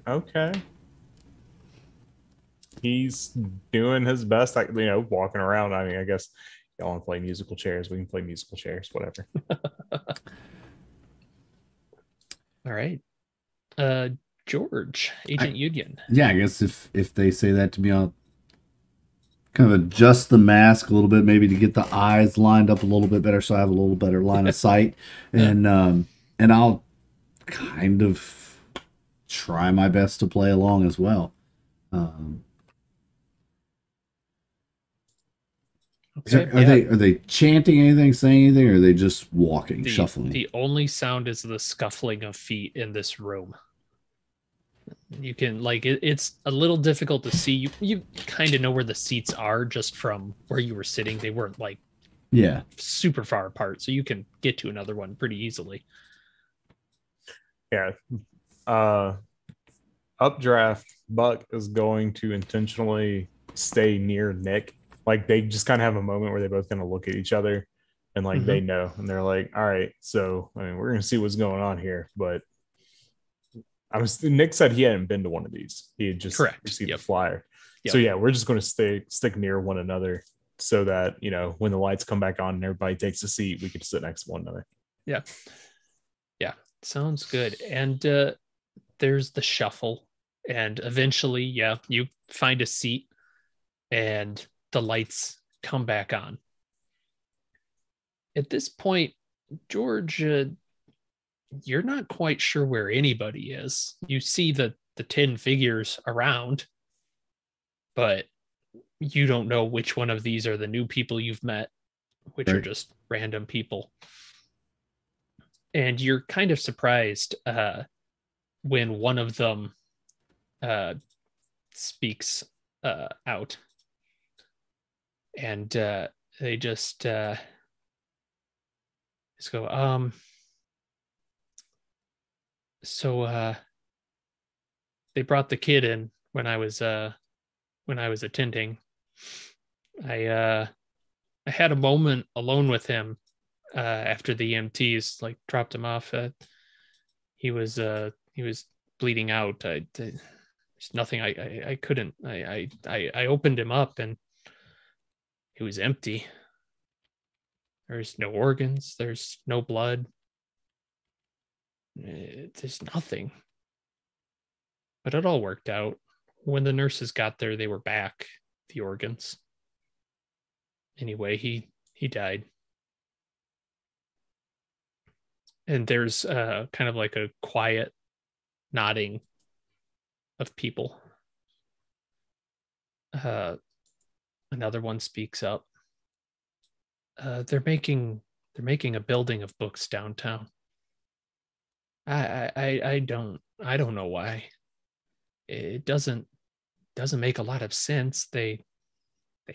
[SPEAKER 4] okay. He's doing his best, like, you know, walking around. I mean, I guess y'all want to play musical chairs. We can play musical chairs, whatever.
[SPEAKER 3] All right. George, Agent Union.
[SPEAKER 1] Yeah, I guess if they say that to me, I'll kind of adjust the mask a little bit, maybe to get the eyes lined up a little bit better, so I have a little better line of sight, and I'll kind of try my best to play along as well.
[SPEAKER 3] Okay.
[SPEAKER 1] Are they chanting anything, saying anything, or are they just walking, shuffling?
[SPEAKER 3] The only sound is the scuffling of feet in this room. You can like it's a little difficult to see. You kind of know where the seats are just from where you were sitting. They weren't like super far apart, so you can get to another one pretty easily.
[SPEAKER 4] Yeah. Updraft Buck is going to intentionally stay near Nick. Like, they just kind of have a moment where they both kind of look at each other and like they know, and they're like, all right, so I mean, we're gonna see what's going on here. But Nick said he hadn't been to one of these. He had just received a flyer. Yep. So yeah, we're just going to stick near one another so that, you know, when the lights come back on and everybody takes a seat, we can sit next to one another.
[SPEAKER 3] Yeah. Yeah. Sounds good. And there's the shuffle, and eventually, you find a seat and the lights come back on. At this point, George, you're not quite sure where anybody is. You see the 10 figures around, but you don't know which one of these are the new people you've met, which are just random people. And you're kind of surprised when one of them speaks out. And they just go, so they brought the kid in when I was attending. I had a moment alone with him after the EMTs like dropped him off. He was bleeding out. There's nothing I couldn't. I opened him up and he was empty. There's no organs. There's no blood. There's nothing. But it all worked out. When the nurses got there, they were back, the organs. Anyway, he died. And there's kind of like a quiet nodding of people. Another one speaks up. They're making a building of books downtown. I don't know why. It doesn't make a lot of sense. They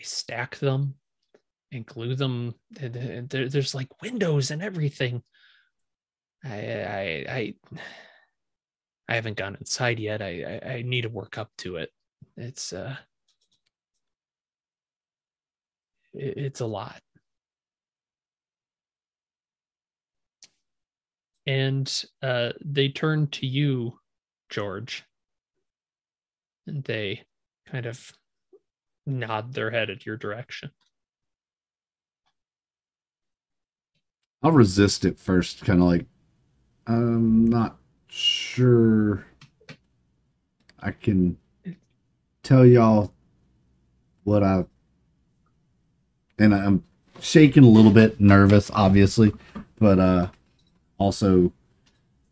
[SPEAKER 3] stack them and glue them. There's like windows and everything. I haven't gone inside yet. I need to work up to it. It's it's a lot. And they turn to you, George, and they kind of nod their head at your direction.
[SPEAKER 1] I'll resist it first, kind of like, I'm not sure I can tell y'all what and I'm shaking a little bit, nervous, obviously, but also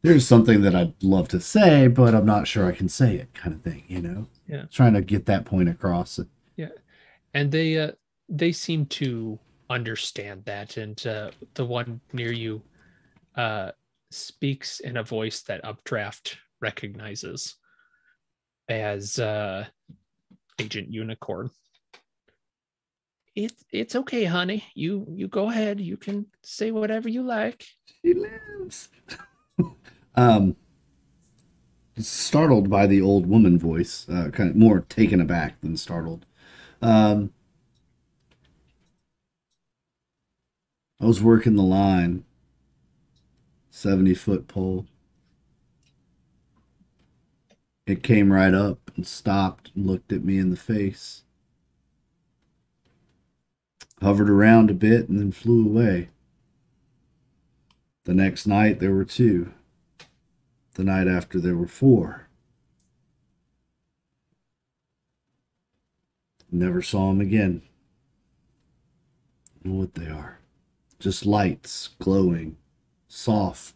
[SPEAKER 1] there's something that I'd love to say, but I'm not sure I can say it, kind of thing, you know?
[SPEAKER 3] Yeah.
[SPEAKER 1] Trying to get that point across.
[SPEAKER 3] Yeah. And they seem to understand that. And the one near you speaks in a voice that Updraft recognizes as Agent Unicorn. It's okay, honey. You go ahead. You can say whatever you like.
[SPEAKER 1] She lives. Startled by the old woman voice, kind of more taken aback than startled. I was working the line, 70-foot pole. It came right up and stopped and looked at me in the face. Hovered around a bit and then flew away. The next night there were 2. The night after there were 4. Never saw them again. I don't know what they are. Just lights glowing, soft,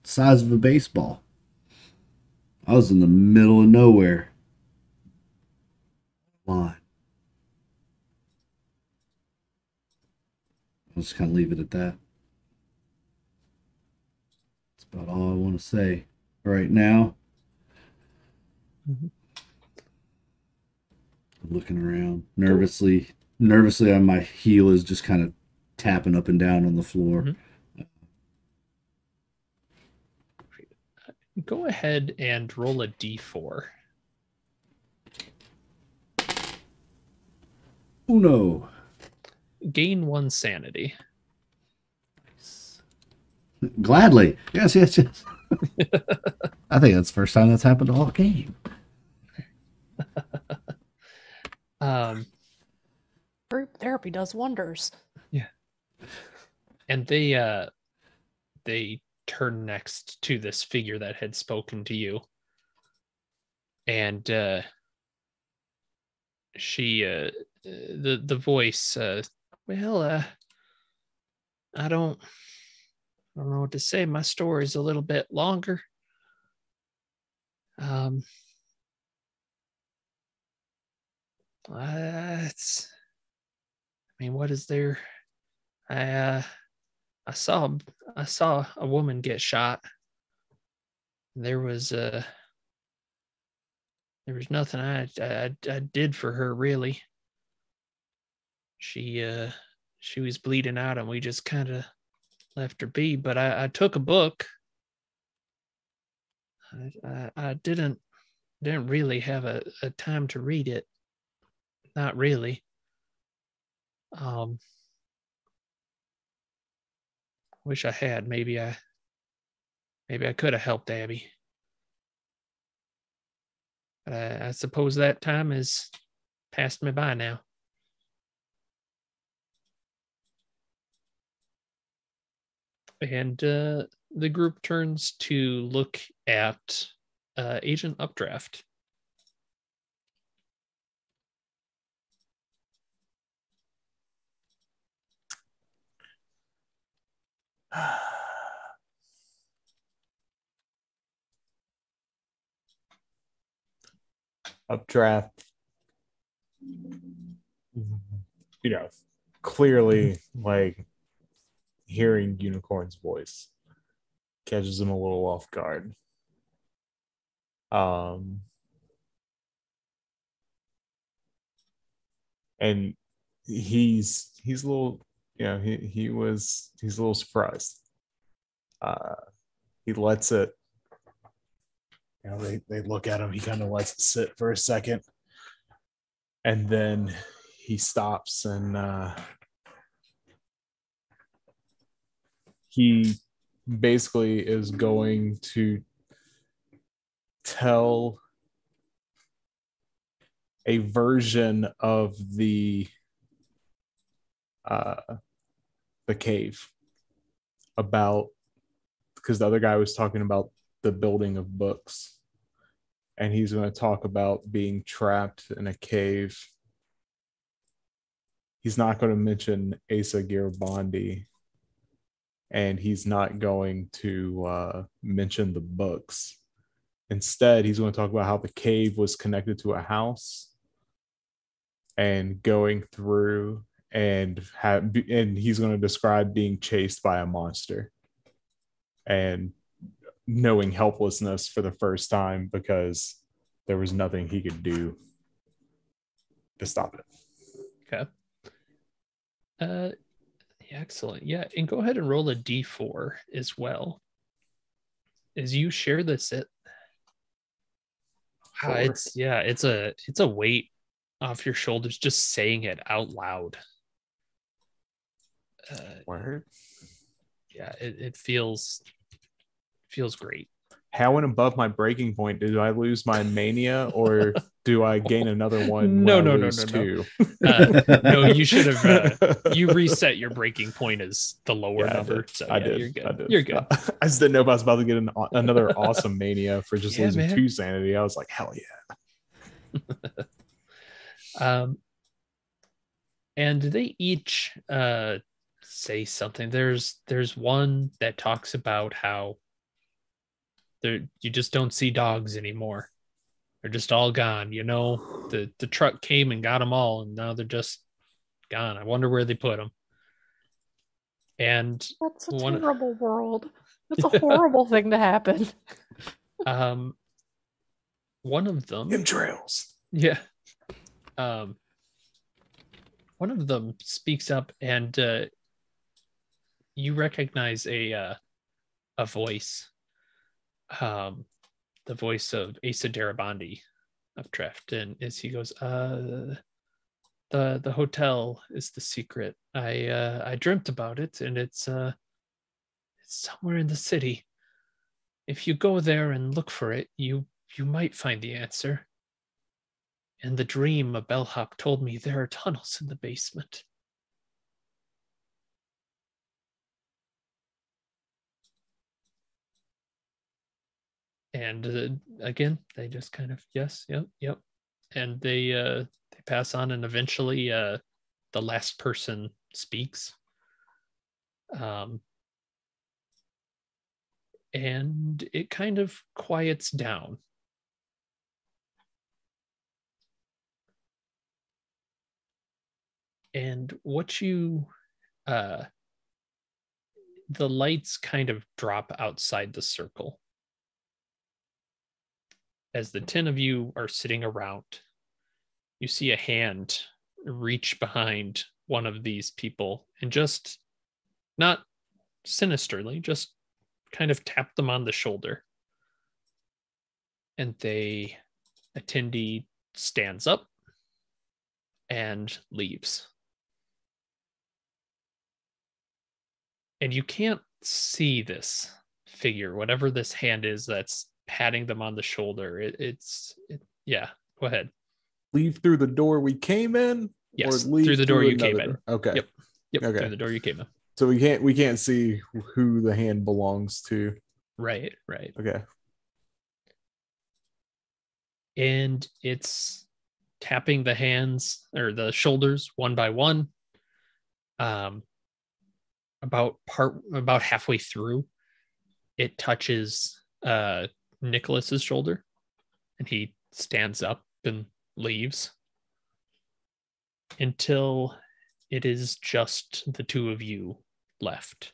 [SPEAKER 1] size of a baseball. I was in the middle of nowhere. Line. I'll just kind of leave it at that. That's about all I want to say right now.
[SPEAKER 3] Mm-hmm.
[SPEAKER 1] Looking around nervously on my heel is just kind of tapping up and down on the floor.
[SPEAKER 3] Mm-hmm. Go ahead and roll a d4.
[SPEAKER 1] Uno.
[SPEAKER 3] Gain 1 sanity.
[SPEAKER 1] Gladly. Yes. I think that's the first time that's happened all game.
[SPEAKER 2] Group therapy does wonders.
[SPEAKER 3] Yeah. And they turn next to this figure that had spoken to you. And she the voice I don't know what to say. My story's a little bit longer. What is there? I saw a woman get shot. There was nothing I did for her, really. She was bleeding out, and we just kind of left her be. But I took a book. I didn't really have a time to read it. Not really. Wish I had. Maybe I could have helped Abby. But I suppose that time has passed me by now. And the group turns to look at Agent Updraft.
[SPEAKER 4] Updraft, clearly like hearing Unicorn's voice catches him a little off guard. And he's a little, he's a little surprised. He lets it, they look at him, he kind of lets it sit for a second, and then he stops and he basically is going to tell a version of the cave about, because the other guy was talking about the building of books, and he's going to talk about being trapped in a cave. He's not going to mention Asa Garibaldi, and he's not going to mention the books. Instead, he's going to talk about how the cave was connected to a house, and going through and he's going to describe being chased by a monster and knowing helplessness for the first time because there was nothing he could do to stop it.
[SPEAKER 3] Okay. Excellent. Yeah, and go ahead and roll a d4 as well. As you share this, it's a weight off your shoulders just saying it out loud.
[SPEAKER 4] Word.
[SPEAKER 3] Yeah, it feels great.
[SPEAKER 4] How and above my breaking point, do I lose my mania or do I gain another one?
[SPEAKER 3] No.
[SPEAKER 4] Two?
[SPEAKER 3] No, you should have. You reset your breaking point as the lower number. So
[SPEAKER 4] I did.
[SPEAKER 3] You're good.
[SPEAKER 4] I did.
[SPEAKER 3] You're good.
[SPEAKER 4] I just didn't know if I was about to get another awesome mania for just losing 2 sanity. I was like, hell
[SPEAKER 3] yeah. And they each say something. There's one that talks about how you just don't see dogs anymore. They're just all gone. The truck came and got them all, and now they're just gone. I wonder where they put them. And
[SPEAKER 2] that's a terrible world. That's a horrible thing to happen.
[SPEAKER 3] One of them.
[SPEAKER 4] Entrails.
[SPEAKER 3] Yeah. One of them speaks up, and you recognize a voice. The voice of Asa Darabandi of Treft, and as he goes, the hotel is the secret. I dreamt about it, and it's somewhere in the city. If you go there and look for it, you might find the answer. In the dream, a bellhop told me there are tunnels in the basement. And again, they just kind of yes, yep, and they pass on, and eventually the last person speaks, and it kind of quiets down. And what the lights kind of drop outside the circle. As the 10 of you are sitting around, you see a hand reach behind one of these people and just, not sinisterly, just kind of tap them on the shoulder. And the attendee stands up and leaves. And you can't see this figure, whatever this hand is that's patting them on the shoulder. Yeah, go ahead.
[SPEAKER 4] Leave through the door we came in?
[SPEAKER 3] Yes,
[SPEAKER 4] or leave
[SPEAKER 3] through the door you came in.
[SPEAKER 4] Okay.
[SPEAKER 3] Yep,
[SPEAKER 4] okay.
[SPEAKER 3] Through the door you came in.
[SPEAKER 4] So we can't see who the hand belongs to.
[SPEAKER 3] Right.
[SPEAKER 4] Okay.
[SPEAKER 3] and it's tapping the hands or the shoulders one by one. About halfway through, it touches Nicholas's shoulder, and he stands up and leaves until it is just the two of you left.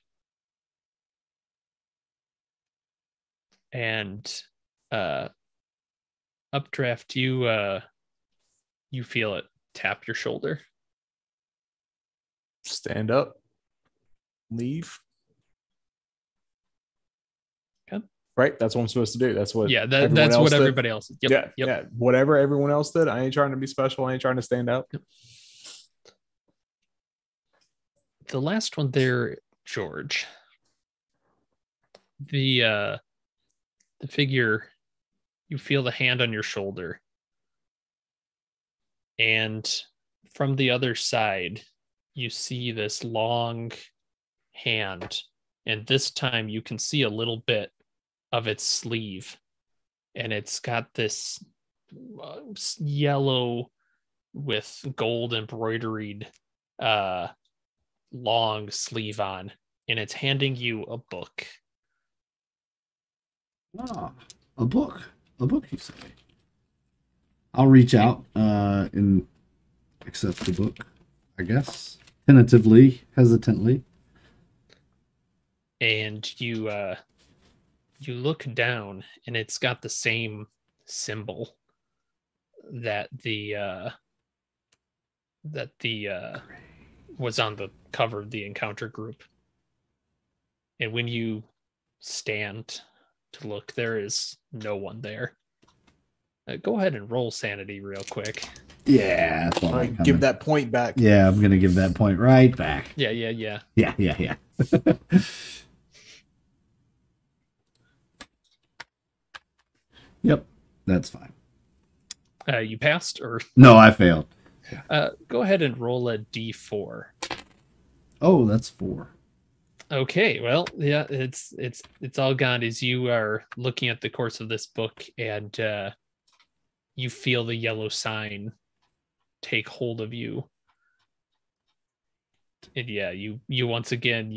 [SPEAKER 3] And Updraft, you feel it tap your shoulder.
[SPEAKER 4] Stand up. Leave.
[SPEAKER 3] Okay.
[SPEAKER 4] Right? That's what I'm supposed to do. That's what
[SPEAKER 3] that's what everybody else did. Yep.
[SPEAKER 4] Yeah. Whatever everyone else did. I ain't trying to be special. I ain't trying to stand out.
[SPEAKER 3] Yep. The last one there, George. The figure, you feel the hand on your shoulder. And from the other side, you see this long hand. And this time you can see a little bit of its sleeve. And it's got this yellow with gold embroidered long sleeve on. And it's handing you a book.
[SPEAKER 1] Ah, a book, you say. I'll reach out and accept the book, I guess, tentatively, hesitantly.
[SPEAKER 3] And you look down, and it's got the same symbol that the was on the cover of the encounter group. And when you stand to look, there is no one there. Go ahead and roll sanity real quick.
[SPEAKER 1] Yeah, that's
[SPEAKER 4] all right, give that point back.
[SPEAKER 1] Yeah, I'm gonna give that point right back.
[SPEAKER 3] Yeah.
[SPEAKER 1] Yeah. Yep, that's fine.
[SPEAKER 3] You passed, or
[SPEAKER 1] no? I failed.
[SPEAKER 3] Go ahead and roll a d4.
[SPEAKER 1] Oh, that's 4.
[SPEAKER 3] Okay, well, yeah, it's all gone as you are looking at the course of this book, and you feel the yellow sign take hold of you. And yeah, you once again,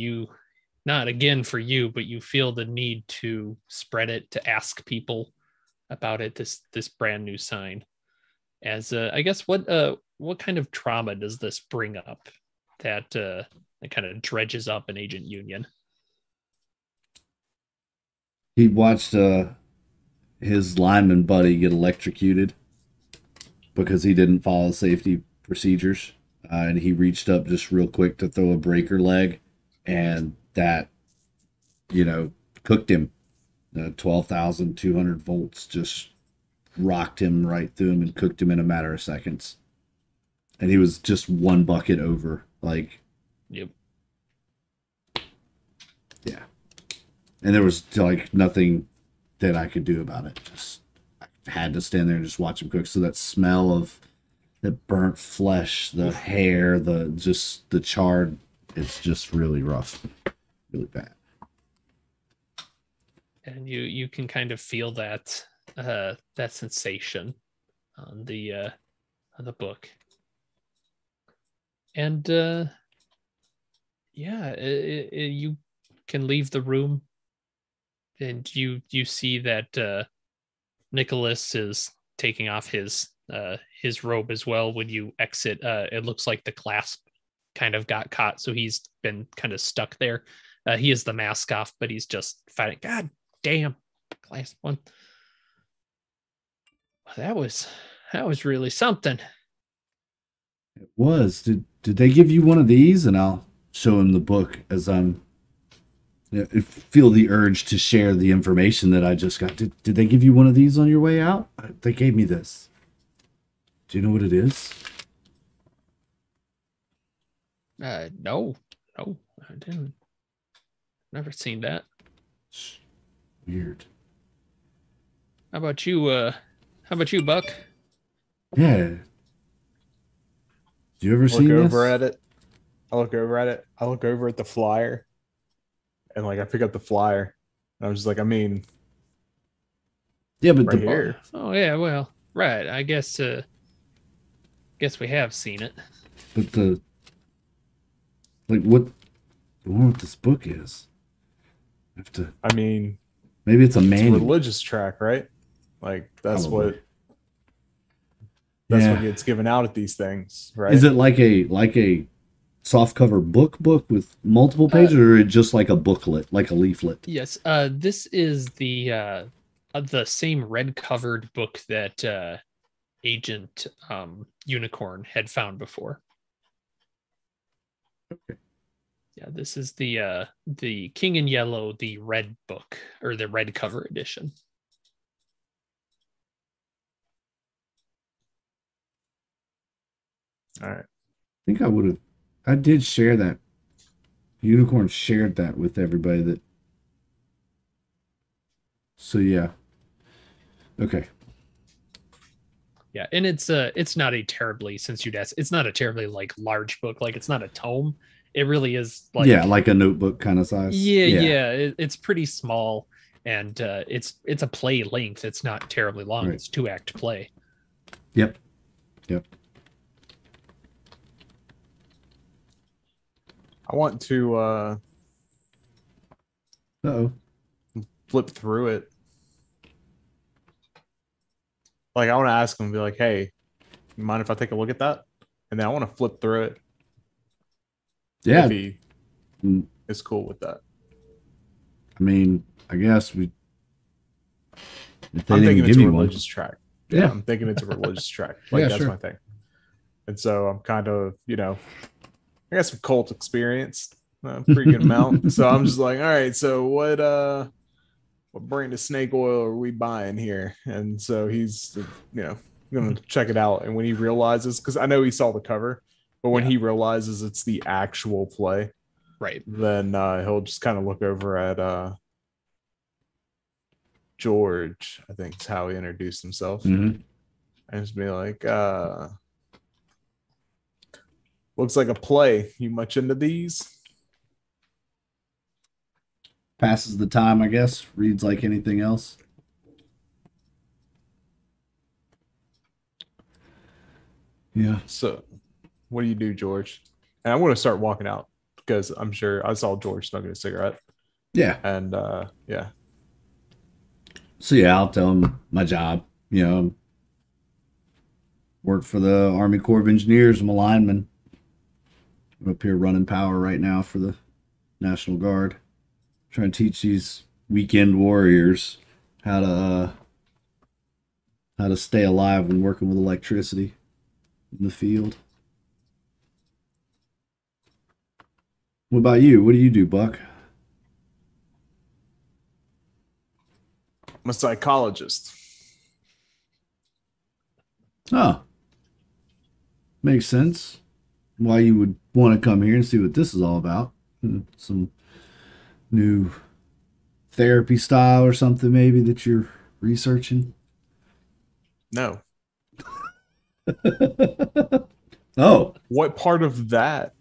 [SPEAKER 3] not again for you, but you feel the need to spread it, to ask people about it, this brand new sign. As I guess what kind of trauma does this bring up that it kind of dredges up in Agent Union?
[SPEAKER 1] He watched his lineman buddy get electrocuted because he didn't follow safety procedures, and he reached up just real quick to throw a breaker leg, and that, cooked him. 12,200 volts just rocked him right through him and cooked him in a matter of seconds. And he was just one bucket over, like.
[SPEAKER 3] Yep.
[SPEAKER 1] Yeah. And there was nothing that I could do about it. Just I had to stand there and just watch him cook. So that smell of the burnt flesh, the hair, the charred, it's just really rough, really bad.
[SPEAKER 3] And you can kind of feel that sensation on the book. And you can leave the room, and you see that Nicholas is taking off his robe as well. When you exit, it looks like the clasp kind of got caught, so he's been kind of stuck there. He has the mask off, but he's just fighting. God damn, clasp one. That was really something.
[SPEAKER 1] It was. Did they give you one of these? And I'll show him the book as I'm feel the urge to share the information that I just got. Did they give you one of these on your way out? They gave me this. Do you know what it is?
[SPEAKER 3] No, I didn't. Never seen that.
[SPEAKER 1] Weird.
[SPEAKER 3] How about you, Buck?
[SPEAKER 1] Yeah. Do you ever see this?
[SPEAKER 4] I look over at it. I look over at the flyer, and I pick up the flyer, and I'm just like,
[SPEAKER 1] yeah, but
[SPEAKER 4] right here.
[SPEAKER 3] Oh yeah, well, Right. I guess we have seen it.
[SPEAKER 1] But what the one with this book is. I have to.
[SPEAKER 4] I mean,
[SPEAKER 1] Maybe it's a
[SPEAKER 4] it's a
[SPEAKER 1] manual.
[SPEAKER 4] religious track, right? Like that's
[SPEAKER 1] Probably.
[SPEAKER 4] what gets given out at these things, right?
[SPEAKER 1] Is it like a soft cover book with multiple pages, or is it just like a booklet, like a leaflet?
[SPEAKER 3] Yes. This is the same red covered book that Agent Unicorn had found before.
[SPEAKER 1] Okay.
[SPEAKER 3] Yeah, this is the King in Yellow, the red book, or the red cover edition.
[SPEAKER 4] All right.
[SPEAKER 1] I think I did share that. Unicorn shared that with everybody so yeah. Okay.
[SPEAKER 3] Yeah, and it's not a terribly, since you'd ask, it's not a terribly like large book, like it's not a tome. It really is like,
[SPEAKER 1] yeah, like a notebook kind of size.
[SPEAKER 3] Yeah. It's pretty small, and it's a play length. It's not terribly long.
[SPEAKER 1] Right.
[SPEAKER 3] It's 2-act play.
[SPEAKER 1] Yep.
[SPEAKER 4] I want to
[SPEAKER 1] Uh-oh.
[SPEAKER 4] flip through it. Like I want to ask him, be like, "Hey, you mind if I take a look at that?" And then I want to flip through it.
[SPEAKER 1] Yeah.
[SPEAKER 4] If he
[SPEAKER 1] Mm.
[SPEAKER 4] is cool with that.
[SPEAKER 1] I mean, I guess if they
[SPEAKER 4] I'm
[SPEAKER 1] didn't
[SPEAKER 4] thinking
[SPEAKER 1] give
[SPEAKER 4] it's a
[SPEAKER 1] you one.
[SPEAKER 4] religious track.
[SPEAKER 1] Yeah.
[SPEAKER 4] I'm thinking it's a religious track. Like
[SPEAKER 1] Yeah,
[SPEAKER 4] that's
[SPEAKER 1] sure.
[SPEAKER 4] my thing. And so I'm kind of, I got some cult experience, pretty good amount. So I'm just like, all right, so what brand of snake oil are we buying here? And so he's, gonna check it out. And when he realizes, because I know he saw the cover, but when he realizes it's the actual play,
[SPEAKER 3] Right.
[SPEAKER 4] then he'll just kind of look over at George, I think is how he introduced himself.
[SPEAKER 1] Mm-hmm.
[SPEAKER 4] And just be like, looks like a play. You much into these?
[SPEAKER 1] Passes the time, I guess. Reads like anything else. Yeah.
[SPEAKER 4] So what do you do, George? And I'm going to start walking out because I'm sure I saw George smoking a cigarette.
[SPEAKER 1] Yeah.
[SPEAKER 4] And yeah.
[SPEAKER 1] So yeah, I'll tell him my job. Work for the Army Corps of Engineers. I'm a lineman. I'm up here running power right now for the National Guard. Trying to teach these weekend warriors how to stay alive when working with electricity in the field. What about you? What do you do, Buck?
[SPEAKER 4] I'm a psychologist.
[SPEAKER 1] Oh, makes sense. Why you would want to come here and see what this is all about. Some new therapy style or something maybe that you're researching.
[SPEAKER 4] No.
[SPEAKER 1] Oh,
[SPEAKER 4] What part of that?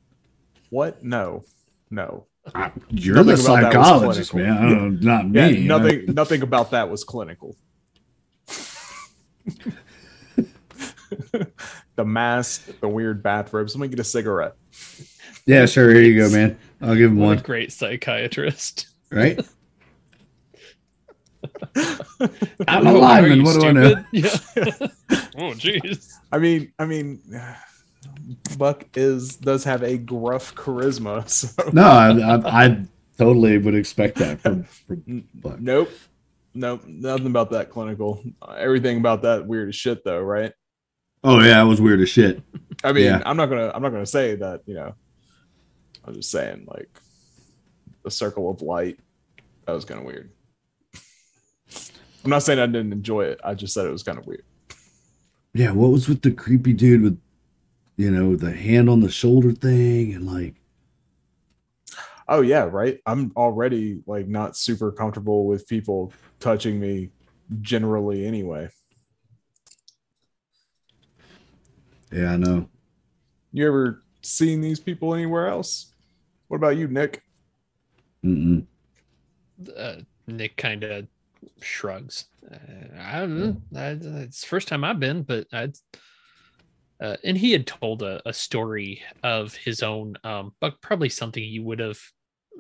[SPEAKER 4] What? No.
[SPEAKER 1] you're
[SPEAKER 4] Nothing
[SPEAKER 1] the
[SPEAKER 4] about that was
[SPEAKER 1] psychologist,
[SPEAKER 4] clinical.
[SPEAKER 1] man. I don't know, not me.
[SPEAKER 4] Yeah, nothing about that was clinical. The mask, the weird bathrobes. Let me get a cigarette.
[SPEAKER 1] Yeah, sure. Here you go, man. I'll give him
[SPEAKER 3] What
[SPEAKER 1] one.
[SPEAKER 3] a great psychiatrist.
[SPEAKER 1] Right? I'm a
[SPEAKER 3] Oh, are
[SPEAKER 1] lineman.
[SPEAKER 3] you
[SPEAKER 1] What do I know?
[SPEAKER 3] stupid? Yeah. Oh, jeez.
[SPEAKER 4] I mean, Buck does have a gruff charisma. So
[SPEAKER 1] No, I totally would expect that from Buck.
[SPEAKER 4] Nope, nothing about that clinical. Everything about that weird as shit, though, right?
[SPEAKER 1] Oh yeah, it was weird as shit.
[SPEAKER 4] I mean,
[SPEAKER 1] Yeah.
[SPEAKER 4] I'm not gonna say that. I'm just saying, like, the circle of light. That was kind of weird. I'm not saying I didn't enjoy it. I just said it was kind of weird.
[SPEAKER 1] Yeah, what was with the creepy dude with, the hand on the shoulder thing and like.
[SPEAKER 4] Oh yeah, right. I'm already like not super comfortable with people touching me generally anyway.
[SPEAKER 1] Yeah, I know.
[SPEAKER 4] You ever seen these people anywhere else? What about you, Nick?
[SPEAKER 1] Mm-mm.
[SPEAKER 3] Nick kind of shrugs. I don't know. It's the first time I've been, but and he had told a story of his own, but probably something you would have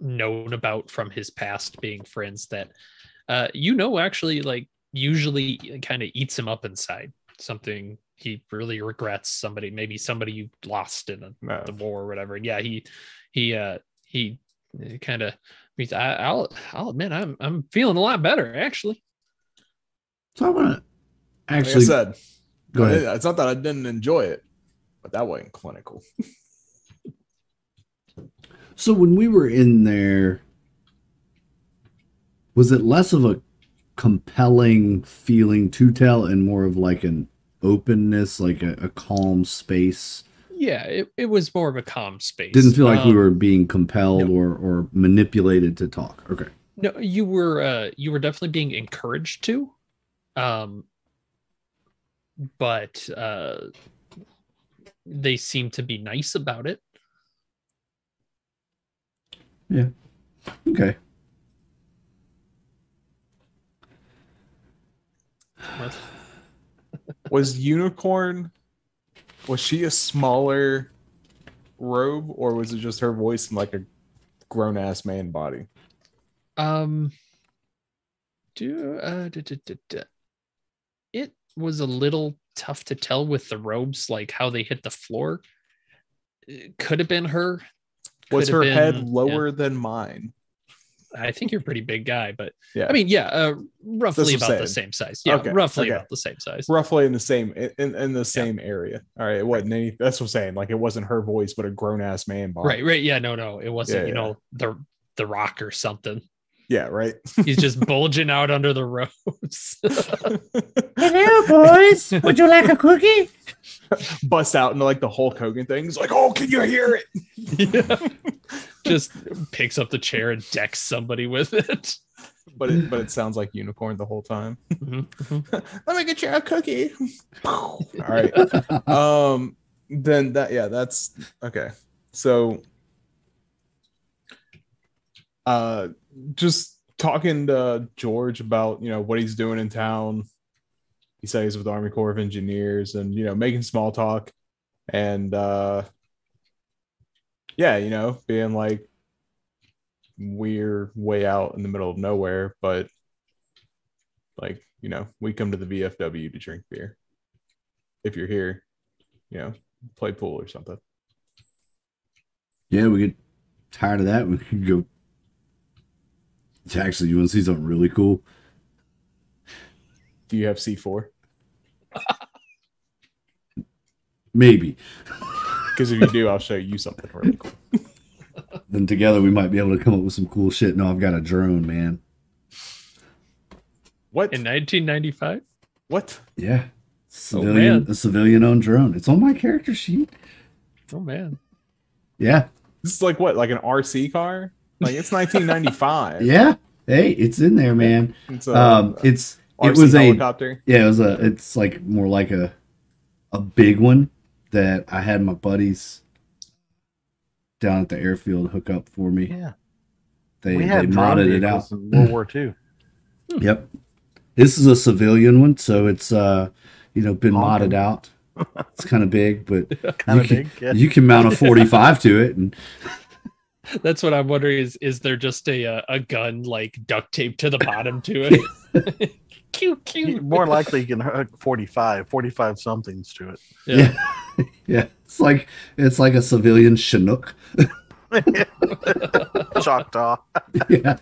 [SPEAKER 3] known about from his past being friends that, actually like usually kind of eats him up inside. Something he really regrets. Maybe somebody you lost in the war or whatever. And yeah, he kind of. I'll admit I'm feeling a lot better actually.
[SPEAKER 1] So I want to actually.
[SPEAKER 4] Like I said,
[SPEAKER 1] go ahead.
[SPEAKER 4] It's not that I didn't enjoy it, but that wasn't clinical.
[SPEAKER 1] So when we were in there, was it less of a compelling feeling to tell and more of like an openness, like a calm space?
[SPEAKER 3] Yeah, it was more of a calm space.
[SPEAKER 1] Didn't feel like we were being compelled
[SPEAKER 3] no.
[SPEAKER 1] or manipulated to talk. Okay.
[SPEAKER 3] No, you were definitely being encouraged to. But they seem to be nice about it.
[SPEAKER 1] Yeah. Okay.
[SPEAKER 4] Was Unicorn, was she a smaller robe, or was it just her voice in like a grown-ass man body?
[SPEAKER 3] It was a little tough to tell with the robes, like how they hit the floor. It could have been her.
[SPEAKER 4] Was her head lower than mine?
[SPEAKER 3] I think you're a pretty big guy, but
[SPEAKER 4] yeah,
[SPEAKER 3] I mean, roughly about the same size. Yeah,
[SPEAKER 4] okay.
[SPEAKER 3] roughly about the same size.
[SPEAKER 4] Roughly in the same same area. All right, it wasn't any. That's what I'm saying. Like it wasn't her voice, but a grown ass man body.
[SPEAKER 3] Right. Yeah, no, it wasn't. The Rock or something.
[SPEAKER 4] Yeah, right.
[SPEAKER 3] He's just bulging out under the robes.
[SPEAKER 1] Hello, boys. Would you like a cookie?
[SPEAKER 4] Bust out into like the Hulk Hogan thing. He's like, "Oh, can you hear it?"
[SPEAKER 3] Yeah. Just picks up the chair and decks somebody with it.
[SPEAKER 4] But it sounds like Unicorn the whole time.
[SPEAKER 3] Mm-hmm.
[SPEAKER 4] Let me get you a cookie. All right. Then that's okay. So just talking to George about what he's doing in town. He says he's with the Army Corps of Engineers, and making small talk, and being like, we're way out in the middle of nowhere, but like we come to the VFW to drink beer. If you're here, play pool or something.
[SPEAKER 1] Yeah, we get tired of that. We could go. Actually, you want to see something really cool?
[SPEAKER 4] Do you have C4?
[SPEAKER 1] Maybe.
[SPEAKER 4] Because if you do, I'll show you something really cool.
[SPEAKER 1] Then together we might be able to come up with some cool shit. No, I've got a drone, man.
[SPEAKER 4] What?
[SPEAKER 3] In 1995?
[SPEAKER 4] What?
[SPEAKER 1] Yeah. A civilian-owned drone. It's on my character sheet.
[SPEAKER 3] Oh, man.
[SPEAKER 1] Yeah.
[SPEAKER 4] This is like what? Like an RC car? Like it's 1995.
[SPEAKER 1] Yeah. Hey, it's in there, man.
[SPEAKER 4] It's
[SPEAKER 1] it was a
[SPEAKER 4] helicopter.
[SPEAKER 1] Yeah, it's like more like a big one that I had my buddies down at the airfield hook up for me.
[SPEAKER 5] Yeah.
[SPEAKER 1] They modded it out.
[SPEAKER 5] In World War II.
[SPEAKER 1] Yep. This is a civilian one, so it's been modded out. It's kind of big, but you can mount a 45 to it, and
[SPEAKER 3] that's what I'm wondering is there just a gun like duct taped to the bottom to it? Cute.
[SPEAKER 5] More likely you can hook 45 somethings to it.
[SPEAKER 1] Yeah. Yeah. It's like a civilian Chinook.
[SPEAKER 5] Choctaw.
[SPEAKER 1] Yeah.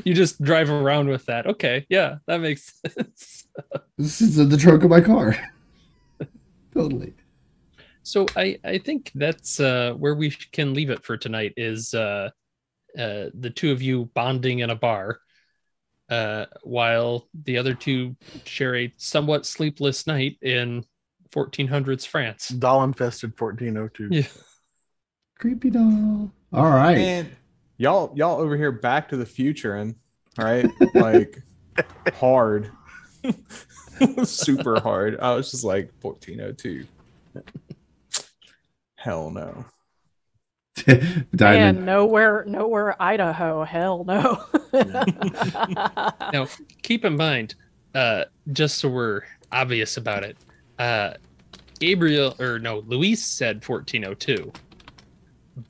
[SPEAKER 3] You just drive around with that. Okay. Yeah, that makes sense.
[SPEAKER 1] This is in the trunk of my car. Totally.
[SPEAKER 3] So I think that's where we can leave it for tonight is the two of you bonding in a bar while the other two share a somewhat sleepless night in 1400s France.
[SPEAKER 5] Doll-infested 1402.
[SPEAKER 3] Yeah.
[SPEAKER 1] Creepy doll. All right.
[SPEAKER 4] And y'all over here Back to the Future, and right, like hard, super hard. I was just like 1402. Hell no.
[SPEAKER 1] Diamond.
[SPEAKER 2] And nowhere Idaho. Hell no.
[SPEAKER 3] Now, keep in mind, just so we're obvious about it, Luis said 1402,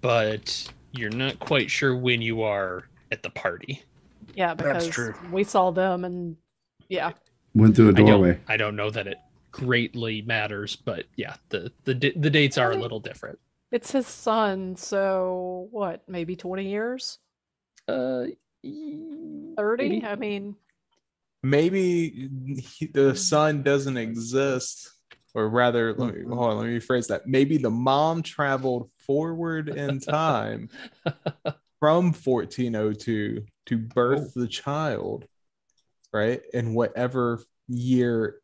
[SPEAKER 3] but you're not quite sure when you are at the party.
[SPEAKER 2] Yeah,
[SPEAKER 5] That's
[SPEAKER 2] because
[SPEAKER 5] true.
[SPEAKER 2] we saw them and yeah.
[SPEAKER 1] Went through a doorway.
[SPEAKER 3] I don't know that it greatly matters, but yeah, the dates are a little different.
[SPEAKER 2] It's his son, so what, maybe 20 years? 30?
[SPEAKER 3] Maybe.
[SPEAKER 2] I mean,
[SPEAKER 4] Maybe the son doesn't exist, or rather, let me rephrase that. Maybe the mom traveled forward in time from 1402 to birth the child, right? In whatever year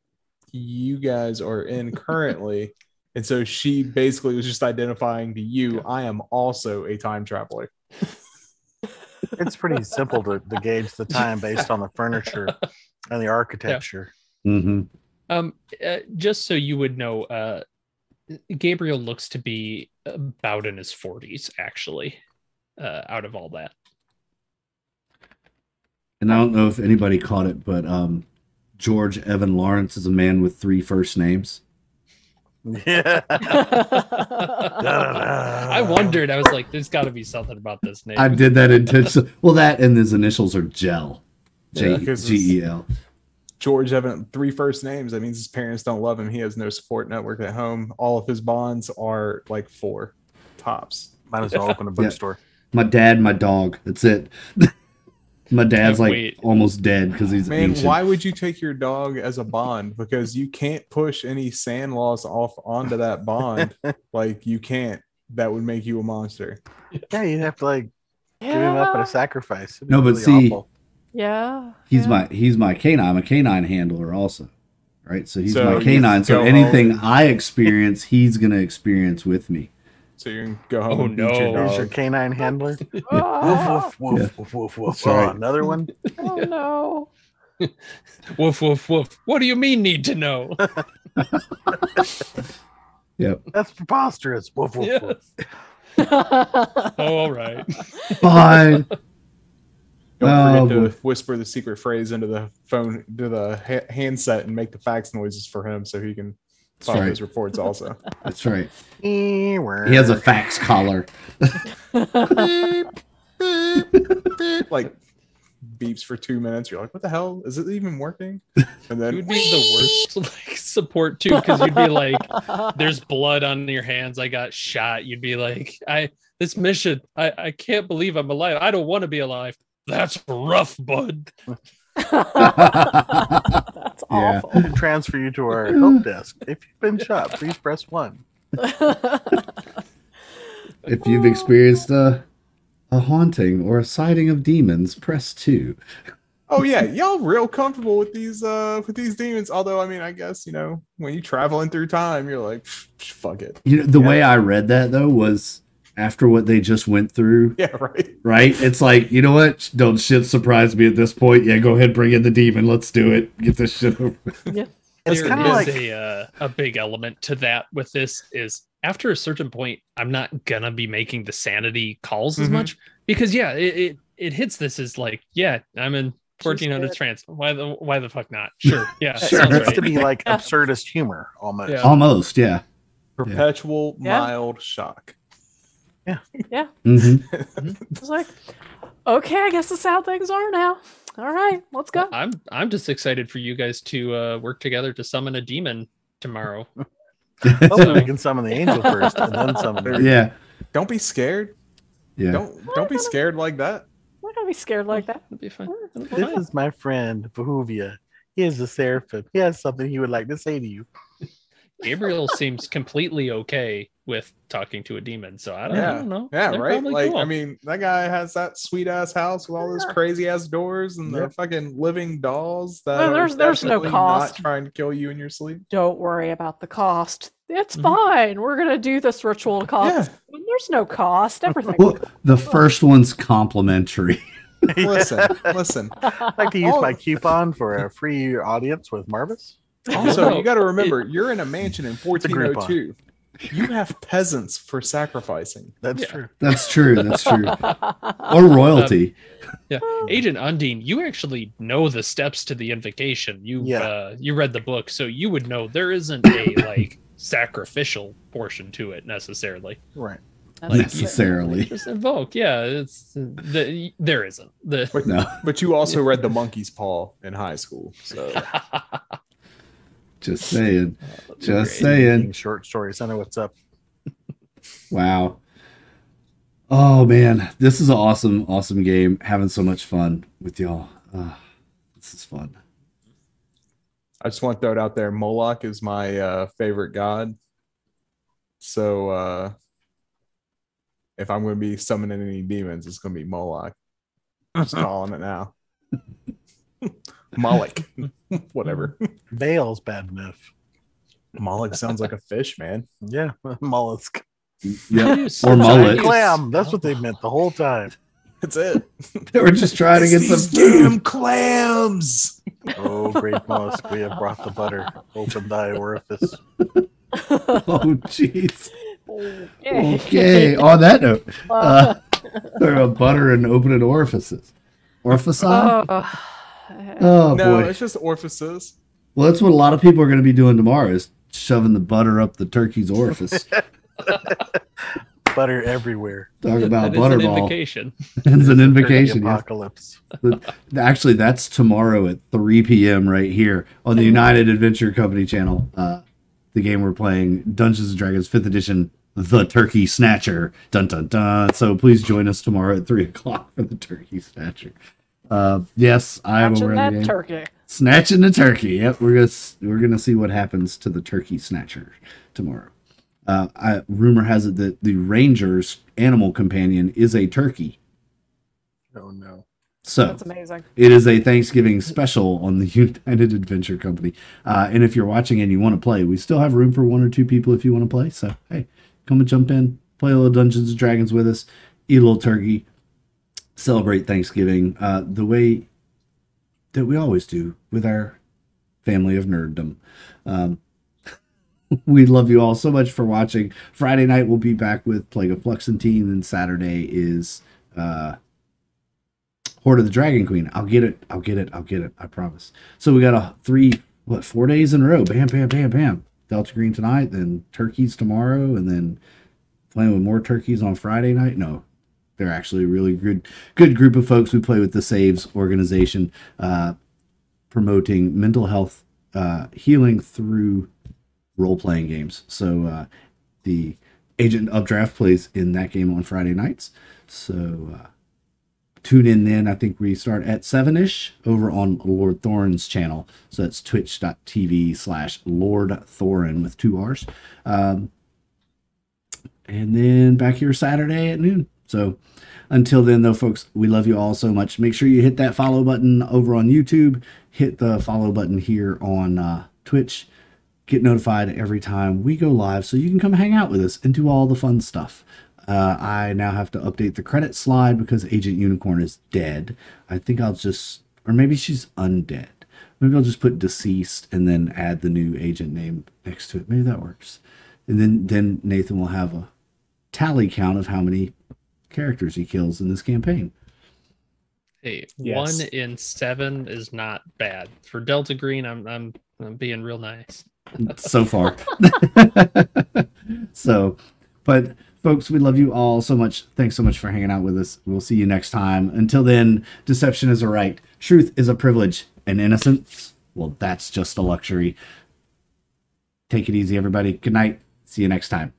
[SPEAKER 4] you guys are in currently. And so she basically was just identifying to you, I am also a time traveler.
[SPEAKER 5] It's pretty simple to gauge the time based on the furniture and the architecture.
[SPEAKER 1] Mm-hmm.
[SPEAKER 3] Just so you would know, Gabriel looks to be about in his 40s, actually, out of all that.
[SPEAKER 1] And I don't know if anybody caught it, but George Evan Lawrence is a man with 3 first names.
[SPEAKER 5] Yeah.
[SPEAKER 3] I wondered. I was like, "There's got to be something about this name."
[SPEAKER 1] I did that intentionally. Well, that and his initials are Gel, Gel.
[SPEAKER 4] George Evan, 3 first names. That means his parents don't love him. He has no support network at home. All of his bonds are like 4 tops.
[SPEAKER 5] Might as well open a bookstore.
[SPEAKER 1] My dad, my dog. That's it. My dad's almost dead because he's ancient.
[SPEAKER 4] Why would you take your dog as a bond? Because you can't push any sand laws off onto that bond. Like you can't. That would make you a monster.
[SPEAKER 5] Yeah, you'd have to give him up at a sacrifice.
[SPEAKER 1] No, but see,
[SPEAKER 5] awful.
[SPEAKER 2] Yeah.
[SPEAKER 1] He's my canine. I'm a canine handler also. Right? So he's my canine. So anything I experience, he's gonna experience with me.
[SPEAKER 4] So you can go home and beat your dog.
[SPEAKER 5] He's your canine handler.
[SPEAKER 2] Oh,
[SPEAKER 5] Woof, woof, woof, woof, woof.
[SPEAKER 1] That's right.
[SPEAKER 5] Another one.
[SPEAKER 2] oh no.
[SPEAKER 3] Woof, woof, woof. What do you mean need to know?
[SPEAKER 1] Yep.
[SPEAKER 5] That's preposterous. Woof, woof, woof.
[SPEAKER 3] Oh, all right.
[SPEAKER 1] Fine.
[SPEAKER 4] Don't forget to whisper the secret phrase into the phone, to the handset, and make the fax noises for him so he can follow his reports also.
[SPEAKER 1] That's right. He has a fax collar.
[SPEAKER 4] Beep, beep, beep. Like beeps for 2 minutes. You're like, what the hell? Is it even working? And then
[SPEAKER 3] you'd be the worst support too, because you'd be like, there's blood on your hands. I got shot. You'd be like, this mission, I can't believe I'm alive. I don't want to be alive. That's rough, bud.
[SPEAKER 2] That's awful.
[SPEAKER 5] We can transfer you to our help desk. If you've been shot, please press 1.
[SPEAKER 1] If you've experienced a haunting or a sighting of demons, press 2.
[SPEAKER 4] Oh yeah, y'all real comfortable with these demons. Although I mean, I guess when you're traveling through time, you're like, fuck it.
[SPEAKER 1] The way I read that though was after what they just went through.
[SPEAKER 4] Yeah, right.
[SPEAKER 1] Right? It's like, you know what? Don't shit surprise me at this point. Yeah, go ahead, bring in the demon. Let's do it. Get this shit over with.
[SPEAKER 2] Yeah.
[SPEAKER 5] It's
[SPEAKER 3] There
[SPEAKER 5] kind of
[SPEAKER 3] is
[SPEAKER 5] like
[SPEAKER 3] a big element to that with this is after a certain point, I'm not gonna be making the sanity calls as much because it hits this as like, yeah, I'm in 1400 trance. Why the fuck not? Sure. Yeah.
[SPEAKER 1] Sure.
[SPEAKER 5] it needs
[SPEAKER 3] right.
[SPEAKER 5] to be like absurdist humor almost.
[SPEAKER 3] Yeah.
[SPEAKER 1] Almost, yeah.
[SPEAKER 4] Perpetual mild shock.
[SPEAKER 2] Yeah.
[SPEAKER 1] Mm-hmm.
[SPEAKER 2] It's like, okay, I guess that's how things are now. All right, let's go.
[SPEAKER 3] I'm just excited for you guys to work together to summon a demon tomorrow.
[SPEAKER 5] Hopefully we can summon the angel first and then summon the
[SPEAKER 1] Yeah.
[SPEAKER 4] Don't be scared.
[SPEAKER 1] Yeah.
[SPEAKER 4] Don't be scared like that.
[SPEAKER 2] I'm not gonna be scared like that.
[SPEAKER 3] It'll be fun.
[SPEAKER 5] This is my friend, Behuvia. He is a seraphim. He has something he would like to say to you.
[SPEAKER 3] Gabriel seems completely okay with talking to a demon, so I don't know.
[SPEAKER 4] Yeah,
[SPEAKER 3] They're
[SPEAKER 4] right.
[SPEAKER 3] probably
[SPEAKER 4] Like,
[SPEAKER 3] cool.
[SPEAKER 4] I mean, that guy has that sweet ass house with all those crazy ass doors and the fucking living dolls that
[SPEAKER 2] Well, there's no
[SPEAKER 4] definitely
[SPEAKER 2] cost.
[SPEAKER 4] not trying to kill you in your sleep.
[SPEAKER 2] Don't worry about the cost. It's fine. We're gonna do this ritual cost. There's no cost. Everything.
[SPEAKER 1] Well, the first one's complimentary.
[SPEAKER 4] Listen.
[SPEAKER 5] I'd like to use my coupon for a free audience with Marvis.
[SPEAKER 4] Also, you got to remember, you're in a mansion in
[SPEAKER 5] Groupon.
[SPEAKER 4] 1402. You have peasants for sacrificing.
[SPEAKER 5] That's
[SPEAKER 3] Yeah.
[SPEAKER 5] true.
[SPEAKER 1] That's true. That's true. Or royalty.
[SPEAKER 3] Yeah, Agent Undine, you actually know the steps to the invocation. You read the book, so you would know there isn't a like sacrificial portion to it necessarily.
[SPEAKER 5] Right.
[SPEAKER 2] That's
[SPEAKER 1] Necessarily.
[SPEAKER 3] Just invoke, yeah. There isn't.
[SPEAKER 1] No.
[SPEAKER 4] But you also read The Monkey's Paw in high school. So
[SPEAKER 1] Just saying. Just
[SPEAKER 3] Great.
[SPEAKER 1] saying.
[SPEAKER 5] Short stories. I know what's up.
[SPEAKER 1] Wow. Oh man, this is an awesome, awesome game. Having so much fun with y'all. This is fun.
[SPEAKER 4] I just want to throw it out there. Moloch is my favorite god. So if I'm going to be summoning any demons, it's going to be Moloch. I'm just calling it now. Moloch. Whatever.
[SPEAKER 5] Veil's bad enough.
[SPEAKER 4] Moloch sounds like a fish, man.
[SPEAKER 5] Yeah, mollusk.
[SPEAKER 1] Yep.
[SPEAKER 3] So
[SPEAKER 1] Or mullet.
[SPEAKER 3] Chinese-
[SPEAKER 5] Clam. That's what they meant the whole time.
[SPEAKER 4] That's it.
[SPEAKER 1] They were just trying to get some
[SPEAKER 4] These
[SPEAKER 1] food.
[SPEAKER 4] damn clams.
[SPEAKER 5] Oh, great mollusk, we have brought the butter. Open thy orifice.
[SPEAKER 1] Oh jeez.
[SPEAKER 2] Okay.
[SPEAKER 1] Okay. On that note, they're a butter and opening orifices. Orifice?
[SPEAKER 2] Oh,
[SPEAKER 1] Oh
[SPEAKER 4] No,
[SPEAKER 1] boy.
[SPEAKER 4] it's just orifices.
[SPEAKER 1] Well, that's what a lot of people are going to be doing tomorrow is shoving the butter up the turkey's orifice.
[SPEAKER 5] Butter everywhere.
[SPEAKER 1] Talk about
[SPEAKER 3] that is an
[SPEAKER 1] butterball.
[SPEAKER 3] invocation.
[SPEAKER 1] It's an
[SPEAKER 5] Turkey
[SPEAKER 1] invocation. Yes.
[SPEAKER 5] apocalypse.
[SPEAKER 1] Actually, that's tomorrow at 3 p.m. right here on the United Adventure Company channel. The game we're playing, Dungeons and Dragons 5th edition, The Turkey Snatcher. Dun dun dun. So please join us tomorrow at 3 o'clock for the Turkey Snatcher. Yes, I am
[SPEAKER 2] watching
[SPEAKER 1] aware of
[SPEAKER 2] that
[SPEAKER 1] the game.
[SPEAKER 2] turkey.
[SPEAKER 1] Snatching the turkey. Yep, we're gonna see what happens to the turkey snatcher tomorrow. Rumor has it that the ranger's animal companion is a turkey.
[SPEAKER 5] Oh no.
[SPEAKER 1] So
[SPEAKER 2] That's amazing.
[SPEAKER 1] it is a Thanksgiving special on the United Adventure Company. And if you're watching and you want to play, we still have room for 1 or 2 people if you want to play. So hey, come and jump in, play a little Dungeons and Dragons with us, eat a little turkey, celebrate Thanksgiving the way that we always do with our family of nerddom. We love you all so much for watching. Friday night we'll be back with Plague of Fluxentine, and Saturday is Horde of the Dragon Queen. I'll get it. I promise. So we got 4 days in a row. Bam, bam, bam, bam. Delta Green tonight, then turkeys tomorrow, and then playing with more turkeys on Friday night. No, they're actually a really good group of folks. We play with the Saves organization, promoting mental health healing through role-playing games. So the Agent Updraft plays in that game on Friday nights. So tune in then. I think we start at 7-ish over on Lord Thorin's channel. So that's twitch.tv/Lord Thorin with 2 R's. And then back here Saturday at noon. So until then, though, folks, we love you all so much. Make sure you hit that follow button over on YouTube. Hit the follow button here on Twitch. Get notified every time we go live so you can come hang out with us and do all the fun stuff. I now have to update the credit slide because Agent Unicorn is dead. I think I'll just, or maybe she's undead. Maybe I'll just put deceased and then add the new agent name next to it. Maybe that works. And then Nathan will have a tally count of how many characters he kills in this campaign.
[SPEAKER 3] Hey,
[SPEAKER 4] Yes.
[SPEAKER 3] 1 in 7 is not bad for Delta Green. I'm being real nice.
[SPEAKER 1] So far. So, but folks, we love you all so much. Thanks so much for hanging out with us. We'll see you next time. Until then, deception is a right, truth is a privilege, and innocence, well, that's just a luxury. Take it easy, everybody. Good night. See you next time.